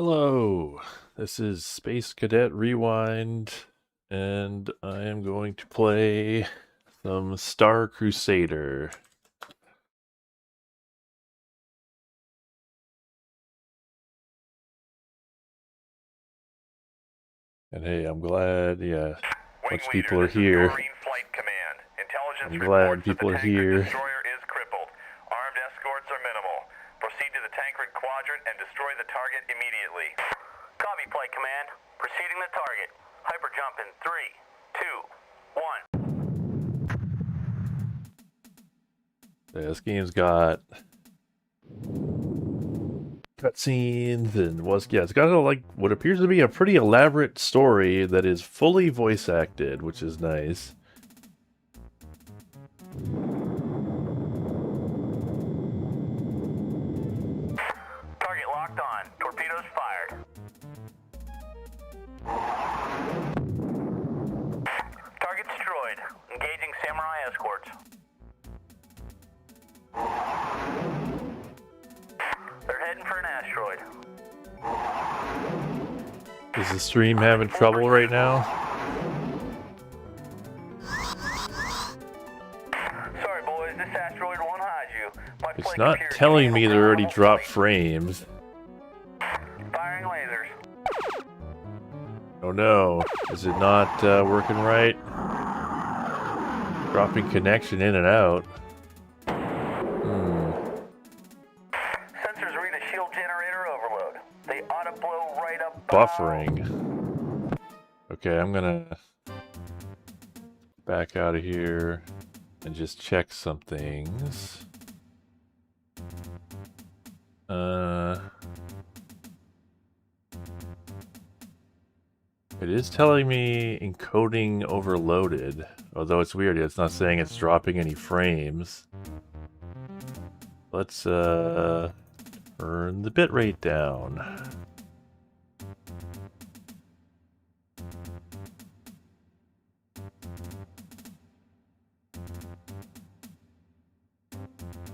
Hello, this is Space Cadet Rewind, and I am going to play some Star Crusader. And hey, I'm glad, yeah, a bunch of people are here. I'm glad people are here. Destroyer is crippled. Armed escorts are minimal. Proceed to the tank-rid quadrant and destroy the target immediately. Copy, Flight Command. Proceeding the target. Hyper jump in 3, 2, 1. Yeah, this game's got cutscenes and it's got like what appears to be a pretty elaborate story that is fully voice acted, which is nice. Target locked on. Torpedoes fired. Target destroyed. Engaging samurai escorts. They're heading for an asteroid. Is the stream having trouble right now? Sorry, boys. This asteroid won't hide you. It's not telling me they already dropped frames. Firing lasers. Oh no, is it not working right? Dropping connection in and out. Sensors read a shield generator overload. They ought to blow right up. Buffering. Okay, I'm gonna back out of here and just check some things. It is telling me encoding overloaded, although it's weird, it's not saying it's dropping any frames. Let's turn the bitrate down.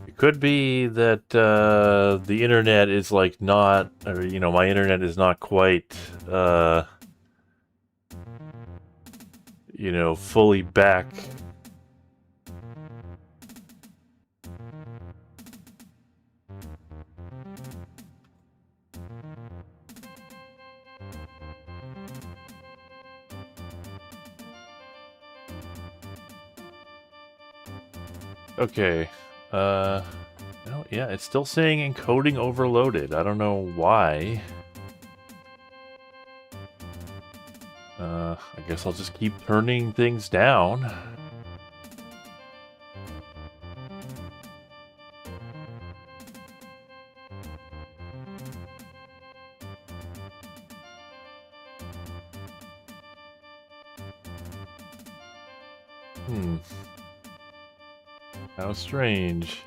It could be that the internet is like not, or you know, my internet is not quite you know, fully back. Okay, no, yeah, it's still saying encoding overloaded. I don't know why. I guess I'll just keep turning things down. How strange.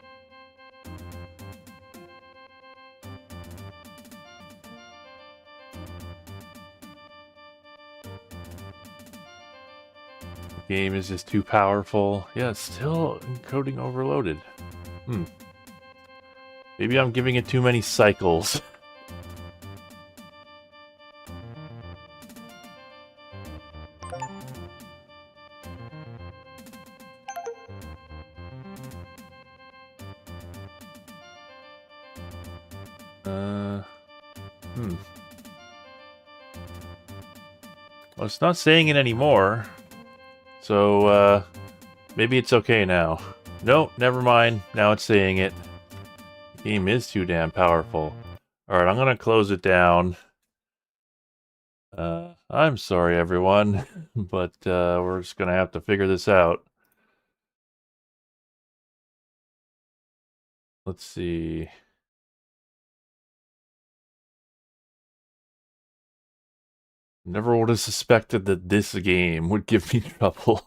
The game is just too powerful. Yeah, it's still encoding overloaded. Maybe I'm giving it too many cycles. Well, it's not saying it anymore. So, maybe it's okay now. Nope, never mind. Now it's saying it. The game is too damn powerful. Alright, I'm gonna close it down. I'm sorry, everyone, but we're just gonna have to figure this out. Let's see. Never would have suspected that this game would give me trouble.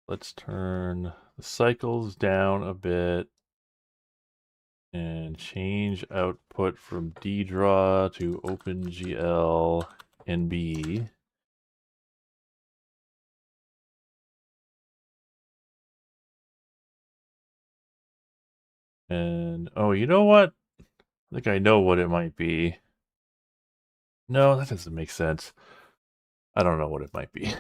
Let's turn the cycles down a bit and change output from DDraw to OpenGL NB. And, oh, you know what? I think I know what it might be. No, that doesn't make sense. I don't know what it might be.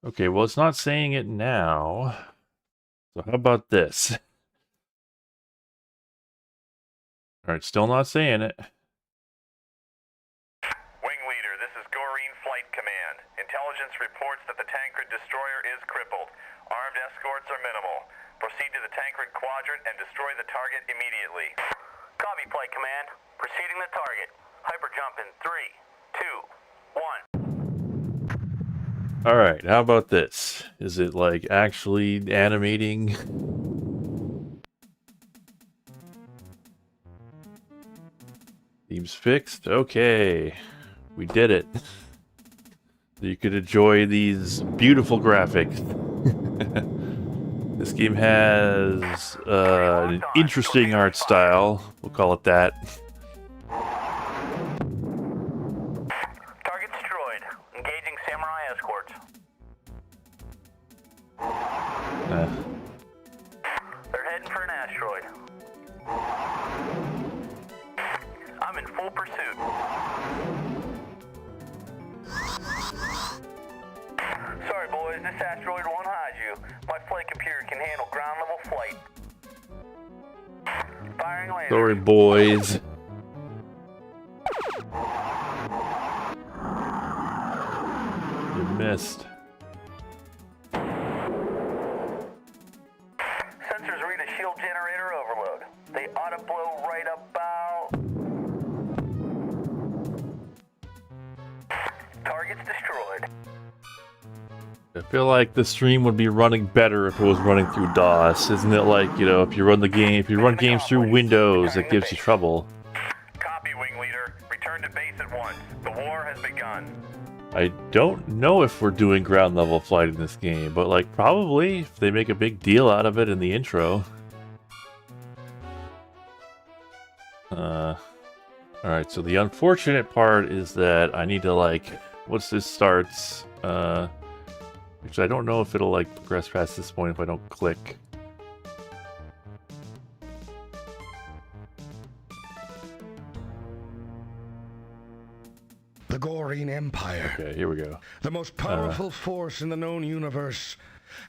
Okay, well, it's not saying it now. So how about this? All right, still not saying it. Wing Leader, this is Goreen Flight Command. Intelligence reports that the Tancred destroyer is crippled. Armed escorts are minimal. Proceed to the Tancred quadrant and destroy the target immediately. Copy, Flight Command. Proceeding the target. Hyper jump in 3, 2, 1. All right, how about this? Is it like actually animating? Theme's fixed. Okay, we did it. You could enjoy these beautiful graphics. This game has an interesting art style. We'll call it that. Target destroyed. Engaging samurai escorts. They're heading for an asteroid. I'm in full pursuit. Sorry, boys, this asteroid won't hide you. My flight computer can handle ground level flight. Firing laser. Sorry, boys. You missed. Sensors read a shield generator overload. They ought to blow right about. Target's destroyed. I feel like the stream would be running better if it was running through DOS. Isn't it like, you know, if you run games through Windows, it gives you trouble. Copy, Wing Leader. Return to base at once. The war has begun. I don't know if we're doing ground level flight in this game, but like probably if they make a big deal out of it in the intro. Alright, so the unfortunate part is that I need to like, once this starts, which I don't know if it'll like progress past this point if I don't click. The Goreen Empire, Okay, here we go. the most powerful force in the known universe,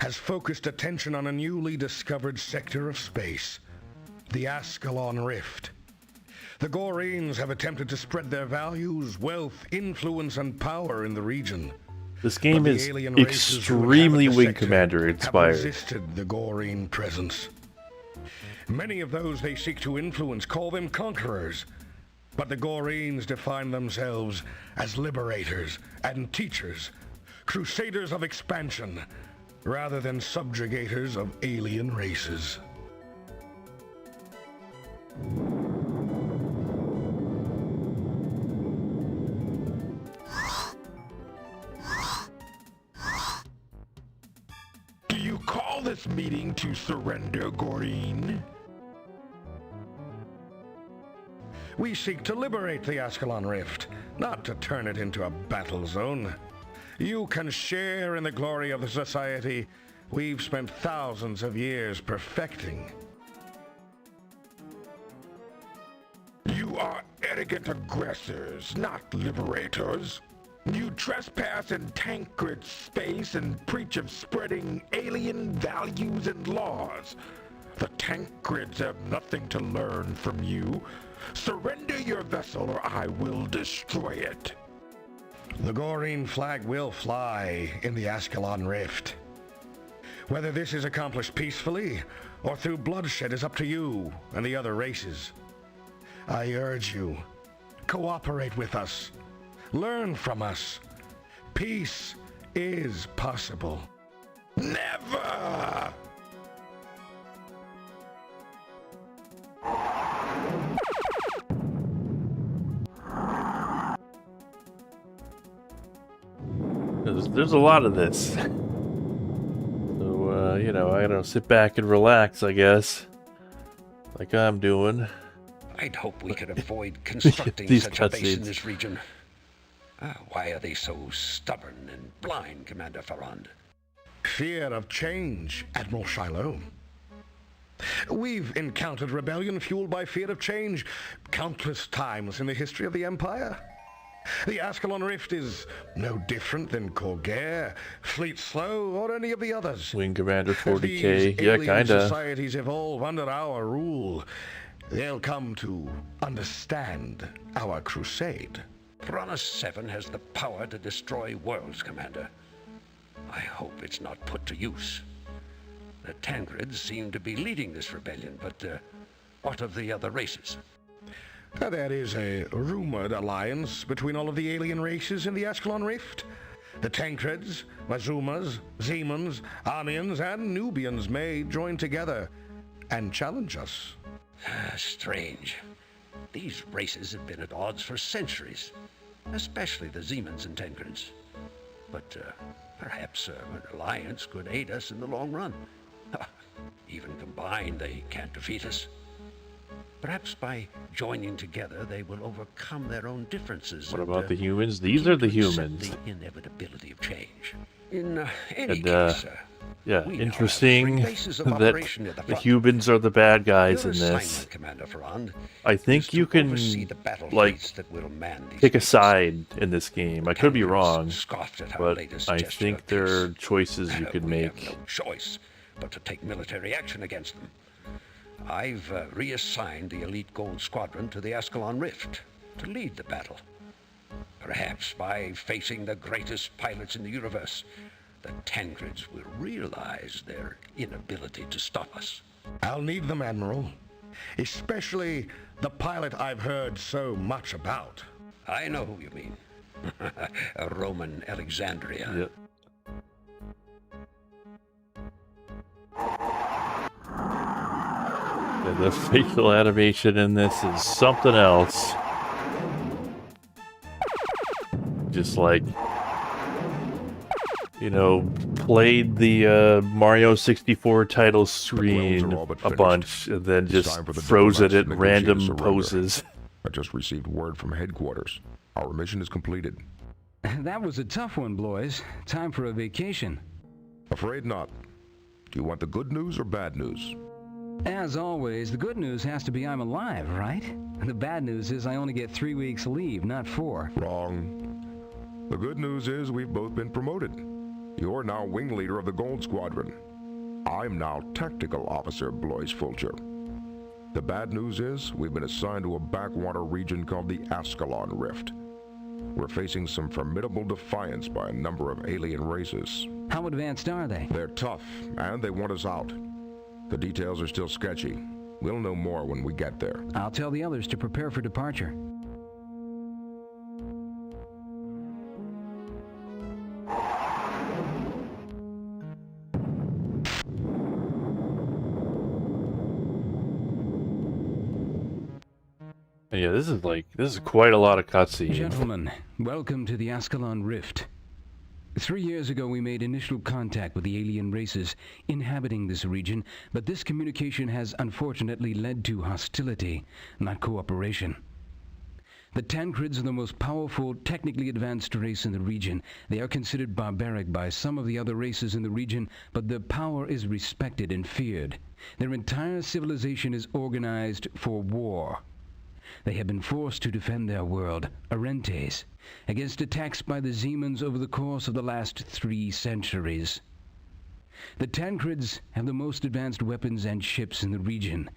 has focused attention on a newly discovered sector of space, the Ascalon Rift. The Goreens have attempted to spread their values, wealth, influence, and power in the region. This game But the is alien races who extremely inhabit the Wing sector Commander have inspired. resisted the Goreen presence. Many of those they seek to influence call them conquerors, but the Goreens define themselves as liberators and teachers, crusaders of expansion, rather than subjugators of alien races. Do you call this meeting to surrender, Goreen? We seek to liberate the Ascalon Rift, not to turn it into a battle zone. You can share in the glory of the society we've spent thousands of years perfecting. You are arrogant aggressors, not liberators. You trespass in Tancred space and preach of spreading alien values and laws. The Tancreds have nothing to learn from you. Surrender your vessel or I will destroy it. The Goreen flag will fly in the Ascalon Rift. Whether this is accomplished peacefully or through bloodshed is up to you and the other races. I urge you, cooperate with us. Learn from us. Peace is possible. Never! there's a lot of this. So, you know, I gotta sit back and relax, I guess. Like I'm doing. I'd hope we could avoid constructing These such a base in cutscenes. this region. Why are they so stubborn and blind, Commander Farrand? Fear of change, Admiral Shiloh. We've encountered rebellion fueled by fear of change countless times in the history of the Empire. The Ascalon Rift is no different than Corgair, Fleet Slow, or any of the others. Wing Commander As 40k. these Yeah, alien kinda. societies evolve under our rule, they'll come to understand our crusade. Piranha 7 has the power to destroy worlds, Commander. I hope it's not put to use. The Tancreds seem to be leading this rebellion, but what of the other races? There is a rumored alliance between all of the alien races in the Ascalon Rift. The Tancreds, Mazumas, Zemans, Armians, and Nubians may join together and challenge us. Strange. These races have been at odds for centuries, especially the Zemans and Tancreds. But perhaps an alliance could aid us in the long run. Even combined, they can't defeat us. Perhaps by joining together, they will overcome their own differences. What about the humans? These are the humans. The inevitability of change. In any And, case, Yeah, we now interesting have 3 bases of that operation at the the front. humans are the bad guys Your in assignment, this. Commander Farrand, I is think to you can, oversee the battle like, fleets that will man these pick a bases. side in this game. I could be Tancreds wrong, scoffed at our but latest I gesture think of there are peace. choices you could We make. have no choice but to take military action against them. I've reassigned the elite Gold Squadron to the Ascalon Rift to lead the battle. Perhaps by facing the greatest pilots in the universe, the Tancreds will realize their inability to stop us. I'll need them, Admiral. Especially the pilot I've heard so much about. I know who you mean. A Roman Alexandria. Yep. And the facial animation in this is something else. Just like, you know, played the Mario 64 title screen all but a finished. bunch and then It's just time for the froze it diplomats at to negotiate a random surrender. poses. I just received word from headquarters. Our mission is completed. That was a tough one, Blois. Time for a vacation. Afraid not. Do you want the good news or bad news? As always, the good news has to be I'm alive, right? The bad news is I only get 3 weeks leave, not 4. Wrong. The good news is we've both been promoted. You're now wing leader of the Gold Squadron. I'm now tactical officer, Blois Fulcher. The bad news is we've been assigned to a backwater region called the Ascalon Rift. We're facing some formidable defiance by a number of alien races. How advanced are they? They're tough, and they want us out. The details are still sketchy. We'll know more when we get there. I'll tell the others to prepare for departure. And yeah, this is quite a lot of cutscenes. Gentlemen, welcome to the Ascalon Rift. 3 years ago, we made initial contact with the alien races inhabiting this region, but this communication has unfortunately led to hostility, not cooperation. The Tancreds are the most powerful, technically advanced race in the region. They are considered barbaric by some of the other races in the region, but their power is respected and feared. Their entire civilization is organized for war. They have been forced to defend their world, Arentes, against attacks by the Zemans over the course of the last 3 centuries. The Tancreds have the most advanced weapons and ships in the region.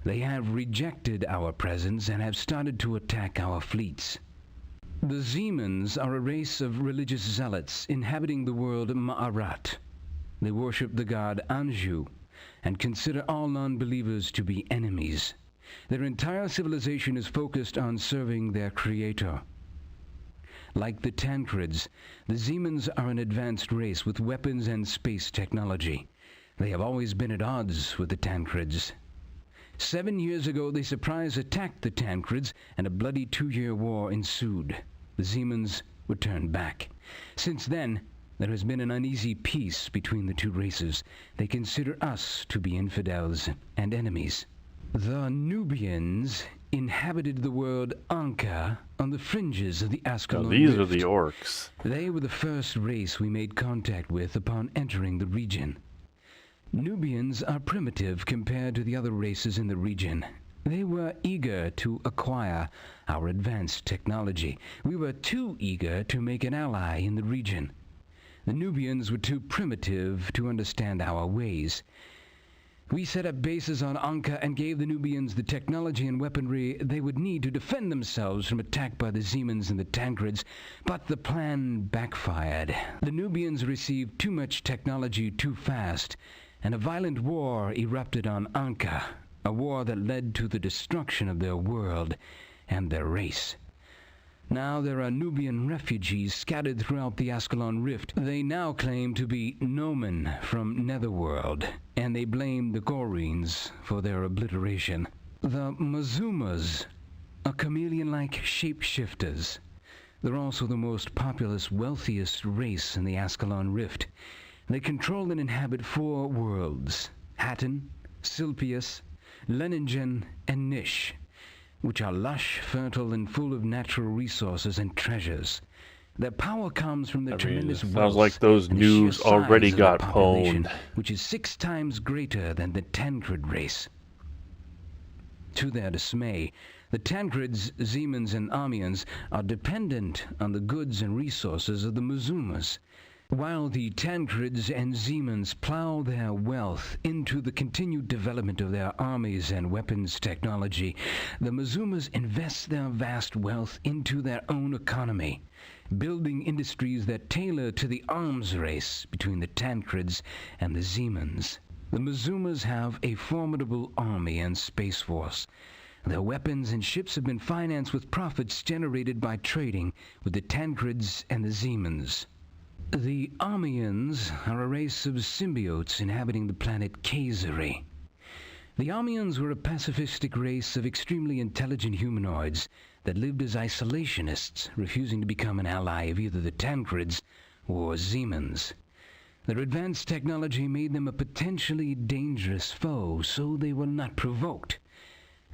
They have rejected our presence and have started to attack our fleets. The Zemans are a race of religious zealots inhabiting the world Ma'arat. They worship the god Anju and consider all non-believers to be enemies. Their entire civilization is focused on serving their creator. Like the Tancreds, the Zemans are an advanced race with weapons and space technology. They have always been at odds with the Tancreds. 7 years ago, they surprise attacked the Tancreds, and a bloody 2-year war ensued. The Zemans were turned back. Since then, There has been an uneasy peace between the two races. They consider us to be infidels and enemies. The Nubians inhabited the world Anka on the fringes of the Now, Ascalon these Rift. are the orcs. They were the first race we made contact with upon entering the region. Nubians are primitive compared to the other races in the region. They were eager to acquire our advanced technology. We were too eager to make an ally in the region. The Nubians were too primitive to understand our ways. We set up bases on Anka and gave the Nubians the technology and weaponry they would need to defend themselves from attack by the Zemans and the Tancreds, but the plan backfired. The Nubians received too much technology too fast, and a violent war erupted on Anka, a war that led to the destruction of their world and their race. Now there are Nubian refugees scattered throughout the Ascalon Rift. They now claim to be Nomen from Netherworld, and they blame the Goreens for their obliteration. The Mazumas are chameleon-like shapeshifters. They're also the most populous, wealthiest race in the Ascalon Rift. They control and inhabit 4 worlds: Hatton, Silpius, Leningen, and Nish, which are lush, fertile, and full of natural resources and treasures. Their power comes from their tremendous wealth. Sounds like those and the sheer news already size of their got population, pwned. which is 6 times greater than the Tancred race. To their dismay, the Tancreds, Zemans, and Amians are dependent on the goods and resources of the Mazumas. While the Tancreds and Zemans plow their wealth into the continued development of their armies and weapons technology, the Mazumas invest their vast wealth into their own economy, building industries that tailor to the arms race between the Tancreds and the Zemans. The Mazumas have a formidable army and space force. Their weapons and ships have been financed with profits generated by trading with the Tancreds and the Zemans. The Amians are a race of symbiotes inhabiting the planet Kazari. The Amians were a pacifistic race of extremely intelligent humanoids that lived as isolationists, refusing to become an ally of either the Tancreds or Zemans. Their advanced technology made them a potentially dangerous foe, so they were not provoked.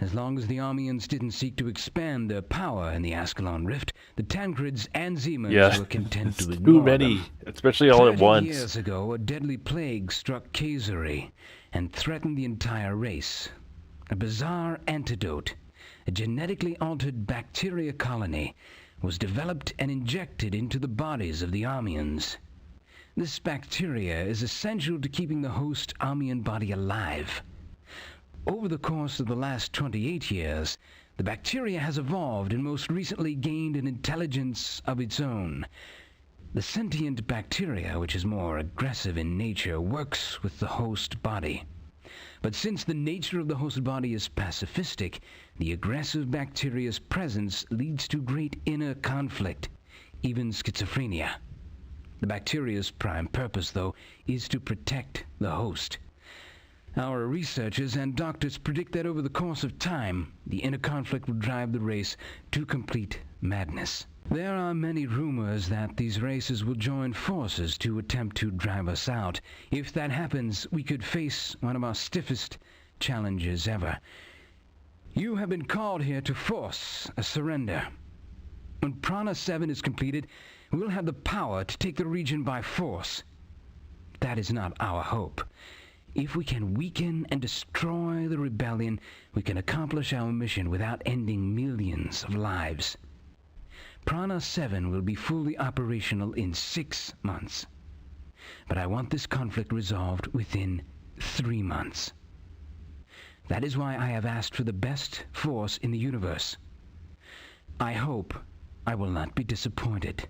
As long as the Amians didn't seek to expand their power in the Ascalon Rift, the Tancreds and Zemans were content to ignore Too many, them. especially all at 30 once. years ago, a deadly plague struck Kazari and threatened the entire race. A bizarre antidote, a genetically altered bacteria colony, was developed and injected into the bodies of the Amians. This bacteria is essential to keeping the host Amian body alive. Over the course of the last 28 years, the bacteria has evolved and most recently gained an intelligence of its own. The sentient bacteria, which is more aggressive in nature, works with the host body. But since the nature of the host body is pacifistic, the aggressive bacteria's presence leads to great inner conflict, even schizophrenia. The bacteria's prime purpose, though, is to protect the host. Our researchers and doctors predict that over the course of time, the inner conflict will drive the race to complete madness. There are many rumors that these races will join forces to attempt to drive us out. If that happens, we could face one of our stiffest challenges ever. You have been called here to force a surrender. When Prana 7 is completed, we'll have the power to take the region by force. That is not our hope. If we can weaken and destroy the rebellion, we can accomplish our mission without ending millions of lives. Prana 7 will be fully operational in 6 months. But I want this conflict resolved within 3 months. That is why I have asked for the best force in the universe. I hope I will not be disappointed.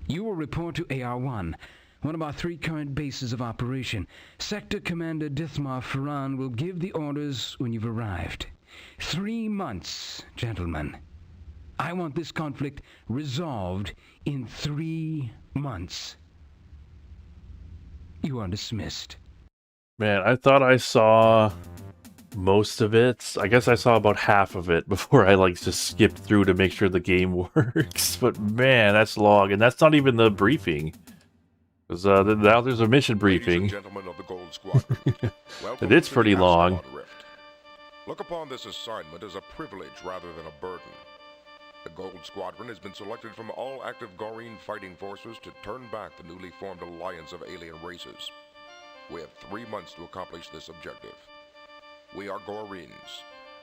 You will report to AR-1, one of our 3 current bases of operation. Sector Commander Dithmar Ferran will give the orders when you've arrived. 3 months, gentlemen. I want this conflict resolved in 3 months. You are dismissed. Man, I thought I saw most of it. I guess I saw about half of it before I like just skipped through to make sure the game works. But man, that's long, and that's not even the briefing. Because now there's a mission briefing. Ladies and gentlemen of the Gold Squadron, welcome And it's to pretty the long. Ascalon Rift. Look upon this assignment as a privilege rather than a burden. The Gold Squadron has been selected from all active Goreen fighting forces to turn back the newly formed alliance of alien races. We have 3 months to accomplish this objective. We are Goreens,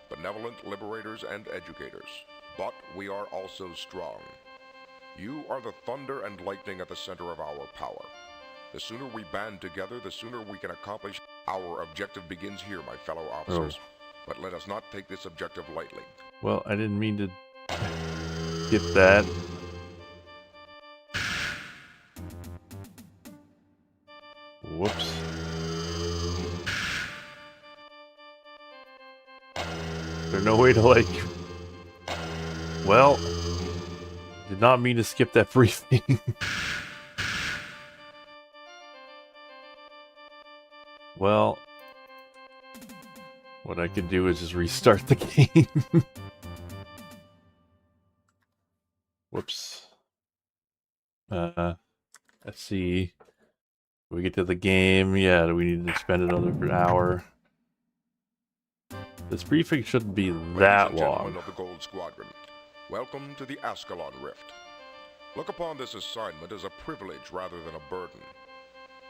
benevolent liberators and educators, but we are also strong. You are the thunder and lightning at the center of our power. The sooner we band together, the sooner we can accomplish our objective begins here, my fellow officers. But let us not take this objective lightly. Well, I didn't mean to skip that. Whoops. There's no way to like... Well, did not mean to skip that briefing. Well, what I could do is just restart the game. Whoops. Let's see. We get to the game. Yeah, do we need to spend another hour? This briefing shouldn't be that Ladies and long. gentlemen of the Gold Squadron, welcome to the Ascalon Rift. Look upon this assignment as a privilege rather than a burden.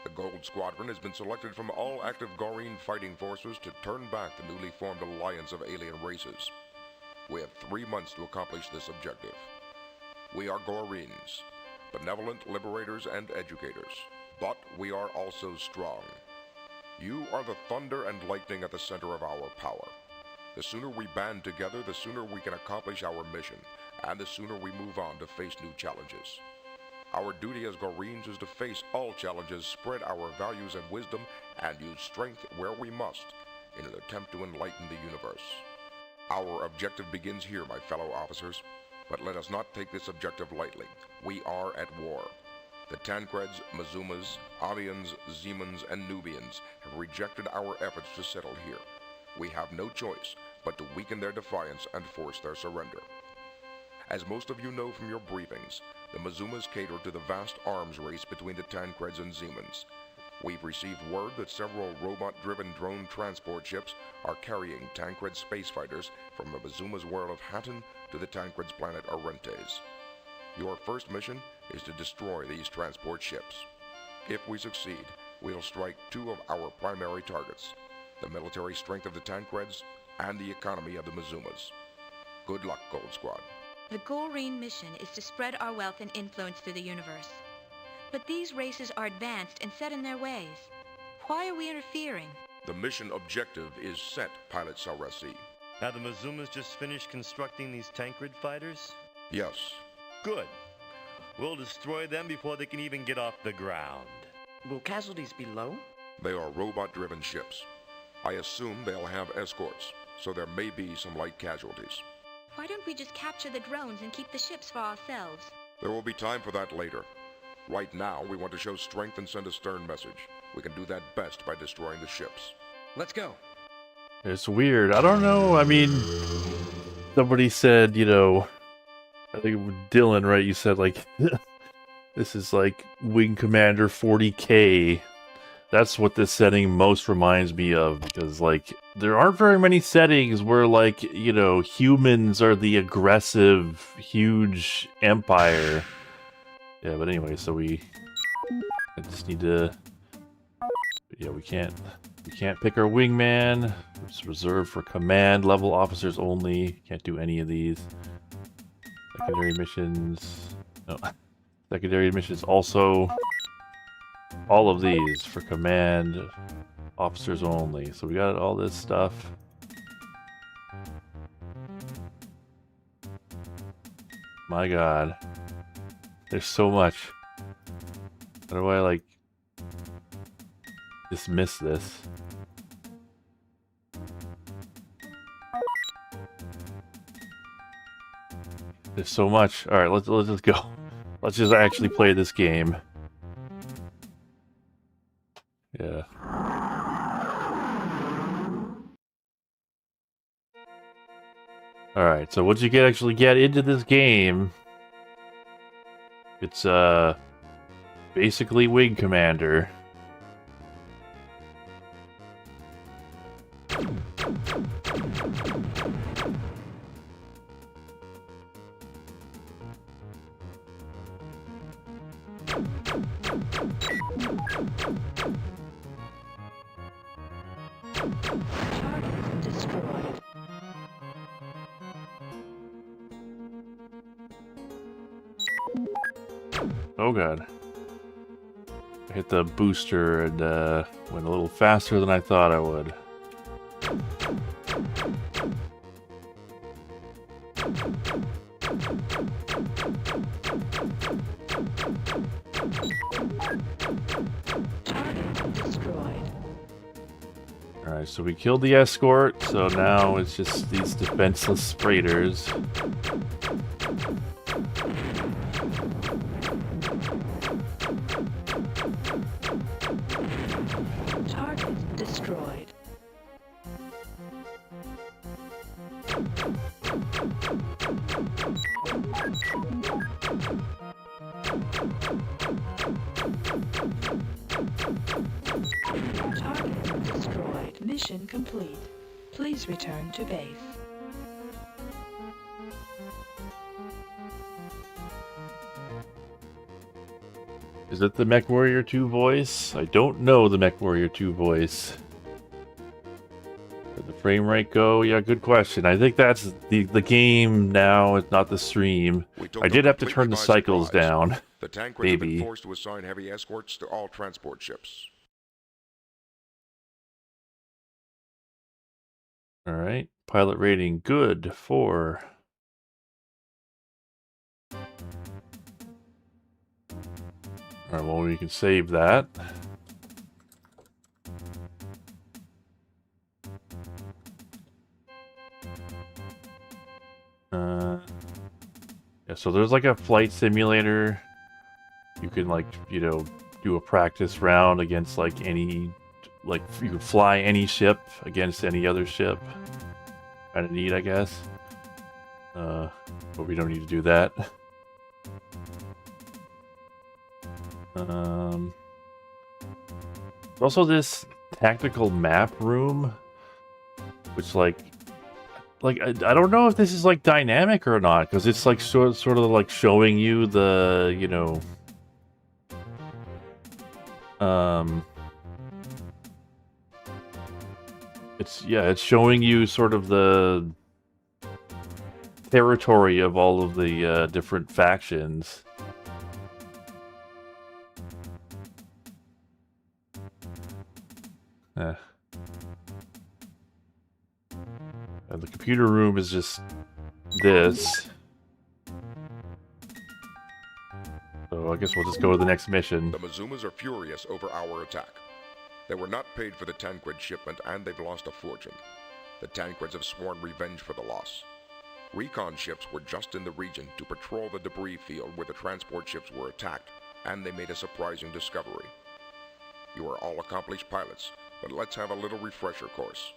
The Gold Squadron has been selected from all active Goreen fighting forces to turn back the newly formed alliance of alien races. We have 3 months to accomplish this objective. We are Goreens, benevolent liberators and educators, but we are also strong. You are the thunder and lightning at the center of our power. The sooner we band together, the sooner we can accomplish our mission, and the sooner we move on to face new challenges. Our duty as Goreens is to face all challenges, spread our values and wisdom, and use strength where we must in an attempt to enlighten the universe. Our objective begins here, my fellow officers, but let us not take this objective lightly. We are at war. The Tancreds, Mazumas, Avians, Zemans, and Nubians have rejected our efforts to settle here. We have no choice but to weaken their defiance and force their surrender. As most of you know from your briefings, the Mazumas cater to the vast arms race between the Tancreds and Zemans. We've received word that several robot-driven drone transport ships are carrying Tancred space fighters from the Mazumas' world of Hatton to the Tancreds' planet Arentes. Your first mission is to destroy these transport ships. If we succeed, we'll strike 2 of our primary targets, the military strength of the Tancreds and the economy of the Mazumas. Good luck, Gold Squad. The Goreen mission is to spread our wealth and influence through the universe. But these races are advanced and set in their ways. Why are we interfering? The mission objective is set, Pilot Saurasi. Have the Mazumas just finished constructing these Tancred fighters? Yes. Good. We'll destroy them before they can even get off the ground. Will casualties be low? They are robot-driven ships. I assume they'll have escorts, so there may be some light casualties. Why don't we just capture the drones and keep the ships for ourselves? There will be time for that later. Right now, we want to show strength and send a stern message. We can do that best by destroying the ships. Let's go. It's weird. I don't know. I mean, somebody said, you know, I think it was Dylan, right? You said, like, this is like Wing Commander 40K. That's what this setting most reminds me of, because, like, there aren't very many settings where, like, you know, humans are the aggressive, huge empire. Yeah, but anyway, so I just need to, yeah, we can't pick our wingman. It's reserved for command level officers only. Can't do any of these. Secondary missions, no. Secondary missions also, all of these for command officers only. So we got all this stuff. My God. There's so much. How do I, like, dismiss this? There's so much. All right, let's just go. Let's just actually play this game. Yeah. Alright, so once you actually get into this game, it's basically Wing Commander. Target destroyed. Oh god. I hit the booster and went a little faster than I thought I would. Target destroyed. Alright, so we killed the escort, so now it's just these defenseless raiders. Target destroyed. Target destroyed. Mission complete. Please return to base. Is it the MechWarrior 2 voice? I don't know the MechWarrior 2 voice. Where'd the frame rate go? Yeah, good question. I think that's the game now, it's not the stream. I did have to turn the cycles down. The Tankreds have been Maybe. forced to assign heavy escorts to all transport ships. Alright, pilot rating good for... Alright, well, we can save that. Yeah, so there's like a flight simulator. You can like, you know, do a practice round against like any, like you can fly any ship against any other ship. Kind of neat, I guess. But we don't need to do that. Also this tactical map room, which like I don't know if this is like dynamic or not, because it's like sort of like showing you the, you know, it's showing you sort of the territory of all of the different factions. And the computer room is just this. So I guess we'll just go to the next mission. The Mazumas are furious over our attack. They were not paid for the Tancred shipment, and they've lost a fortune. The Tancreds have sworn revenge for the loss. Recon ships were just in the region to patrol the debris field where the transport ships were attacked, and they made a surprising discovery. You are all accomplished pilots, but let's have a little refresher course.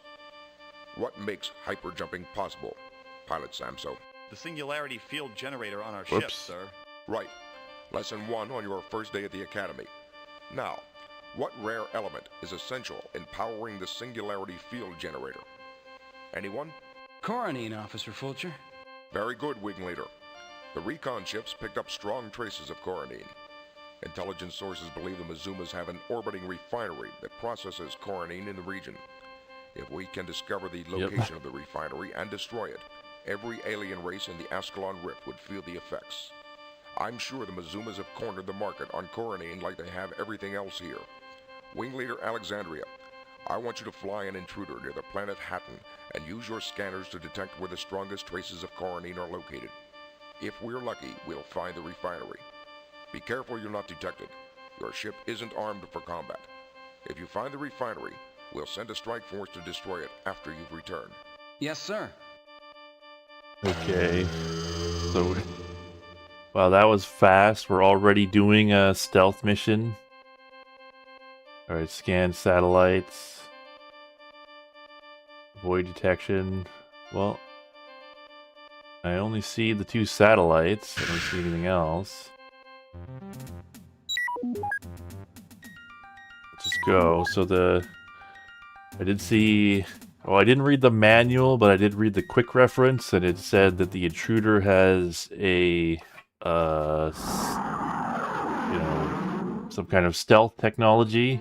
What makes hyperjumping possible, Pilot Samso? The singularity field generator on our Whoops. ship, sir. Right. Lesson 1 on your first day at the Academy. Now, what rare element is essential in powering the singularity field generator? Anyone? Coronine, Officer Fulcher. Very good, Wing Leader. The recon ships picked up strong traces of coronine. Intelligence sources believe the Mazumas have an orbiting refinery that processes coronine in the region. If we can discover the location of the refinery and destroy it, every alien race in the Ascalon Rift would feel the effects. I'm sure the Mazumas have cornered the market on coronine like they have everything else here. Wing Leader Alexandria, I want you to fly an intruder near the planet Hatton and use your scanners to detect where the strongest traces of coronine are located. If we're lucky, we'll find the refinery. Be careful you're not detected. Your ship isn't armed for combat. If you find the refinery, we'll send a strike force to destroy it after you've returned. Yes, sir. Okay. So, wow, that was fast. We're already doing a stealth mission. Alright, scan satellites. Avoid detection. Well, I only see the 2 satellites. I don't see anything else. Let's just go. So I did see... Well, I didn't read the manual, but I did read the quick reference, and it said that the intruder has a, some kind of stealth technology.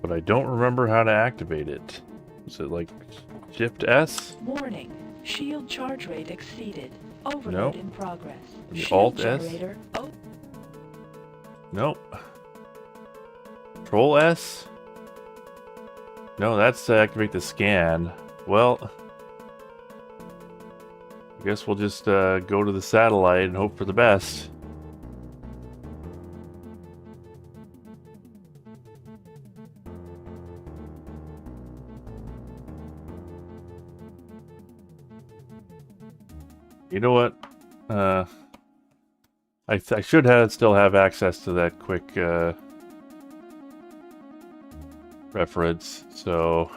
But I don't remember how to activate it. Is it like Shift S? Warning. Shield charge rate exceeded. Overload Nope. in progress. The Shield Alt S? generator. Nope. Control S? No, that's to activate the scan. Well, I guess we'll just go to the satellite and hope for the best. You know what? I should still have access to that quick reference, so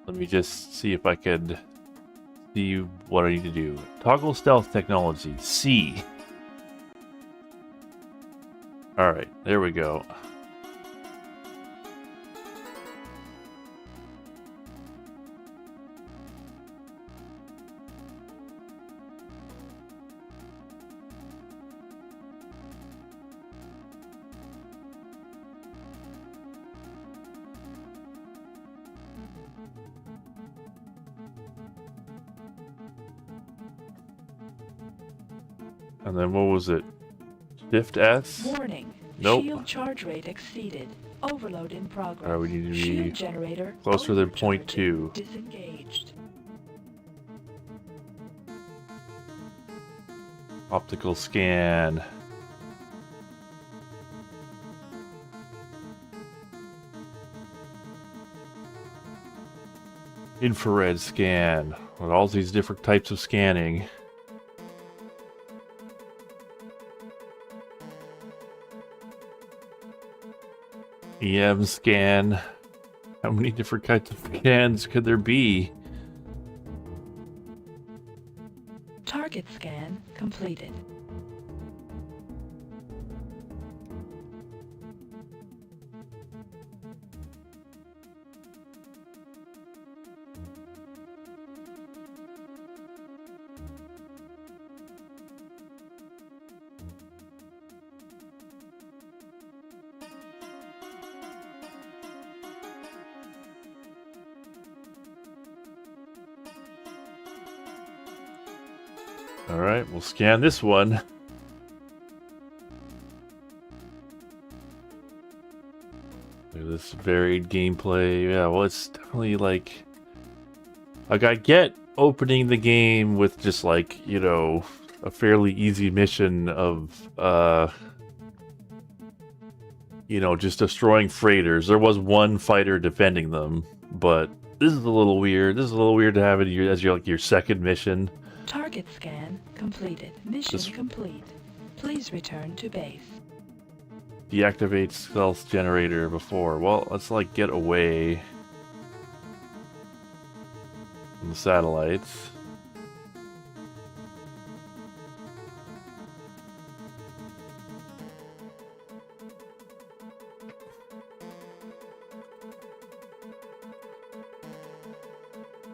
let me just see if I could see what I need to do. Toggle stealth technology, C. Alright, there we go. And then what was it? Shift S? Warning. Nope. Shield charge rate exceeded. Overload in progress. Alright, we need to be Shield generator closer than overcharging. 0.2. Disengaged. Optical scan. Infrared scan. With all these different types of scanning. EM scan. How many different kinds of scans could there be? Target scan completed. Alright, we'll scan this one. Look at this varied gameplay. Yeah, well, it's definitely like I get opening the game with just like, you know, a fairly easy mission of, you know, just destroying freighters. There was one fighter defending them, but this is a little weird. This is a little weird to have it as your second mission. Target scan completed. Mission complete. Please return to base. Deactivate stealth generator before. Well, let's like get away from the satellites.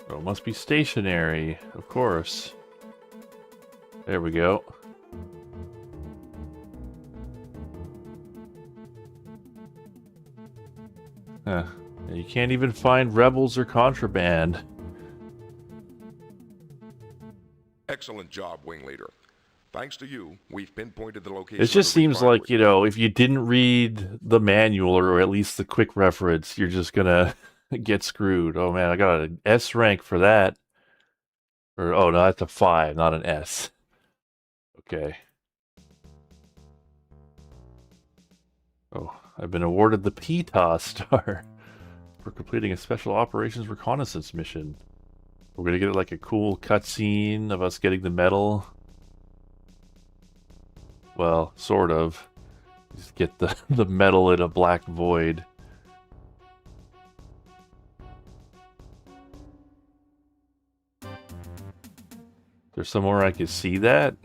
Oh, it must be stationary, of course. There we go. Huh. You can't even find rebels or contraband. Excellent job, Wing Leader. Thanks to you, we've pinpointed the location. It just seems like, you know, if you didn't read the manual or at least the quick reference, you're just gonna get screwed. Oh man, I got an S rank for that. Or, oh no, that's a 5, not an S. Okay. Oh, I've been awarded the PTOS star for completing a special operations reconnaissance mission. We're gonna get like a cool cutscene of us getting the medal. Well, sort of. Just get the, the metal in a black void. There's somewhere I can see that?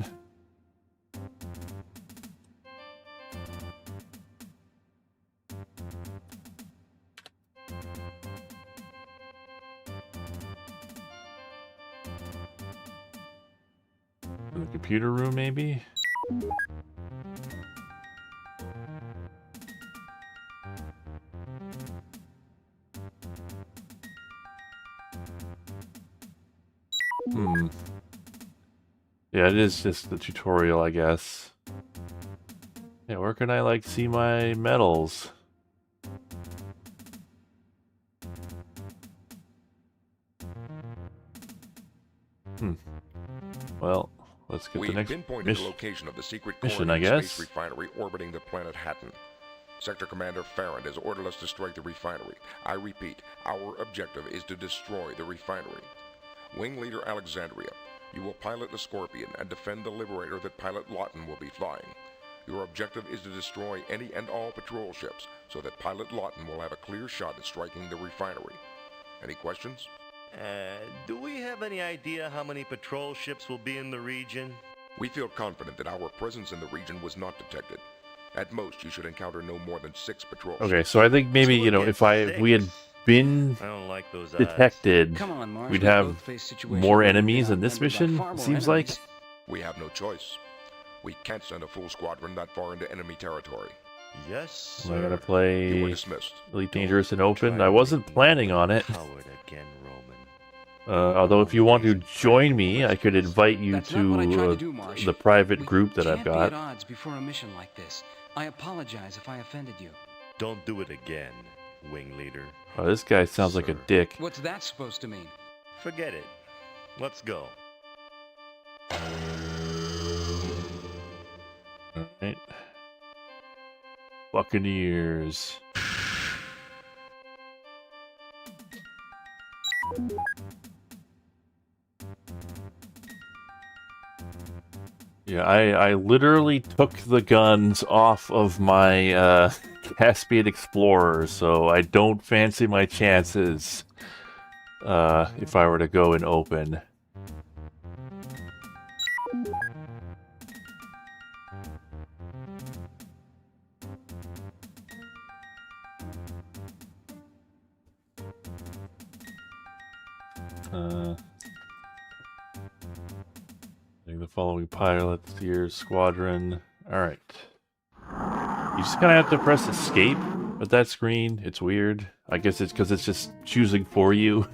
In the computer room, maybe? Yeah, it is just the tutorial, I guess. Yeah, where can I, like, see my medals? Well, let's get the next pinpointed the location of the secret mission, I Cornian guess. space refinery orbiting the planet Hatton. Sector Commander Farron has ordered us to strike the refinery. I repeat, our objective is to destroy the refinery. Wing Leader Alexandria, you will pilot the Scorpion and defend the Liberator that Pilot Lawton will be flying. Your objective is to destroy any and all patrol ships so that Pilot Lawton will have a clear shot at striking the refinery. Any questions? Do we have any idea how many patrol ships will be in the region? We feel confident that our presence in the region was not detected. At most, you should encounter no more than 6 patrol ships. Okay, so I think maybe, you know, if we had been I don't like those detected, Come on, Marsh, we'd we have both face situations more where we enemies are in this outnumbered by mission, far more seems like. enemies. We have no choice. We can't send a full squadron that far into enemy territory. Yes, Am I sir. gonna You were play dismissed. Elite Dangerous and Open? Try I wasn't making planning me on it. coward again, Roman. Although if you want to join me, I could invite you That's not what I tried to to do, Marsh. the private We group that I've can't be got. at odds before a mission like this. I apologize if I offended you. Don't do it again, Wing Leader. Oh, this guy sounds like a Sir. dick. What's that supposed to mean? Forget it. Let's go. Alright. Buccaneers. Yeah, I literally took the guns off of my Caspian Explorer, so I don't fancy my chances if I were to go in open. The following pilots here, squadron. Alright. You just kind of have to press escape with that screen. It's weird. I guess it's because it's just choosing for you.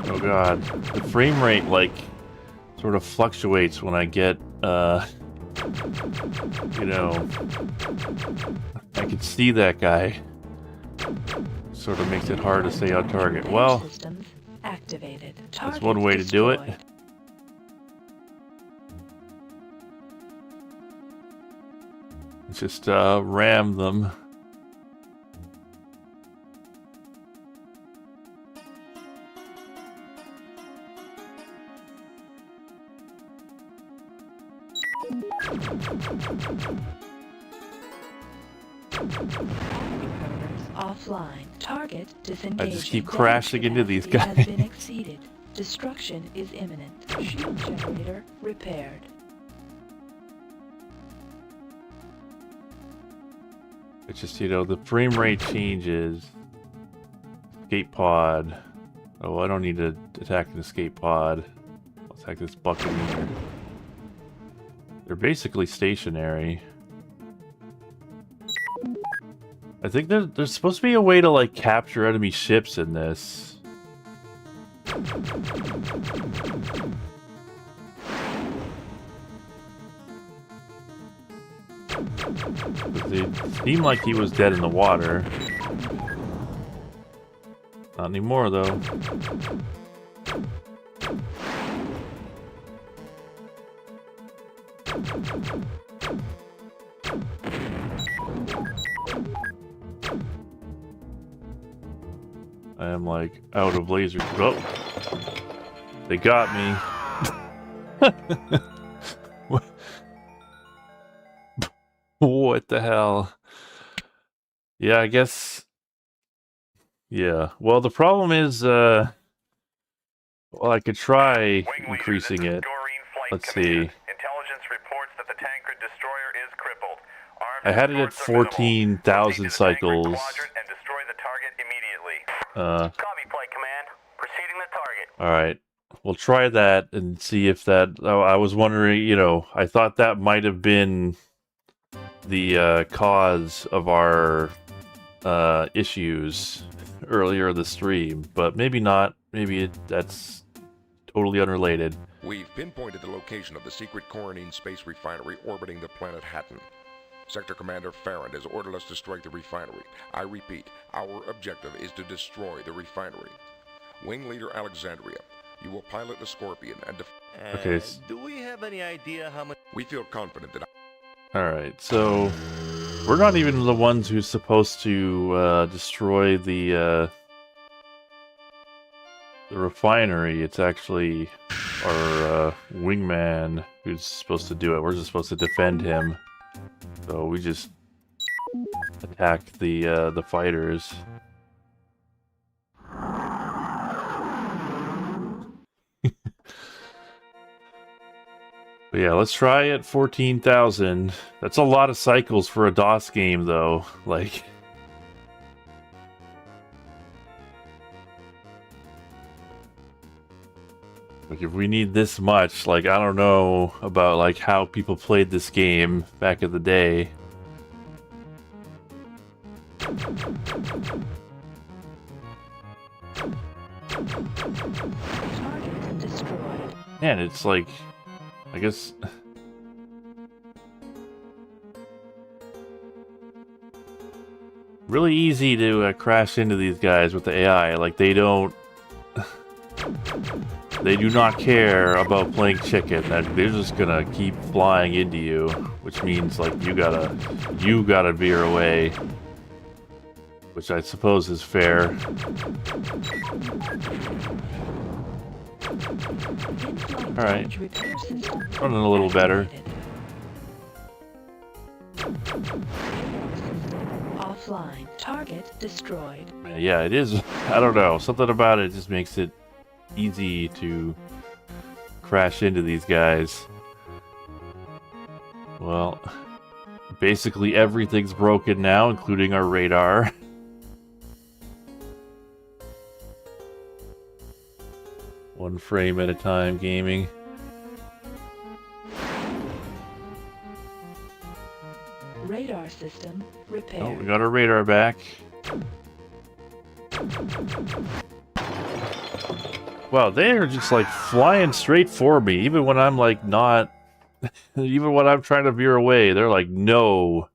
Oh god, the frame rate, like, sort of fluctuates when I get, you know, I can see that guy. Sort of makes it hard to stay on target. Well, Systems activated. that's one way to do it. Destroyed. Let's just, ram them. Offline. Target disengaged. I just keep crashing into these Has guys. been exceeded. Destruction is imminent. Shield generator repaired. It's just, you know, the frame rate changes. Escape pod. Oh, I don't need to attack an escape pod. I'll attack this buccaneer. They're basically stationary. I think there's supposed to be a way to, like, capture enemy ships in this. It seemed like he was dead in the water. Not anymore, though. I am like out of lasers. Oh, they got me. What the hell? Yeah, I guess. Yeah. Well, the problem is, well, I could try increasing it. Let's see. Intelligence reports that the Tancred destroyer is crippled. I had it at 14,000 cycles. And destroy the target immediately. Copy, Flight Command. Proceeding the target. All right. We'll try that and see if that. Oh, I was wondering, you know, I thought that might have been the cause of our issues earlier in the stream, but maybe not. Maybe that's totally unrelated. We've pinpointed the location of the secret Coronine space refinery orbiting the planet Hatton. Sector Commander Farrand has ordered us to strike the refinery. I repeat, our objective is to destroy the refinery. Wing Leader Alexandria, you will pilot the Scorpion and Okay. Do we have any idea how much? We feel confident that... Alright, so we're not even the ones who's supposed to destroy the refinery. It's actually our wingman who's supposed to do it. We're just supposed to defend him. So we just attack the fighters. But yeah, let's try at 14,000. That's a lot of cycles for a DOS game, though. Like, if we need this much, like, I don't know about like how people played this game back in the day. Target destroyed. Man, it's like, I guess. Really easy to crash into these guys with the AI. Like, they don't. They do not care about playing chicken. They're just gonna keep flying into you, which means like you gotta veer away, which I suppose is fair. All right, running a little better. Offline. Target destroyed. Yeah, it is. I don't know. Something about it just makes it easy to crash into these guys. Well, basically everything's broken now, including our radar. One frame at a time gaming. Radar system repaired. Oh, we got our radar back. Wow, they are just like flying straight for me, even when I'm like not, even when I'm trying to veer away, they're like, no,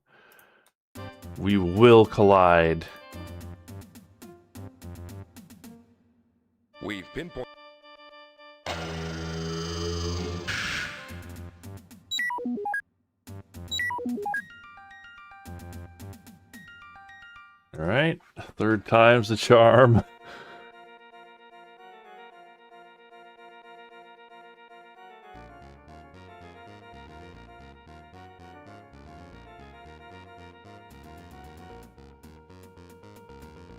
we will collide. We've pinpointed... Alright, third time's the charm.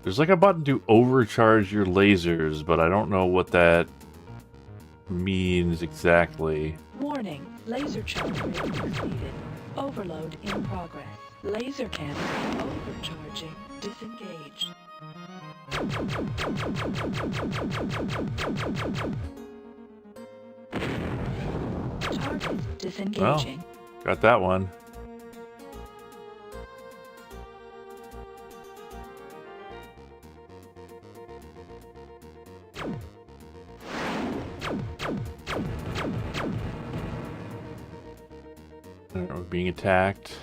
There's like a button to overcharge your lasers, but I don't know what that means exactly. Warning. Laser charge rate exceeded. Overload in progress. Laser cannon overcharging. Disengaged. Target disengaging. Well, got that one. We're being attacked.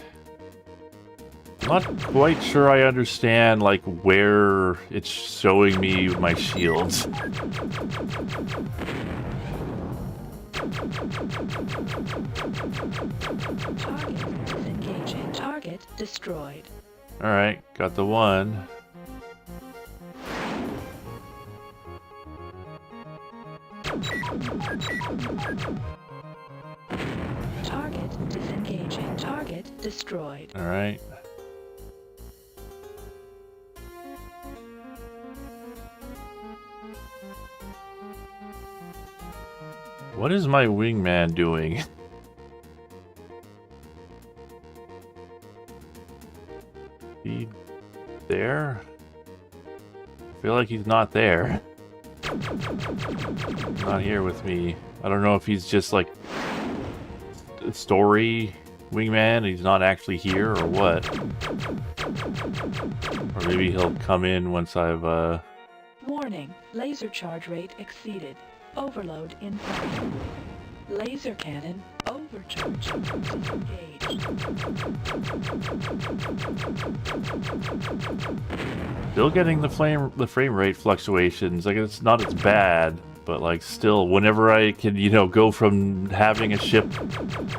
not quite sure I understand, like, where it's showing me my shields. Target disengaging. Target destroyed. Alright, got the one. Target disengaging. Target destroyed. Alright. What is my wingman doing? He there? I feel like he's not there. Not here with me. I don't know if he's just like a story wingman, he's not actually here or what. Or maybe he'll come in once I've Warning. Laser charge rate exceeded. Overload in progress. Laser cannon overcharge. Disengaged. still getting the frame rate fluctuations. Like, it's not as bad, but like still, whenever I can, you know, go from having a ship,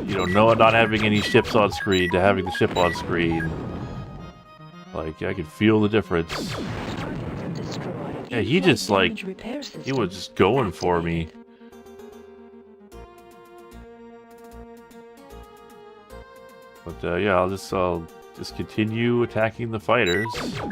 you know, not having any ships on screen to having the ship on screen, like I can feel the difference. Yeah, he just like he was just going for me. But yeah, I'll just continue attacking the fighters. System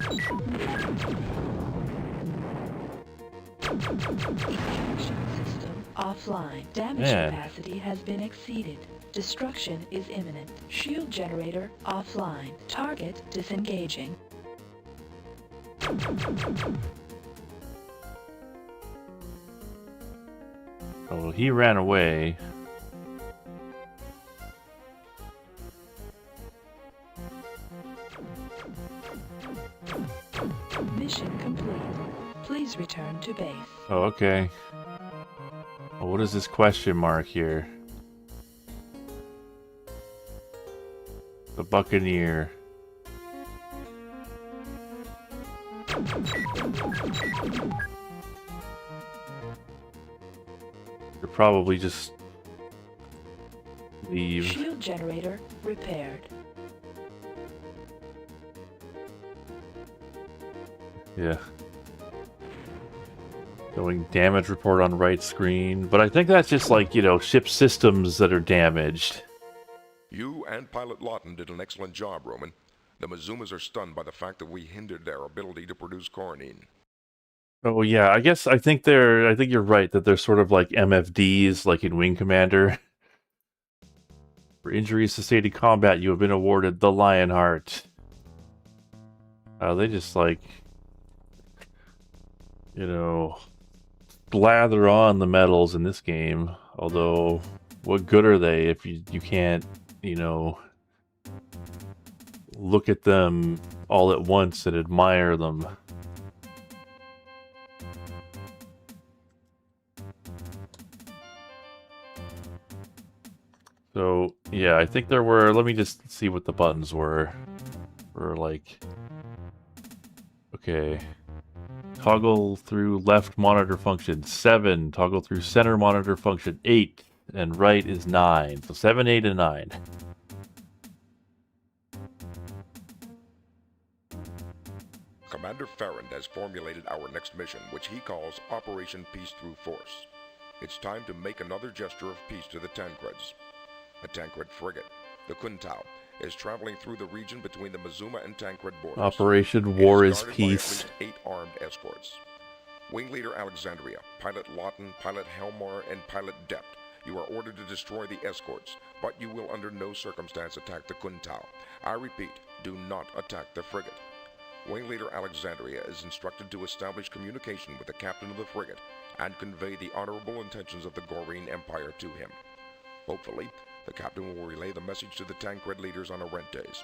offline. Damage capacity has been exceeded. Destruction is imminent. Shield generator offline. Target disengaging. Oh, he ran away. Mission complete. Please return to base. Oh, okay. Well, what is this question mark here? The Buccaneer. You're probably just leave. Shield generator repaired. Yeah. Showing damage report on right screen. But I think that's just like, you know, ship systems that are damaged. You and Pilot Lawton did an excellent job, Roman. The Mizumas are stunned by the fact that we hindered their ability to produce Cornine. Oh yeah, I think you're right that they're sort of like MFDs, like in Wing Commander. For injuries sustained in combat, you have been awarded the Lionheart. They just like, you know, slather on the medals in this game. Although, what good are they if you can't, you know, look at them all at once and admire them? So, yeah, I think there were, let me just see what the buttons were. Like, okay. Toggle through left monitor function 7, toggle through center monitor function 8, and right is 9. So 7, 8, and 9. Commander Farrand has formulated our next mission, which he calls Operation Peace Through Force. It's time to make another gesture of peace to the Tancreds. A Tancred frigate, the Kuntao, is traveling through the region between the Mizuma and Tancred borders. Operation War is Peace. Peace. By at least 8 armed escorts. Wing Leader Alexandria, Pilot Lawton, Pilot Helmar, and Pilot Dept, you are ordered to destroy the escorts, but you will under no circumstance attack the Kuntao. I repeat, do not attack the frigate. Wing Leader Alexandria is instructed to establish communication with the captain of the frigate and convey the honorable intentions of the Goreen Empire to him. Hopefully, the captain will relay the message to the Tancred leaders on Arentes.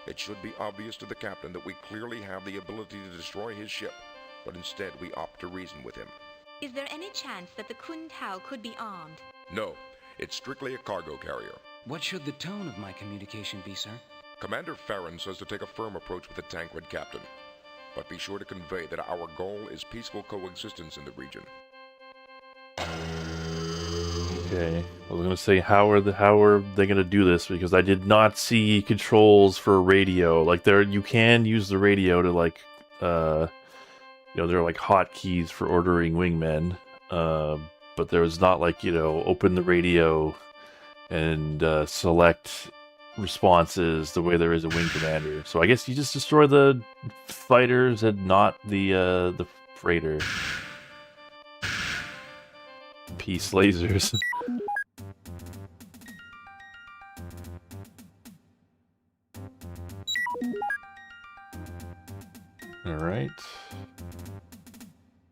It should be obvious to the captain that we clearly have the ability to destroy his ship, but instead we opt to reason with him. Is there any chance that the Kuntao could be armed? No, it's strictly a cargo carrier. What should the tone of my communication be, sir? Commander Farron says to take a firm approach with the Tancred captain, but be sure to convey that our goal is peaceful coexistence in the region. Okay, I was gonna say how are they gonna do this, because I did not see controls for radio. Like you can use the radio to like there are like hotkeys for ordering wingmen, but there was not like open the radio and select responses the way there is a wing commander. So I guess you just destroy the fighters and not the freighter. Peace lasers. Alright.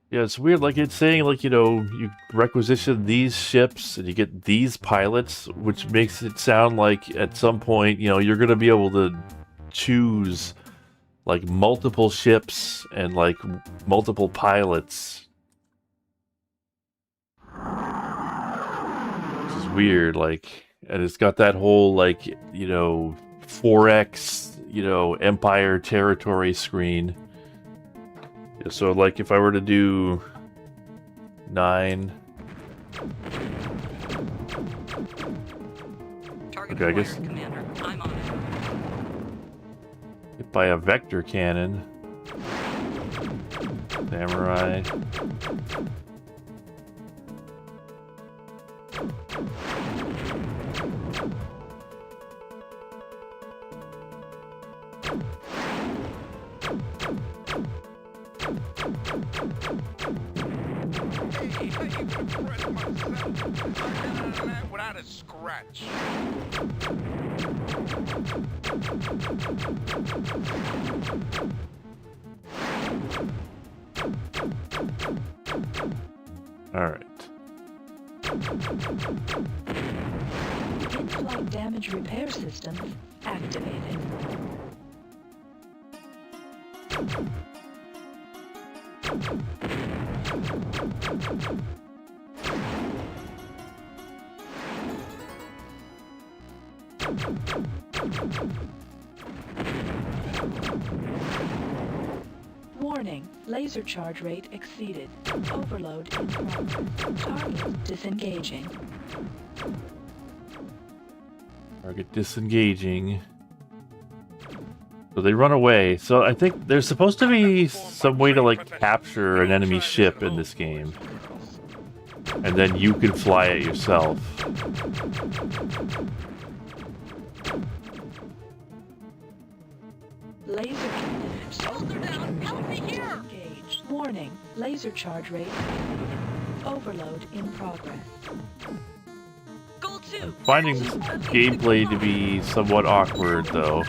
Yeah, it's weird, like it's saying like, you requisition these ships and you get these pilots, which makes it sound like at some point, you're gonna be able to choose like multiple ships and like multiple pilots. Which is weird, like, and it's got that whole like, 4X, Empire territory screen. So, like, if I were to do 9... Target okay, I guess... Commander. I'm on it. Hit by a vector cannon. Samurai. Without a scratch. Alright. In-flight damage repair systems activated. Warning, laser charge rate exceeded. Overload in progress. Target disengaging. Target disengaging. So they run away. So I think there's supposed to be some way to like capture an enemy ship in this game. And then you can fly it yourself. Laser cannon. Help me here! Engaged. Warning, laser charge rate. Overload in progress. Goal 2. I'm finding this gameplay to be somewhat awkward, though.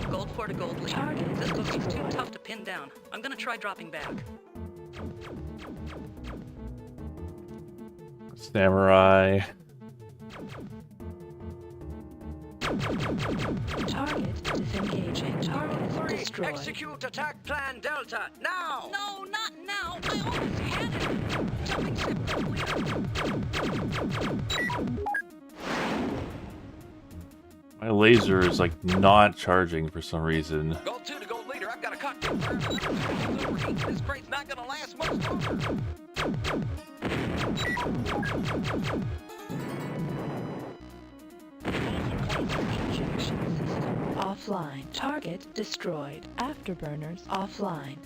Gold 4 to gold lead. This looks too tough to pin down. I'm gonna try dropping back. Samurai. Target disengaging. Target destroyed. Execute attack plan Delta, now! No, not now. I almost had it. Jumping ship complete. My laser is like not charging for some reason. Gold 2 to gold leader, I've got a cockpit fire. This crate's not gonna last much longer. Offline. Target destroyed. Afterburners offline.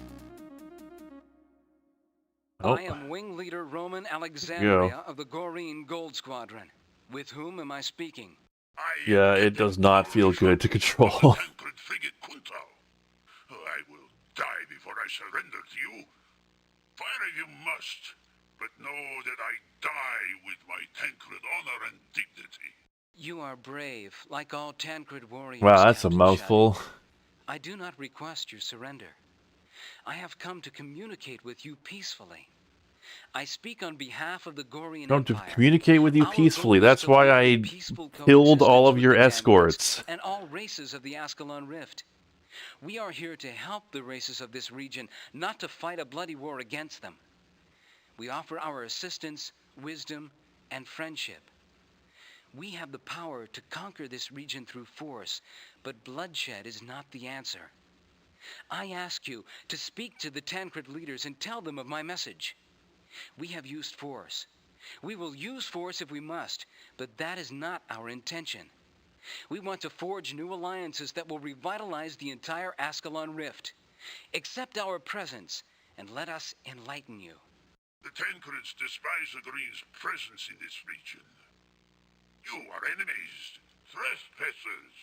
Oh. I am Wing Leader Roman Alexandria of the Goreen Gold Squadron. With whom am I speaking? Yeah, it does not feel good to control. Tancred frigate Quintal. I will die before I surrender to you. Fire if you must, but know that I die with my Tancred honor and dignity. You are brave, like all Tancred warriors. Wow, that's a Captain mouthful. Shadow. I do not request your surrender. I have come to communicate with you peacefully. I speak on behalf of the Goreen Don't to Empire. communicate with you Our peacefully. goal is That's to why live I in peaceful killed all of coexistence your with the escorts. Tancreds and all races of the Ascalon Rift. We are here to help the races of this region, not to fight a bloody war against them. We offer our assistance, wisdom, and friendship. We have the power to conquer this region through force, but bloodshed is not the answer. I ask you to speak to the Tancred leaders and tell them of my message. We have used force. We will use force if we must, but that is not our intention. We want to forge new alliances that will revitalize the entire Ascalon Rift. Accept our presence, and let us enlighten you. The Tancreds despise the Green's presence in this region. You are enemies, trespassers.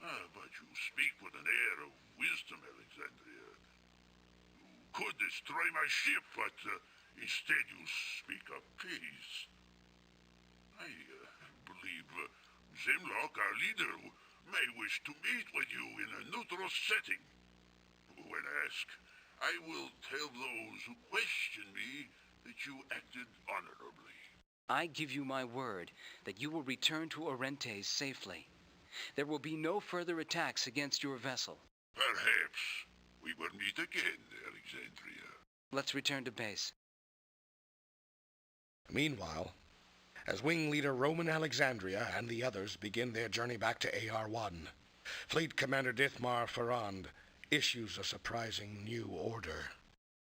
But you speak with an air of wisdom, Alexandria. You could destroy my ship, but instead you speak of peace. I believe Zemlok, our leader, may wish to meet with you in a neutral setting. When asked, I will tell those who question me that you acted honorably. I give you my word that you will return to Orentes safely. There will be no further attacks against your vessel. Perhaps we will meet again, Alexandria. Let's return to base. Meanwhile, as Wing Leader Roman Alexandria and the others begin their journey back to AR-1, Fleet Commander Dithmar Farrand issues a surprising new order.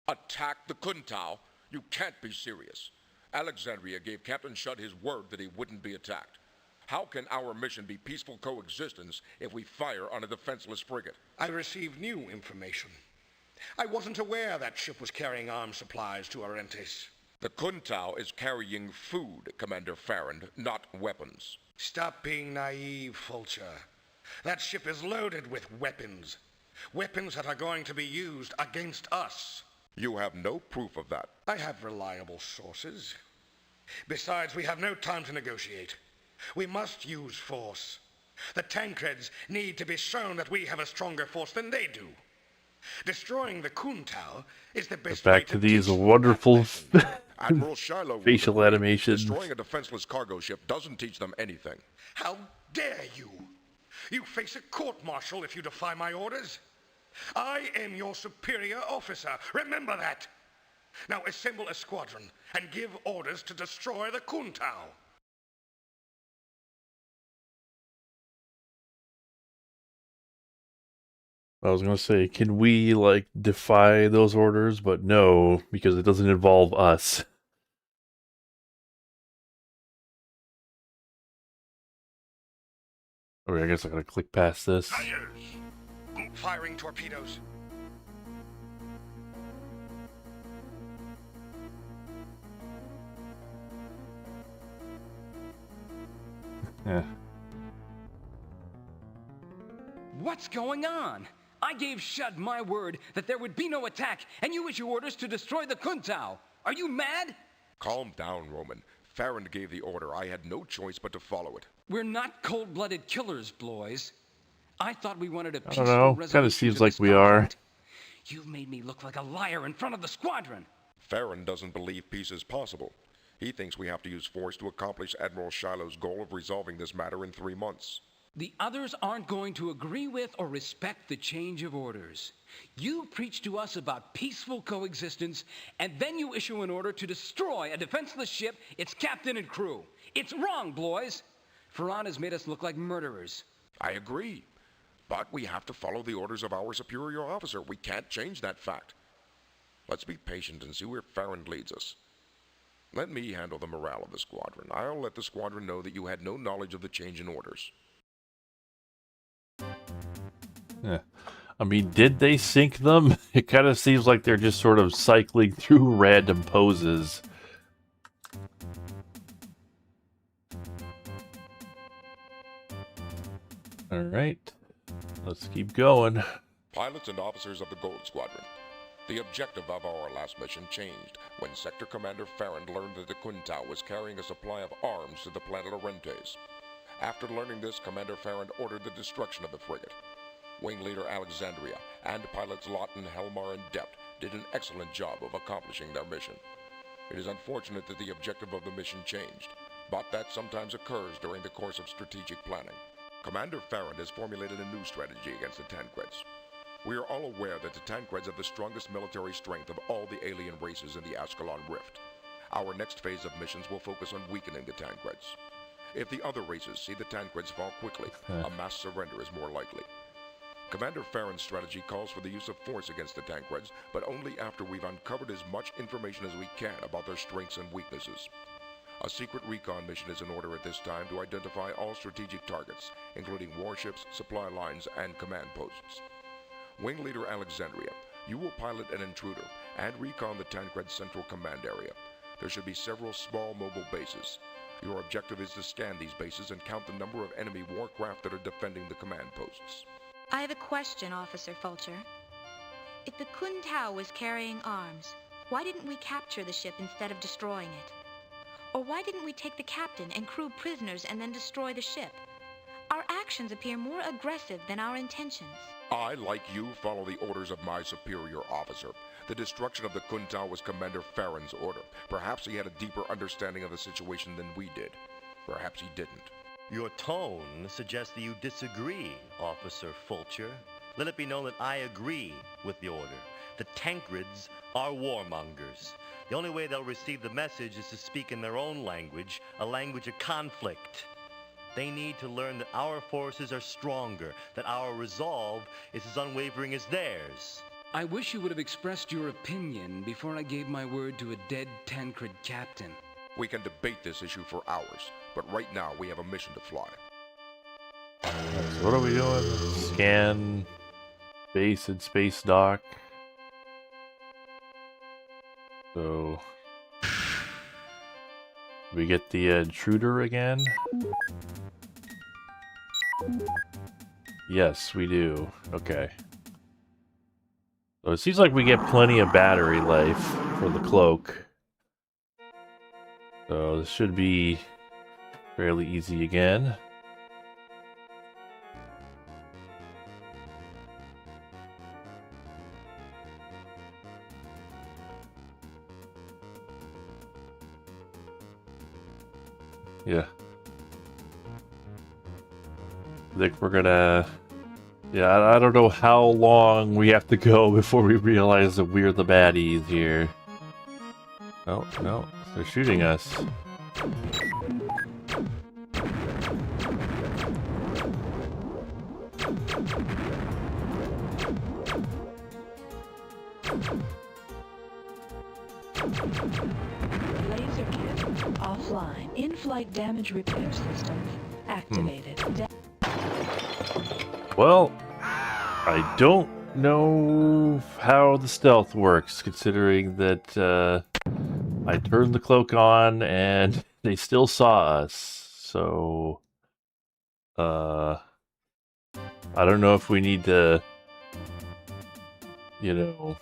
Attack the Kuntao? You can't be serious. Alexandria gave Captain Shudd his word that he wouldn't be attacked. How can our mission be peaceful coexistence if we fire on a defenseless frigate? I received new information. I wasn't aware that ship was carrying arms supplies to Orentes. The Kuntao is carrying food, Commander Farrand, not weapons. Stop being naive, Fulcher. That ship is loaded with weapons. Weapons that are going to be used against us. You have no proof of that. I have reliable sources. Besides, we have no time to negotiate. We must use force. The Tancreds need to be shown that we have a stronger force than they do. Destroying the Kuntao is the best way Back to these wonderful Admiral Shiloh facial animations. Destroying a defenseless cargo ship doesn't teach them anything. How dare you? You face a court-martial if you defy my orders. I am your superior officer. Remember that. Now assemble a squadron and give orders to destroy the Kuntao. I was going to say, can we, like, defy those orders? But no, because it doesn't involve us. Okay, I guess I gotta click past this. Firing torpedoes. Yeah. What's going on? I gave Shudd my word that there would be no attack, and you issue orders to destroy the Kuntao. Are you mad? Calm down, Roman. Farrand gave the order. I had no choice but to follow it. We're not cold-blooded killers, Blois. I thought we wanted a I peaceful don't know. resolution Kind of seems to like this we are. conflict. You've made me look like a liar in front of the squadron. Farrand doesn't believe peace is possible. He thinks we have to use force to accomplish Admiral Shiloh's goal of resolving this matter in 3 months. The others aren't going to agree with or respect the change of orders. You preach to us about peaceful coexistence, and then you issue an order to destroy a defenseless ship, its captain and crew. It's wrong, Blois. Farrand has made us look like murderers. I agree. But we have to follow the orders of our superior officer. We can't change that fact. Let's be patient and see where Farrand leads us. Let me handle the morale of the squadron. I'll let the squadron know that you had no knowledge of the change in orders. Yeah. I mean, did they sink them? It kind of seems like they're just sort of cycling through random poses. Alright. Let's keep going. Pilots and officers of the Gold Squadron. The objective of our last mission changed when Sector Commander Farrand learned that the Kuntao was carrying a supply of arms to the planet Orentes. After learning this, Commander Farrand ordered the destruction of the frigate. Wing Leader Alexandria and pilots Lawton, Helmar, and Dept did an excellent job of accomplishing their mission. It is unfortunate that the objective of the mission changed, but that sometimes occurs during the course of strategic planning. Commander Farrand has formulated a new strategy against the Tancreds. We are all aware that the Tancreds have the strongest military strength of all the alien races in the Ascalon Rift. Our next phase of missions will focus on weakening the Tancreds. If the other races see the Tancreds fall quickly, a mass surrender is more likely. Commander Farron's strategy calls for the use of force against the Tancreds, but only after we've uncovered as much information as we can about their strengths and weaknesses. A secret recon mission is in order at this time to identify all strategic targets, including warships, supply lines, and command posts. Wing Leader Alexandria, you will pilot an intruder and recon the Tancred Central Command area. There should be several small mobile bases. Your objective is to scan these bases and count the number of enemy warcraft that are defending the command posts. I have a question, Officer Fulcher. If the Kun Tao was carrying arms, why didn't we capture the ship instead of destroying it? Or why didn't we take the captain and crew prisoners and then destroy the ship? Our actions appear more aggressive than our intentions. I, like you, follow the orders of my superior officer. The destruction of the Kun Tao was Commander Farron's order. Perhaps he had a deeper understanding of the situation than we did. Perhaps he didn't. Your tone suggests that you disagree, Officer Fulcher. Let it be known that I agree with the order. The Tancreds are warmongers. The only way they'll receive the message is to speak in their own language, a language of conflict. They need to learn that our forces are stronger, that our resolve is as unwavering as theirs. I wish you would have expressed your opinion before I gave my word to a dead Tancred captain. We can debate this issue for hours, but right now we have a mission to fly. So what are we doing? Scan base and space dock. So we get the intruder again? Yes, we do. Okay. So it seems like we get plenty of battery life for the cloak. So this should be fairly easy again. Yeah. I think we're gonna... Yeah, I don't know how long we have to go before we realize that we're the baddies here. Oh, no. They're shooting us. Laser cannon offline. In-flight damage repair systems activated. Well, I don't know how the stealth works, considering that I turned the cloak on and they still saw us. So, I don't know if we need to, you know,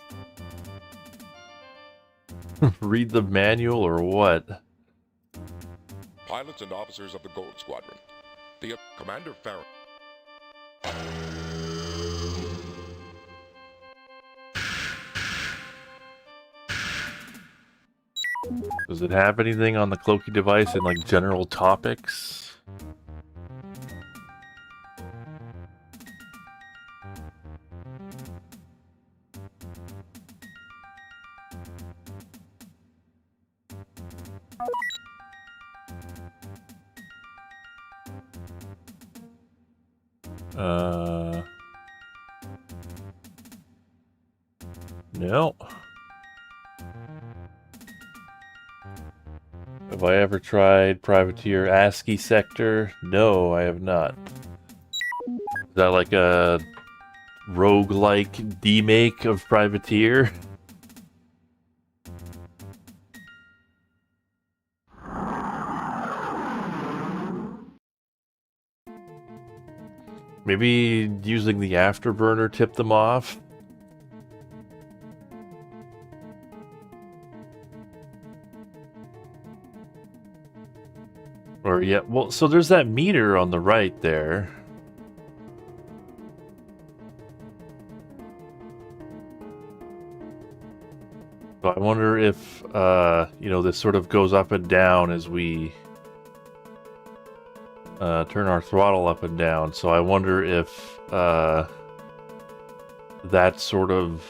read the manual or what. Pilots and officers of the Gold Squadron. The Commander Farron. Does it have anything on the cloaking device in, like, general topics? No. Have I ever tried Privateer ASCII sector? No, I have not. Is that like a roguelike demake of Privateer? Maybe using the afterburner tipped them off? Or yeah, well, so there's that meter on the right there. So I wonder if, you know, this sort of goes up and down as we turn our throttle up and down. So I wonder if that sort of,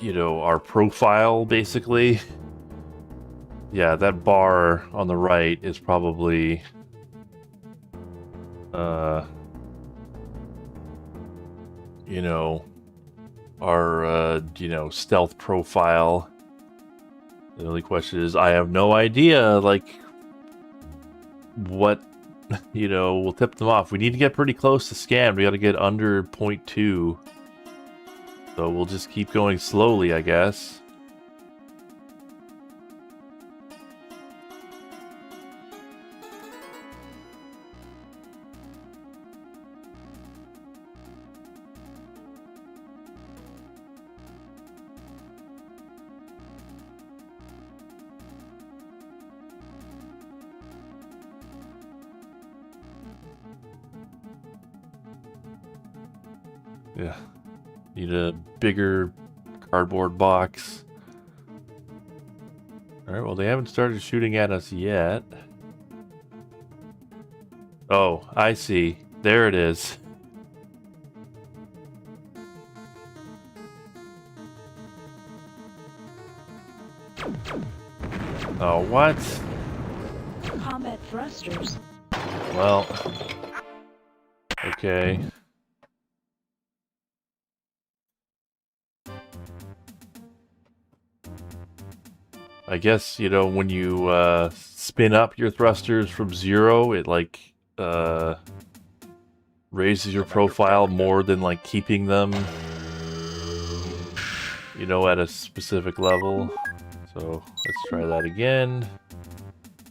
you know, our profile, basically. Yeah, that bar on the right is probably, you know, our, you know, stealth profile. The only question is, I have no idea, like, what, you know, will tip them off. We need to get pretty close to scan. We got to get under 0.2. So we'll just keep going slowly, I guess. Yeah. Need a bigger cardboard box. Alright, well, they haven't started shooting at us yet. Oh, I see. There it is. Oh, what? Combat thrusters. Well. Okay. I guess, you know, when you spin up your thrusters from 0, it, like, raises your profile more than, like, keeping them, you know, at a specific level. So, let's try that again.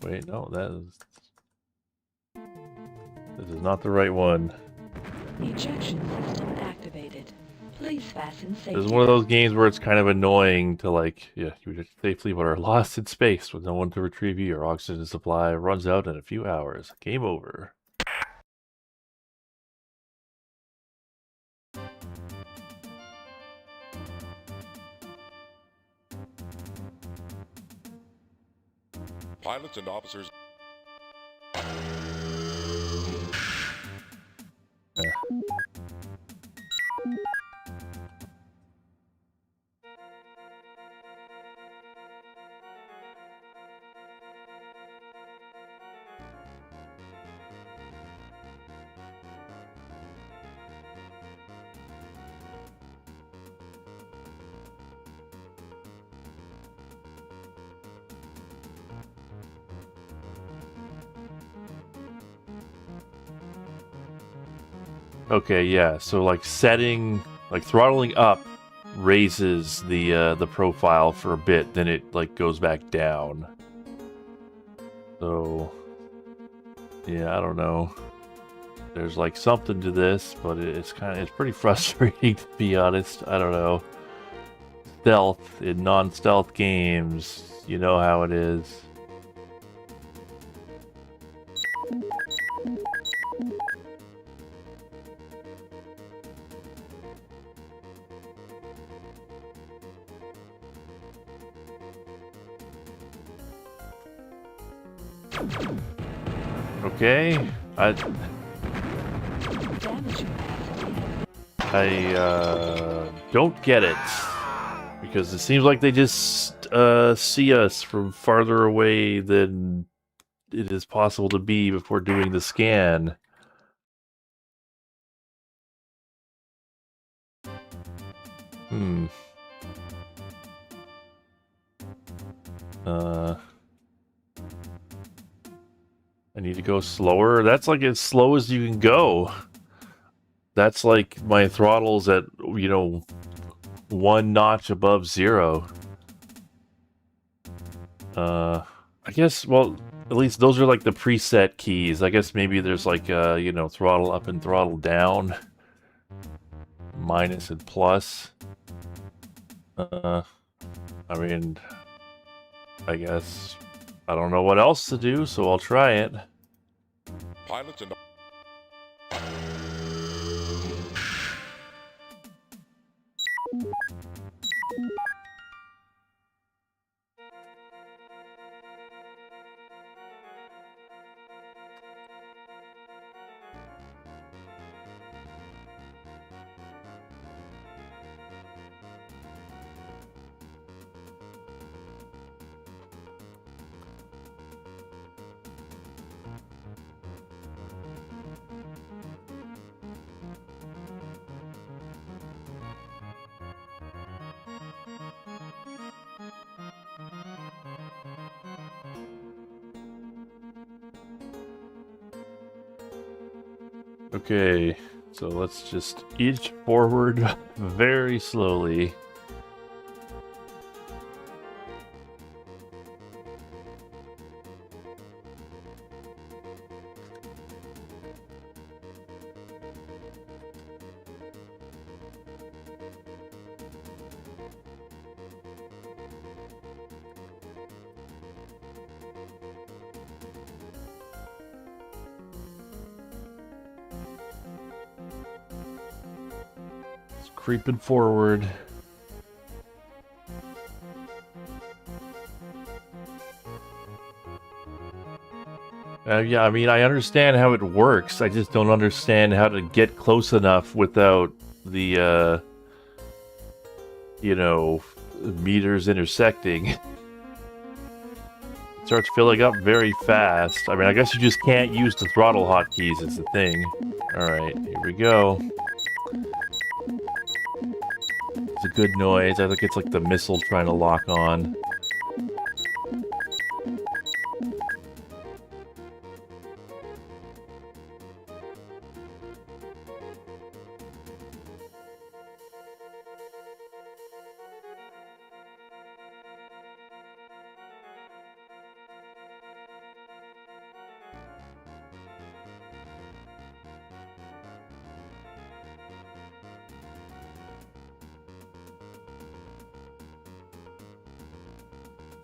Wait, no, this is not the right one. Ejection system activated. Please fasten safety. This is one of those games where it's kind of annoying to, like, yeah, you just safely but are lost in space with no one to retrieve you. Your oxygen supply runs out in a few hours. Game over. Pilots and officers. Okay, yeah. So like throttling up raises the profile for a bit, then it like goes back down. So yeah, I don't know. There's like something to this, but it's pretty frustrating to be honest. I don't know. Stealth in non-stealth games, you know how it is. Okay, I don't get it, because it seems like they just see us from farther away than it is possible to be before doing the scan. I need to go slower. That's like as slow as you can go. That's like my throttle's at, you know, 1 notch above 0. I guess, well, at least those are like the preset keys. I guess maybe there's like, you know, throttle up and throttle down. Minus and plus. I mean, I guess I don't know what else to do, so I'll try it. Pilots and Okay, so let's just inch forward very slowly. Creeping forward. Yeah, I mean, I understand how it works. I just don't understand how to get close enough without the, you know, meters intersecting. It starts filling up very fast. I mean, I guess you just can't use the throttle hotkeys is the thing. Alright, here we go. It's a good noise. I think it's like the missile trying to lock on.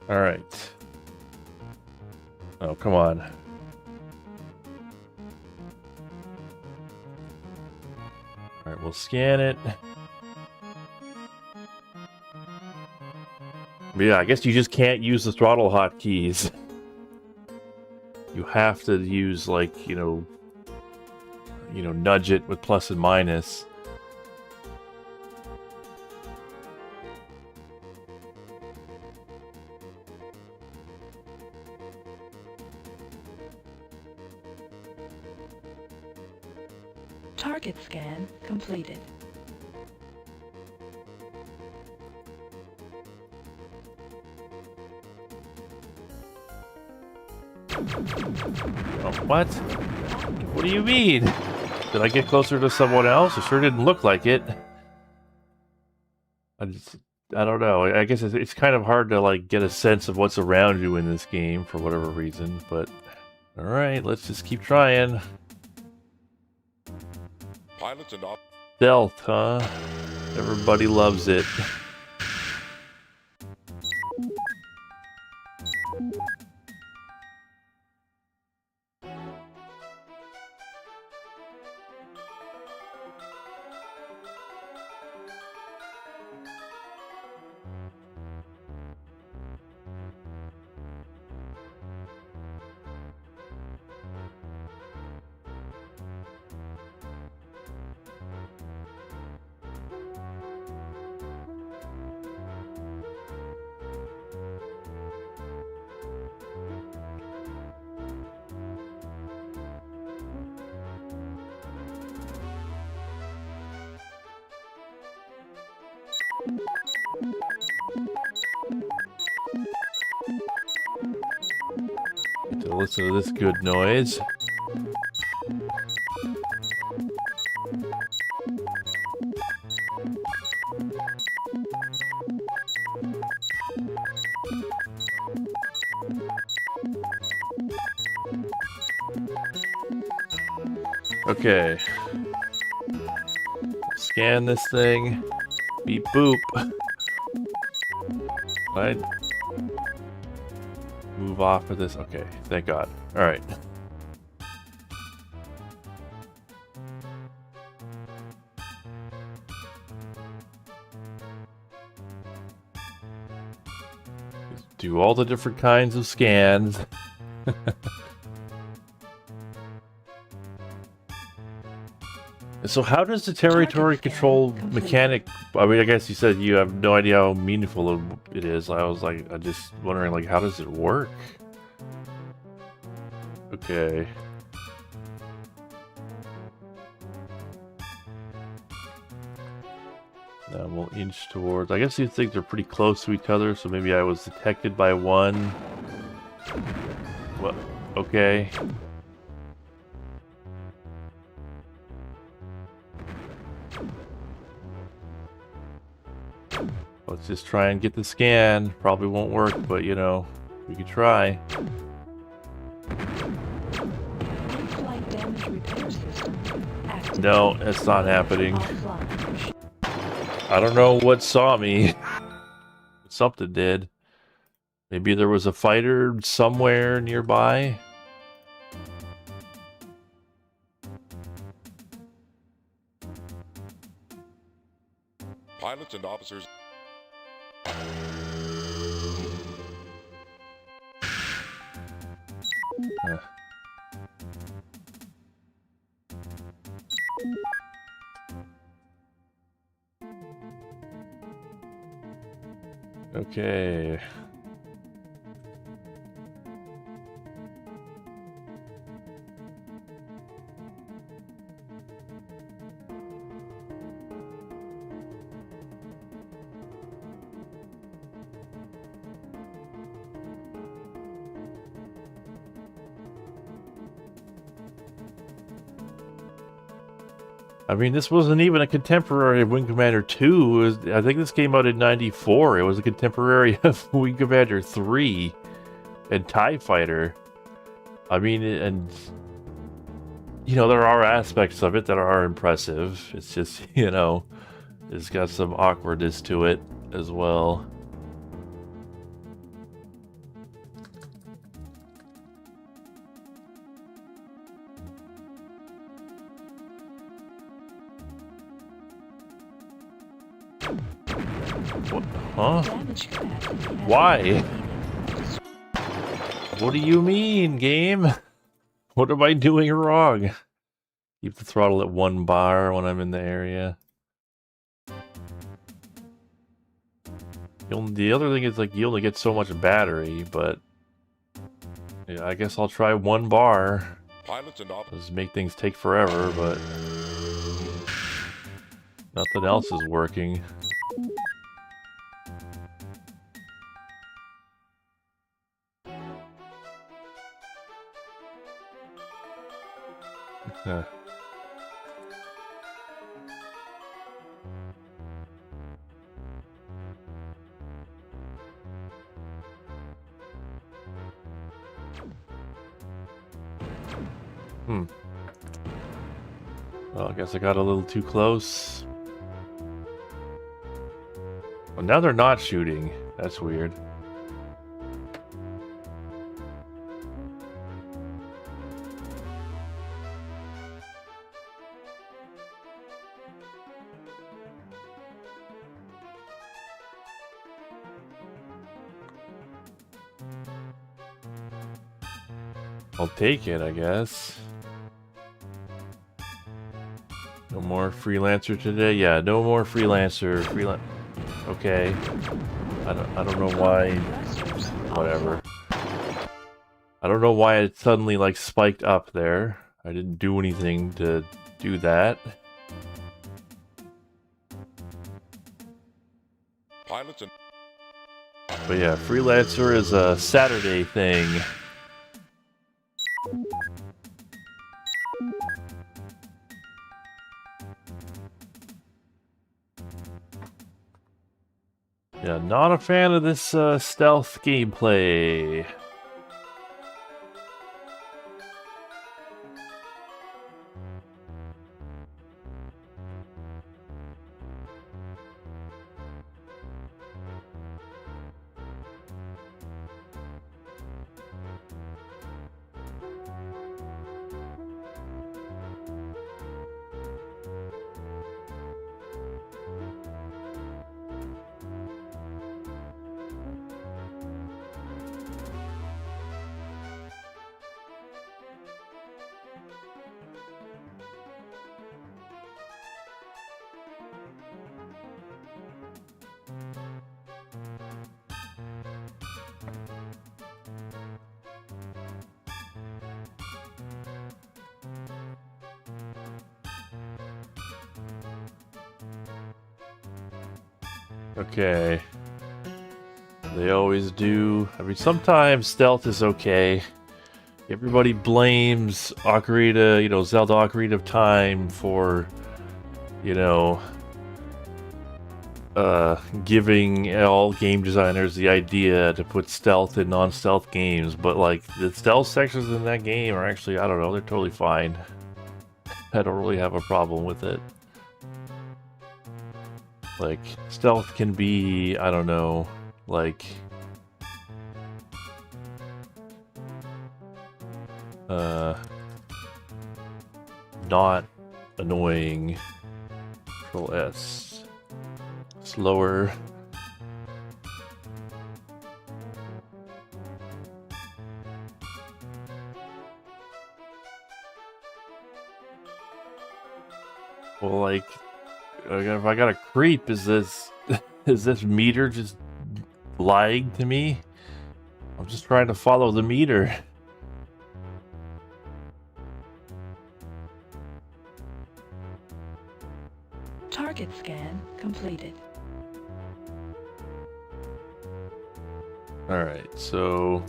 Alright. Oh, come on. Alright, we'll scan it. But yeah, I guess you just can't use the throttle hotkeys. You have to use, like, you know, nudge it with plus and minus. Target scan completed. Oh, what? What do you mean? Did I get closer to someone else? It sure didn't look like it. I don't know. I guess it's kind of hard to, like, get a sense of what's around you in this game for whatever reason, but alright, let's just keep trying. Pilots and Stealth, huh? Everybody loves it. To listen to this good noise. Okay. Scan this thing. Beep boop. Right. Move off of this. Okay, thank God. Alright. Do all the different kinds of scans. So how does the territory control mechanic... I mean, I guess you said you have no idea how meaningful it is. I was like, I'm just wondering, like, how does it work? Okay. Now we'll inch towards... I guess these things are pretty close to each other, so maybe I was detected by one. Well, okay. Let's just try and get the scan. Probably won't work, but you know, we could try. Flight damage repair system active. No, it's not happening. Offline. I don't know what saw me. Something did. Maybe there was a fighter somewhere nearby. Pilots and officers. Okay. I mean, this wasn't even a contemporary of Wing Commander 2. I think this came out in '94. It was a contemporary of Wing Commander 3 and TIE Fighter. I mean, and you know, there are aspects of it that are impressive. It's just, you know, it's got some awkwardness to it as well. What? Huh? Damage capacity has Why? been What do you mean, game? What am I doing wrong? Keep the throttle at 1 bar when I'm in the area. The other thing is, like, you only get so much battery, but yeah, I guess I'll try 1 bar. Pilots and officers. Just make things take forever, but nothing else is working. Huh. Well, I guess I got a little too close. Well, now they're not shooting. That's weird. I'll take it, I guess. No more freelancer today? Yeah, no more freelancer. Okay. I don't know why. Whatever. I don't know why it suddenly, like, spiked up there. I didn't do anything to do that. Pilots and But yeah, freelancer is a Saturday thing. Yeah, not a fan of this stealth gameplay. Okay. They always do. I mean, sometimes stealth is okay. Everybody blames Ocarina, you know, Zelda Ocarina of Time for you know, giving all game designers the idea to put stealth in non-stealth games, but like the stealth sections in that game are actually, I don't know, they're totally fine. I don't really have a problem with it. Like, stealth can be, I don't know, like, not annoying. Control S. Slower. Well, like, if I got a creep, is this is this meter just lying to me? I'm just trying to follow the meter. Target scan completed. Alright, so...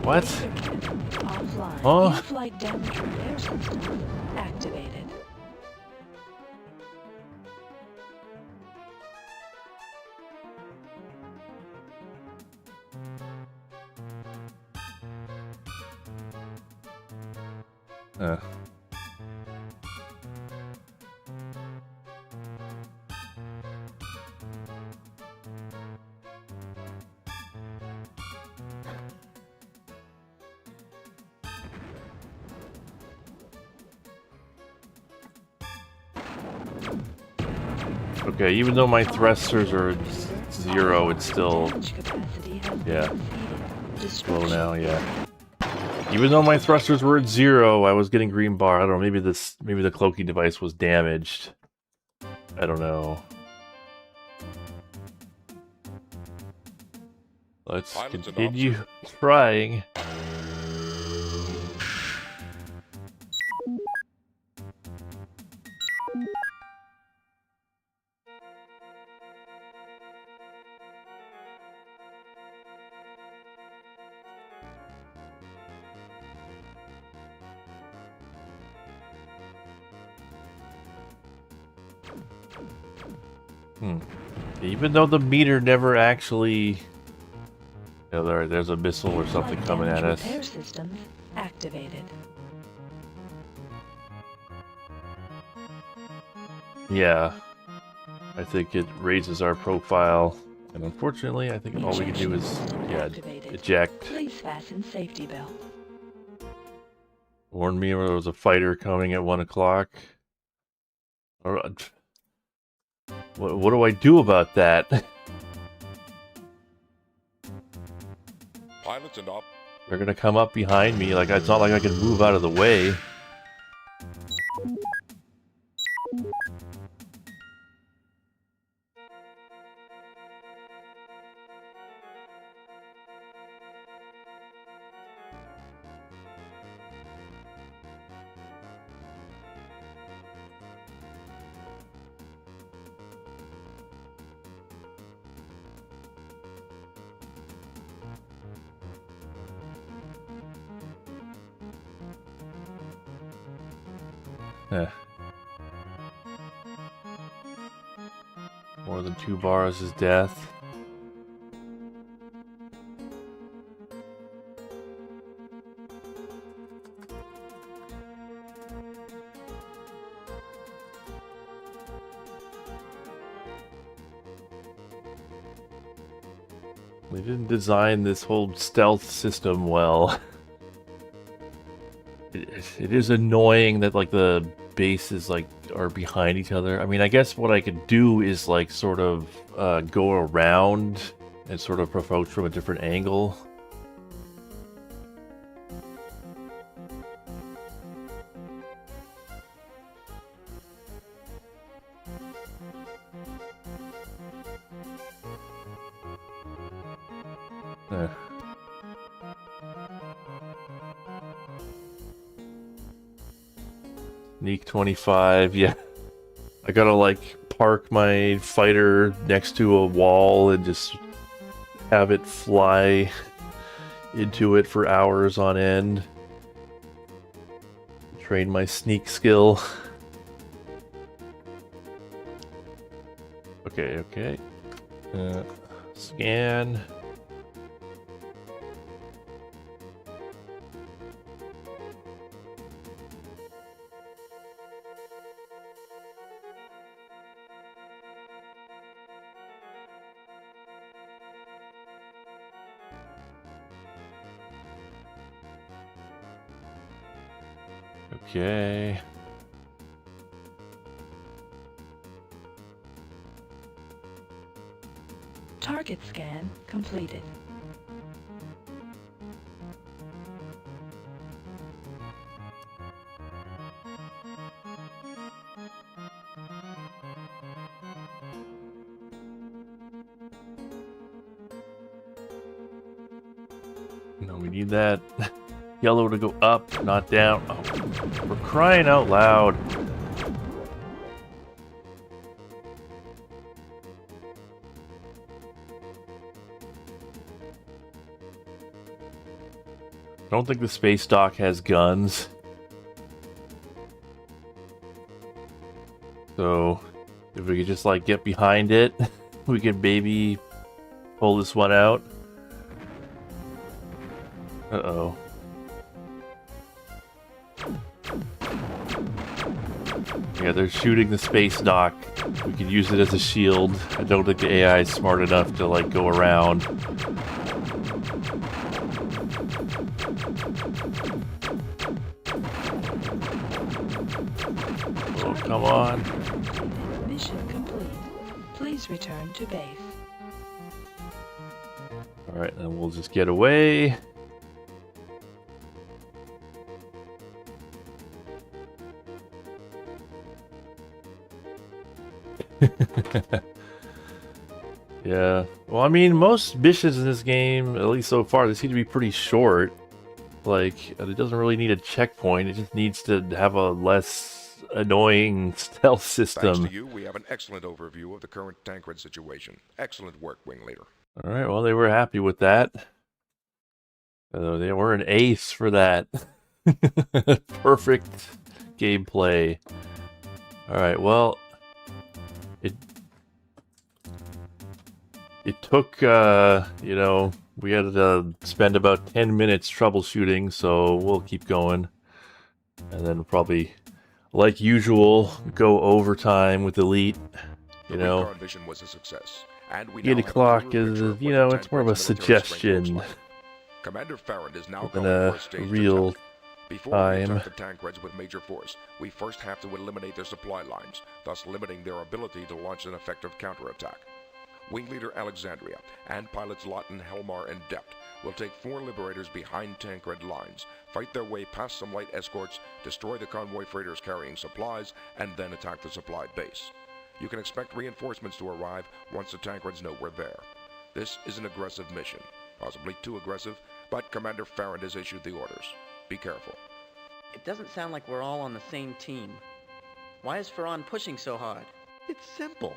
What? Offline. Huh? In-flight damage repair system activated. Okay, even though my thrusters are 0, it's still... Yeah. Slow now, yeah. Even though my thrusters were at 0, I was getting green bar. I don't know, maybe the cloaking device was damaged. I don't know. Let's continue trying. Even though the meter never actually... You know, there's a missile or something coming at us. Repair systems activated. Yeah. I think it raises our profile. And unfortunately, I think all we can do is, yeah, eject. Please fasten safety belt. Warned me there was a fighter coming at 1 o'clock. What do I do about that? Pilots and op. They're gonna come up behind me. Like, it's not like I can move out of the way. More than 2 bars is death. They didn't design this whole stealth system well. It is annoying that like the bases like are behind each other. I mean, I guess what I could do is like sort of go around and sort of approach from a different angle. Sneak 25, yeah. I gotta like park my fighter next to a wall and just have it fly into it for hours on end. Train my sneak skill. Okay. Scan. Okay. Target scan completed. No, we need that yellow to go up, not down. Oh, we're crying out loud. I don't think the space dock has guns. So, if we could just, like, get behind it, we could maybe pull this one out. Uh-oh. Yeah, they're shooting the space dock. We could use it as a shield. I don't think the AI is smart enough to, like, go around. Oh, come on. Mission complete. Please return to base. Alright, then we'll just get away. Yeah. Well, I mean, most missions in this game, at least so far, they seem to be pretty short. Like, it doesn't really need a checkpoint. It just needs to have a less annoying stealth system. Thanks to you, we have an excellent overview of the current Tancred situation. Excellent work, Wing Leader. Alright, well, they were happy with that. They were an ace for that. Perfect gameplay. Alright, well... It took, you know, we had to spend about 10 minutes troubleshooting, so we'll keep going. And then probably, like usual, go overtime with Elite, you know. The mission was a success, and we 8 o'clock is, you know, it's more of a suggestion Commander Farrand is now than calling a for a staged real attack. Before we time. attack the Tancreds with major force, we first have to eliminate their supply lines, thus limiting their ability to launch an effective counterattack. Wing Leader Alexandria and pilots Lawton, Helmar, and Dept will take 4 liberators behind Tancred lines, fight their way past some light escorts, destroy the convoy freighters carrying supplies, and then attack the supply base. You can expect reinforcements to arrive once the Tancreds know we're there. This is an aggressive mission, possibly too aggressive, but Commander Farrand has issued the orders. Be careful. It doesn't sound like we're all on the same team. Why is Farhan pushing so hard? It's simple.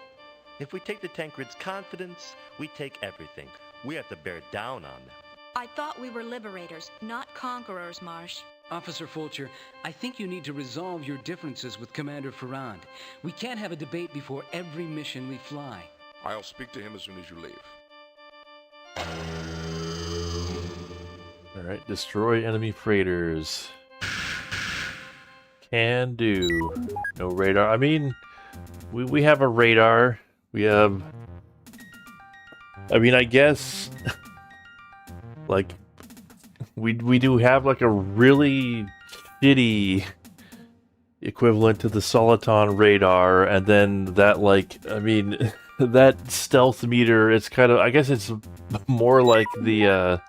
If we take the Tancred's confidence, we take everything. We have to bear down on them. I thought we were liberators, not conquerors, Marsh. Officer Fulcher, I think you need to resolve your differences with Commander Farrand. We can't have a debate before every mission we fly. I'll speak to him as soon as you leave. Alright, destroy enemy freighters. Can do. No radar. I mean, we have a radar. We have... I mean, I guess... like, we do have, like, a really shitty equivalent to the Soliton radar, and then that, like, I mean, that stealth meter, it's kind of... I guess it's more like the,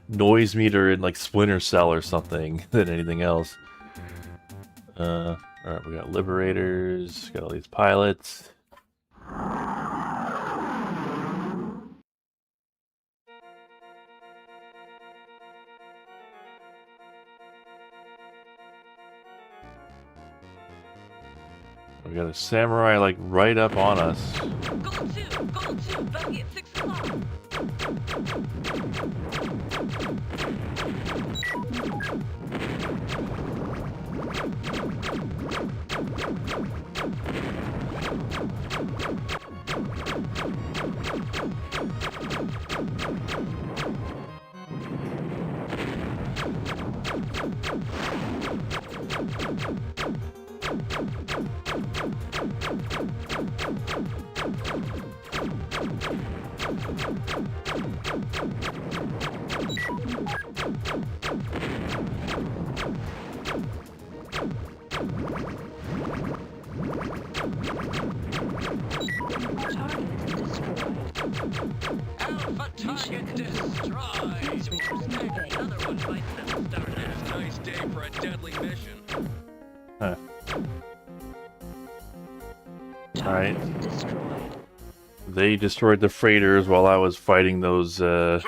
noise meter in, like, Splinter Cell or something than anything else. Alright, we got liberators, got all these pilots. We got a samurai, like, right up on us. Gold 2, buggy at 6 o'clock. Alpha target destroyed. Another one bites them started. Nice day for a deadly mission. Huh. Alright. They destroyed the freighters while I was fighting those So,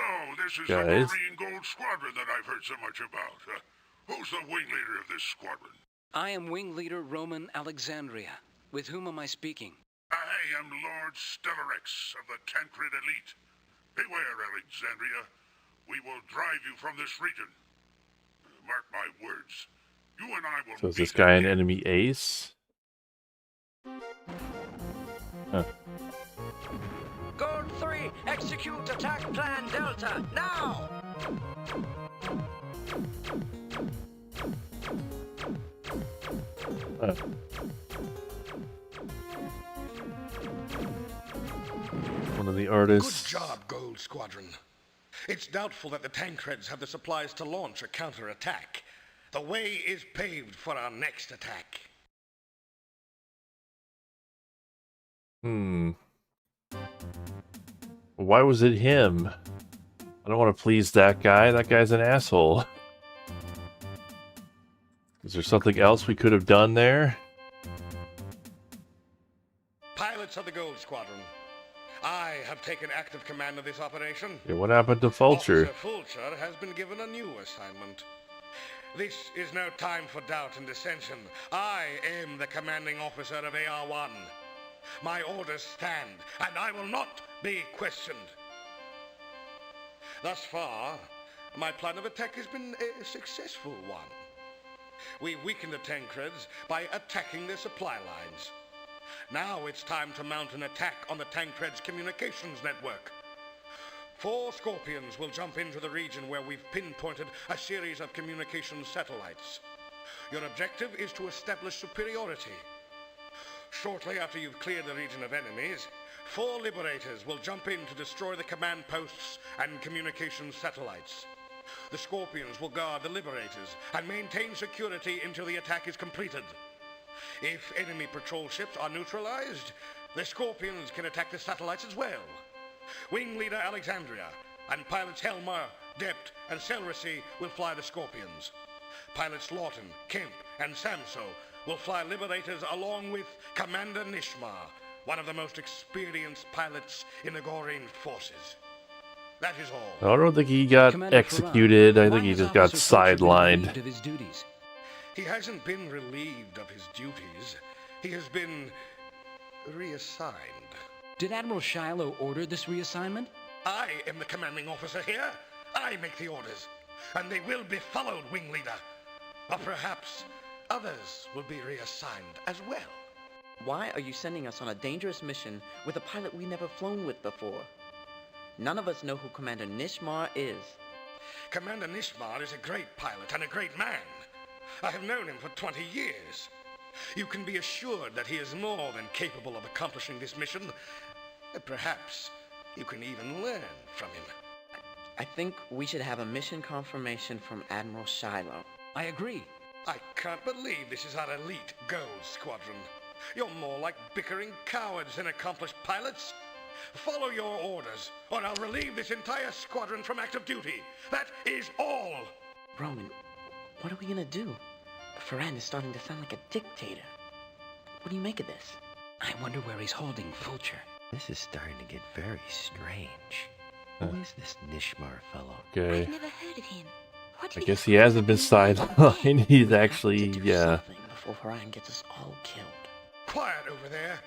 this is guys. the Marine Gold Squadron that I've heard so much about. Who's the wing leader of this squadron? I am wing leader Roman Alexandria. With whom am I speaking? I am Lord Stellarex of the Tancred Elite. Beware, Alexandria. We will drive you from this region. Mark my words. You and I will... So is this guy an enemy ace? Huh. Gold 3, execute attack plan Delta, now! One of the artists. Good job, Gold Squadron. It's doubtful that the Tancreds have the supplies to launch a counterattack. The way is paved for our next attack. Why was it him? I don't want to please that guy. That guy's an asshole. Is there something else we could have done there? Pilots of the Gold Squadron, I have taken active command of this operation. Yeah, what happened to Fulcher? Officer Fulcher has been given a new assignment. This is no time for doubt and dissension. I am the commanding officer of AR-1. My orders stand, and I will not be questioned. Thus far, my plan of attack has been a successful one. We weakened the Tancreds by attacking their supply lines. Now it's time to mount an attack on the Tancred's communications network. 4 Scorpions will jump into the region where we've pinpointed a series of communications satellites. Your objective is to establish superiority. Shortly after you've cleared the region of enemies, 4 Liberators will jump in to destroy the command posts and communications satellites. The Scorpions will guard the Liberators and maintain security until the attack is completed. If enemy patrol ships are neutralized, the Scorpions can attack the satellites as well. Wing Leader Alexandria and pilots Helmer, Dept, and Selrecy will fly the Scorpions. Pilots Lawton, Kemp, and Samso will fly Liberators along with Commander Nishmar, one of the most experienced pilots in the Goreen forces. That is all. I don't think he got executed. I think he just got sidelined. He hasn't been relieved of his duties. He has been reassigned. Did Admiral Shiloh order this reassignment? I am the commanding officer here. I make the orders. And they will be followed, Wing Leader. Or perhaps others will be reassigned as well. Why are you sending us on a dangerous mission with a pilot we never flown with before? None of us know who Commander Nishmar is. Commander Nishmar is a great pilot and a great man. I have known him for 20 years. You can be assured that he is more than capable of accomplishing this mission. Perhaps you can even learn from him. I think we should have a mission confirmation from Admiral Shiloh. I agree. I can't believe this is our elite Gold Squadron. You're more like bickering cowards than accomplished pilots. Follow your orders, or I'll relieve this entire squadron from active duty. That is all. Roman, what are we gonna do? Ferran is starting to sound like a dictator. What do you make of this? I wonder where he's holding Fulcher. This is starting to get very strange. Who is this Nishmar fellow? Okay. I've never heard of him. I guess he hasn't been sidelined. He's actually, yeah. Before Ferran gets us all killed. Quiet over there.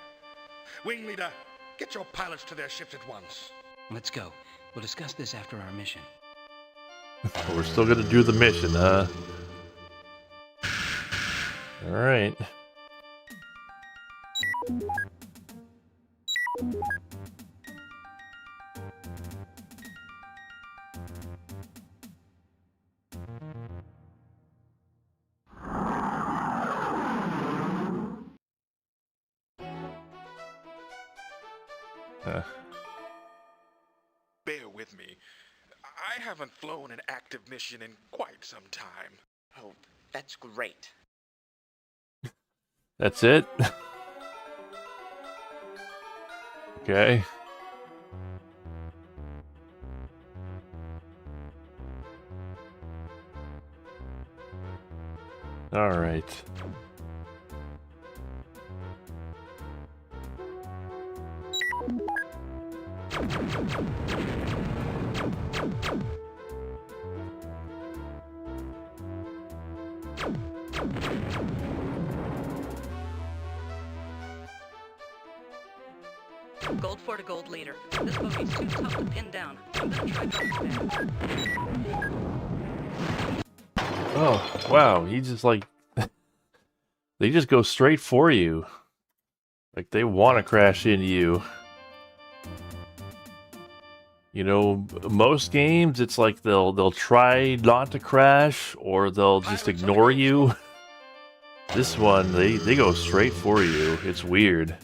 Wing Leader, get your pilots to their ships at once. Let's go. We'll discuss this after our mission. We're still gonna do the mission, huh? All right. Bear with me. I haven't flown an active mission in quite some time. Oh, that's great. That's it? Okay. All right. Gold for to gold leader. This bogey's too tough to pin down. I'm gonna try dropping back. Oh, wow. He just like... they just go straight for you. Like they want to crash into you. You know, most games it's like they'll try not to crash or they'll just ignore you. This one, they go straight for you. It's weird.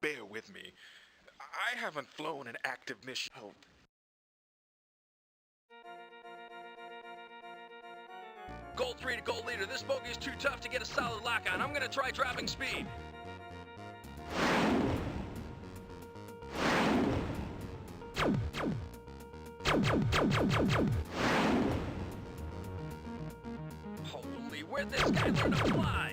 Bear with me. I haven't flown an active mission. Oh. Gold 3 to gold leader. This bogey is too tough to get a solid lock on. I'm gonna try dropping speed. Holy, where'd this guy learn to fly?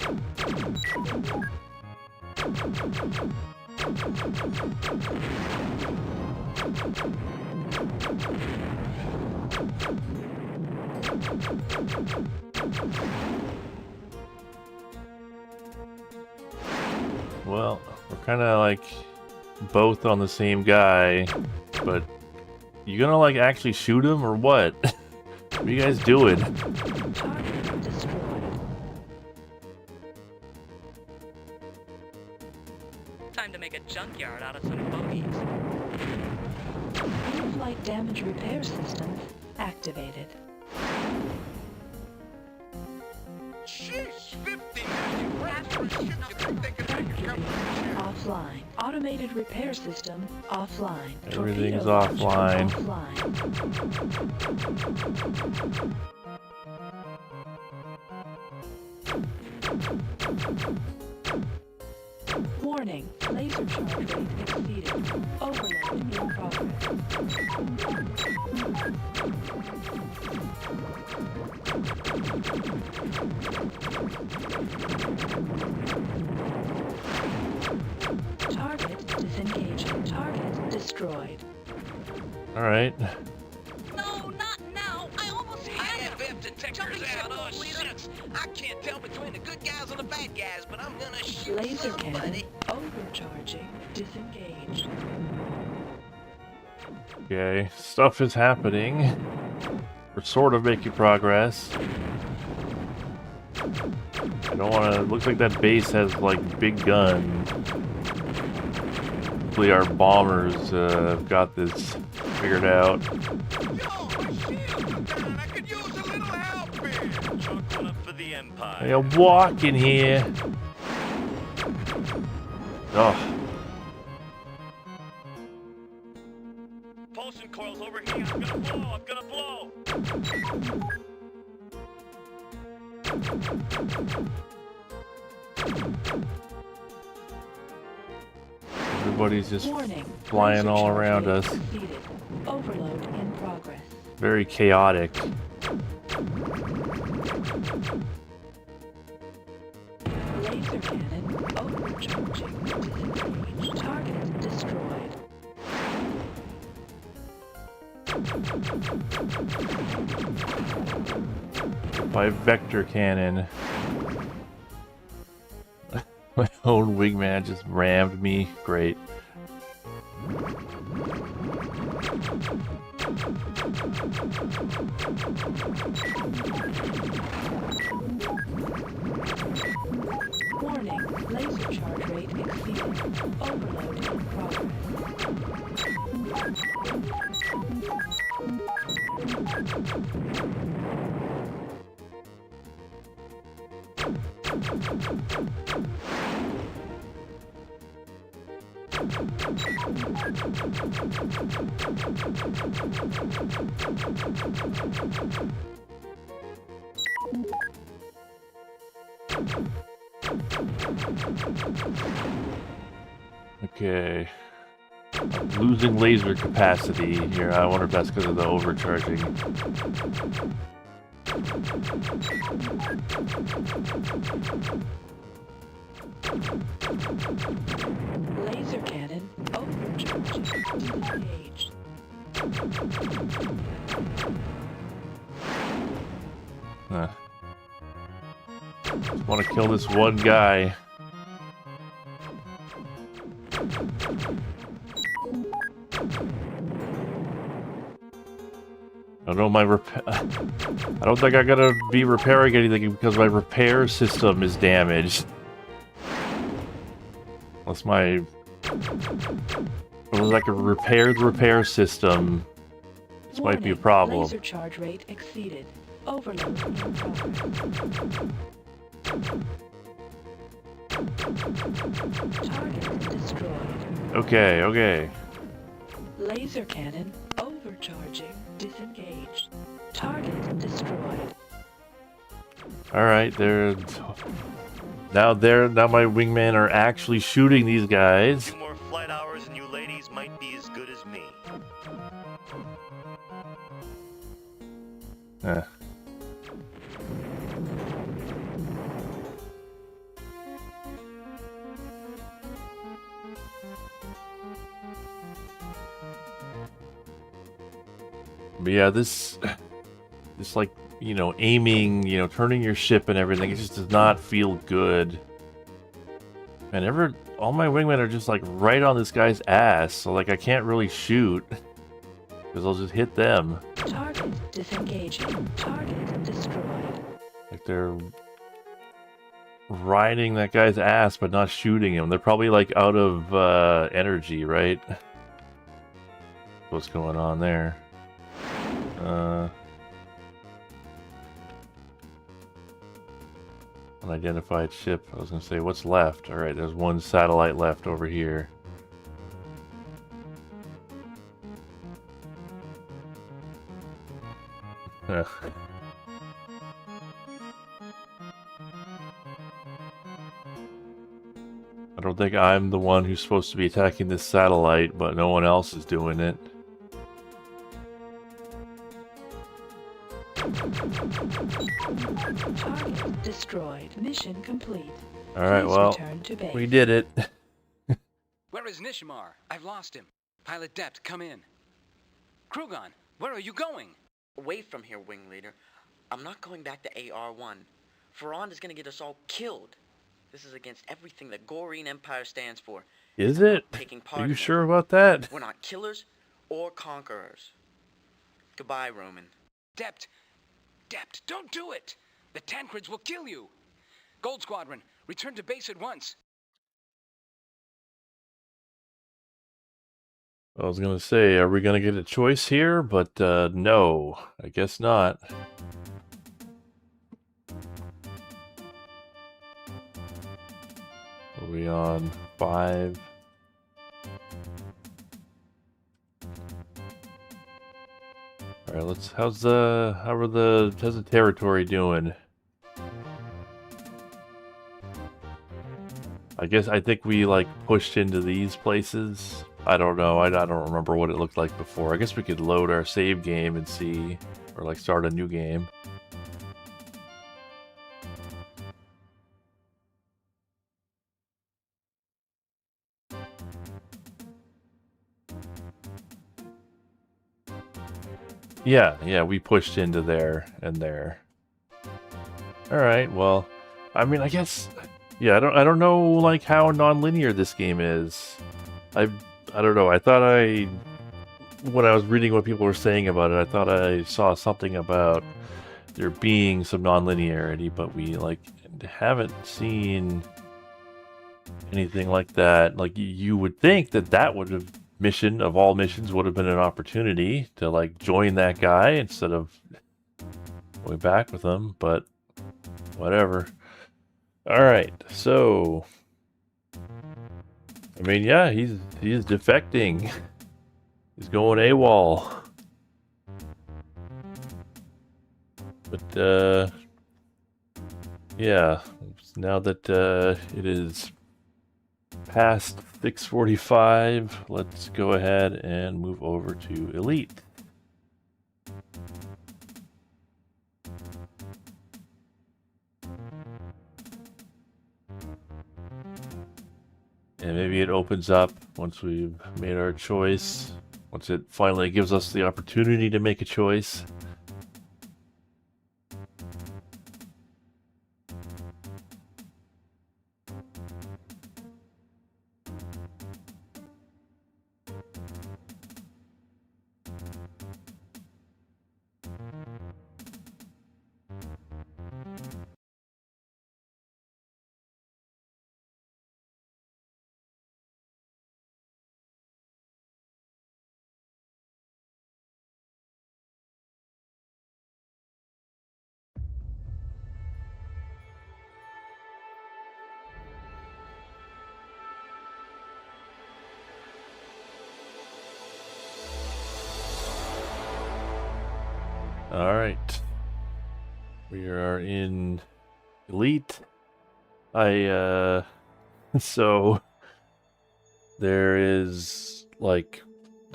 Well, we're kind of like both on the same guy, but you gonna like actually shoot him or what? What are you guys doing? Target destroyed. Time to make a junkyard out of some bogeys. In-flight damage repair system activated. Sheesh, 50 million crash for a ship. You think they can make a company? Offline. Automated repair system offline. Everything's Torpedo offline. offline. Warning. Laser charge rate exceeded. Overload in progress. Target disengaging. Target destroyed. Alright. No, not now. I almost had him. IFF detectors out. Oh, shucks. I can't tell between the good guys and the bad guys, but I'm gonna shoot Laser somebody. cannon overcharging. Disengaged. Okay, stuff is happening. We're sort of making progress. I don't want to... looks like that base has, like, big guns. Hopefully our bombers have got this figured out. Yo, my shields are down. I could use a little help here. Chalk one up for the Empire. Hey, I'm walking here. Oh, Propulsion coils over here. I'm gonna blow. I'm gonna blow. everybody's just Warning. flying Laser all charge around rate us. exceeded. Overload in progress. Very chaotic. Laser cannon overcharging. Disengaged. Target destroyed. By vector cannon. My own wingman just rammed me. Great. Warning, laser charge rate exceeded. Overload in progress. Okay. I'm losing laser capacity here. I wonder if that's because of the overcharging. Laser cannon overcharging. Disengaged. Huh. Just want to kill this one guy. I don't know my I don't think I gotta be repairing anything because my repair system is damaged. Unless I can repair the repair system, this might be a problem. Laser charge rate exceeded. Overload in progress. Target destroyed. Okay. Laser cannon overcharging. Disengaged. Target destroyed. Alright, now my wingmen are actually shooting these guys. 2 more flight hours and you ladies might be as good as me. But yeah, this like, you know, aiming, you know, turning your ship and everything, it just does not feel good. And all my wingmen are just like right on this guy's ass, so like I can't really shoot because I'll just hit them. Target disengaging. Target destroyed. Like they're riding that guy's ass but not shooting him. They're probably like out of energy, right? What's going on there? Unidentified ship. I was gonna say, what's left? Alright, there's one satellite left over here. Ugh. I don't think I'm the one who's supposed to be attacking this satellite, but no one else is doing it. Target destroyed. Mission complete. Alright, Please well, return to base. we did it. Where is Nishimar? I've lost him. Pilot Dept, come in. Krugan, where are you going? Away from here, Wing Leader. I'm not going back to AR-1. Ferran is gonna get us all killed. This is against everything the Goreen Empire stands for. Is it? Are you sure about that? We're not killers or conquerors. Goodbye, Roman. Dept, don't do it! The Tancreds will kill you! Gold Squadron, return to base at once. I was gonna say, are we gonna get a choice here? But no, I guess not. Are we on 5? All right, how's the territory doing? I think we like pushed into these places. I don't know. I don't remember what it looked like before. I guess we could load our save game and see, or like start a new game. Yeah, we pushed into there and there. Alright, well, I mean, I guess Yeah, I don't know like how non-linear this game is. I don't know. I thought when I was reading what people were saying about it, I thought I saw something about there being some non-linearity, but we like haven't seen anything like that. Like you would think that would have mission of all missions would have been an opportunity to like join that guy instead of going back with him, but whatever. All right, so I mean, yeah, he's defecting. He's going AWOL. But yeah, now that it is past 6:45, let's go ahead and move over to Elite. And maybe it opens up once we've made our choice. Once it finally gives us the opportunity to make a choice. All right, we are in Elite. So there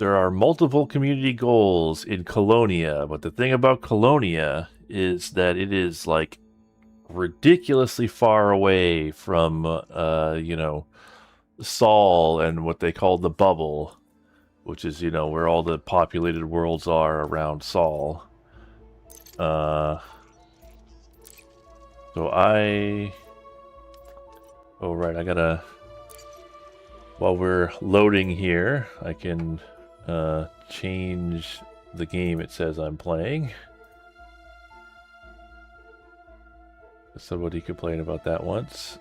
are multiple community goals in Colonia, but the thing about Colonia is that it is like ridiculously far away from Sol and what they call the bubble, which is where all the populated worlds are around Sol. So I gotta, while we're loading here, I can change the game it says I'm playing. Somebody complained about that once.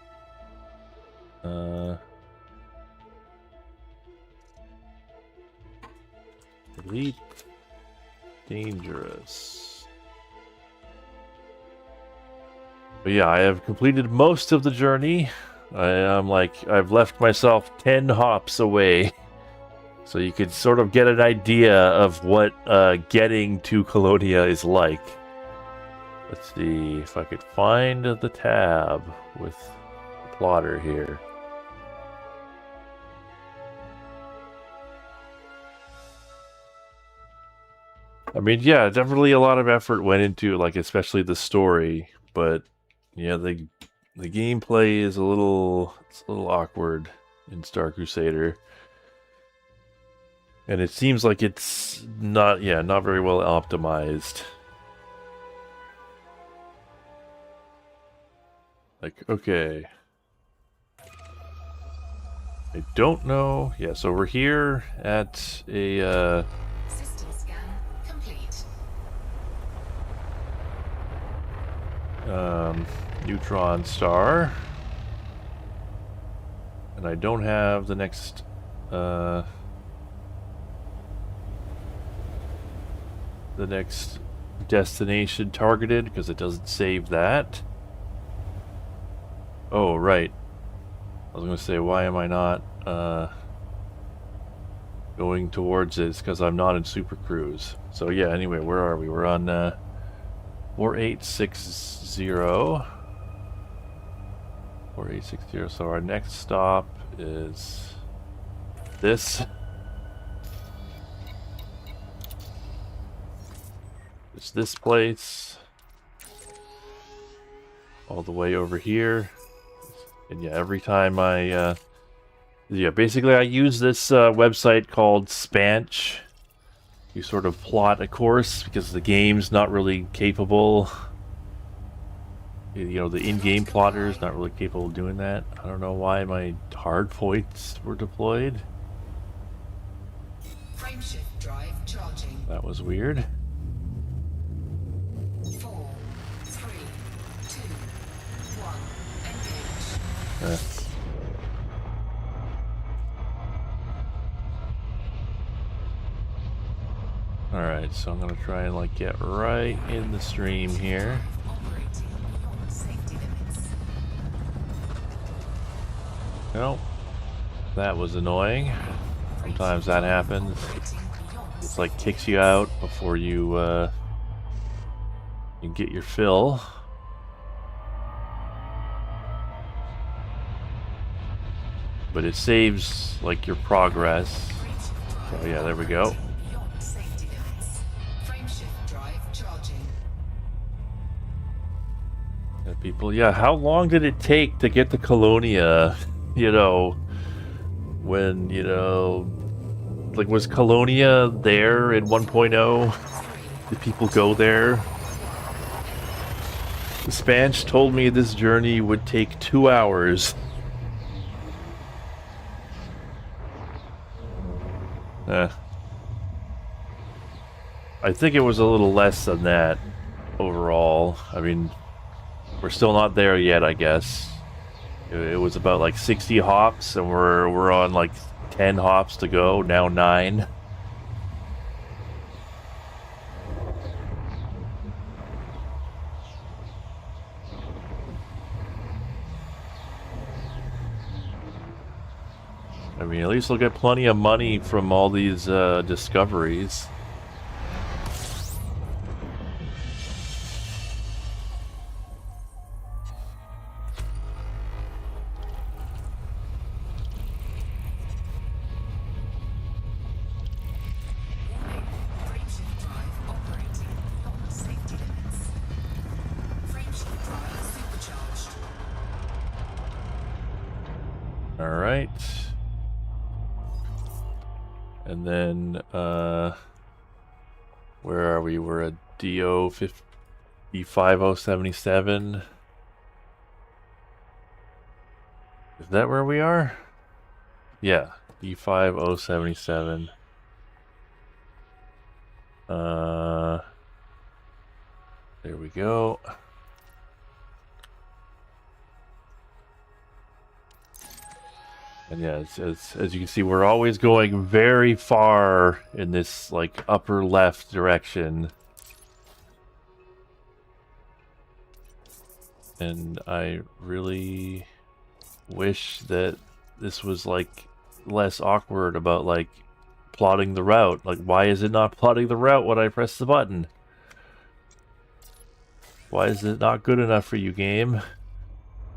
Elite Dangerous. But yeah, I have completed most of the journey. I've left myself 10 hops away. So you could sort of get an idea of what getting to Colonia is like. Let's see if I could find the tab with the plotter here. I mean, yeah, definitely a lot of effort went into, like, especially the story, but yeah, the gameplay is a little awkward in Star Crusader. And it seems like it's not very well optimized. Like, okay. I don't know. Yeah, so we're here at a System scan complete. neutron star. And I don't have the next destination targeted because it doesn't save that. Oh, right. I was going to say, why am I not going towards it? It's because I'm not in Super Cruise. So yeah, anyway, where are we? We're on 4860. 4860. So our next stop is this. It's this place. All the way over here. And yeah, every time basically I use this website called Spanch. You sort of plot a course because the game's not really capable You know, the in-game plotter is not really capable of doing that. I don't know why my hard points were deployed. Frameshift drive charging. That was weird. 4, 3, 2, 1, engage. Alright, so I'm gonna try and like get right in the stream here. Nope. That was annoying. Sometimes that happens. It's like kicks you out before you you get your fill. But it saves like your progress. So yeah, there we go. Yeah, people, yeah, how long did it take to get to Colonia? You know, when, you know, like, was Colonia there in 1.0? Did people go there? The Spanch told me this journey would take 2 hours. I think it was a little less than that overall. I mean, we're still not there yet, I guess. It was about like 60 hops, and we're on like 10 hops to go, now 9. I mean, at least we'll get plenty of money from all these discoveries. Alright. And then, where are we? We're at DO 5077. Is that where we are? Yeah, D5077. There we go. And yeah, as you can see, we're always going very far in this, like, upper left direction. And I really wish that this was, like, less awkward about, like, plotting the route. Like, why is it not plotting the route when I press the button? Why is it not good enough for you, game?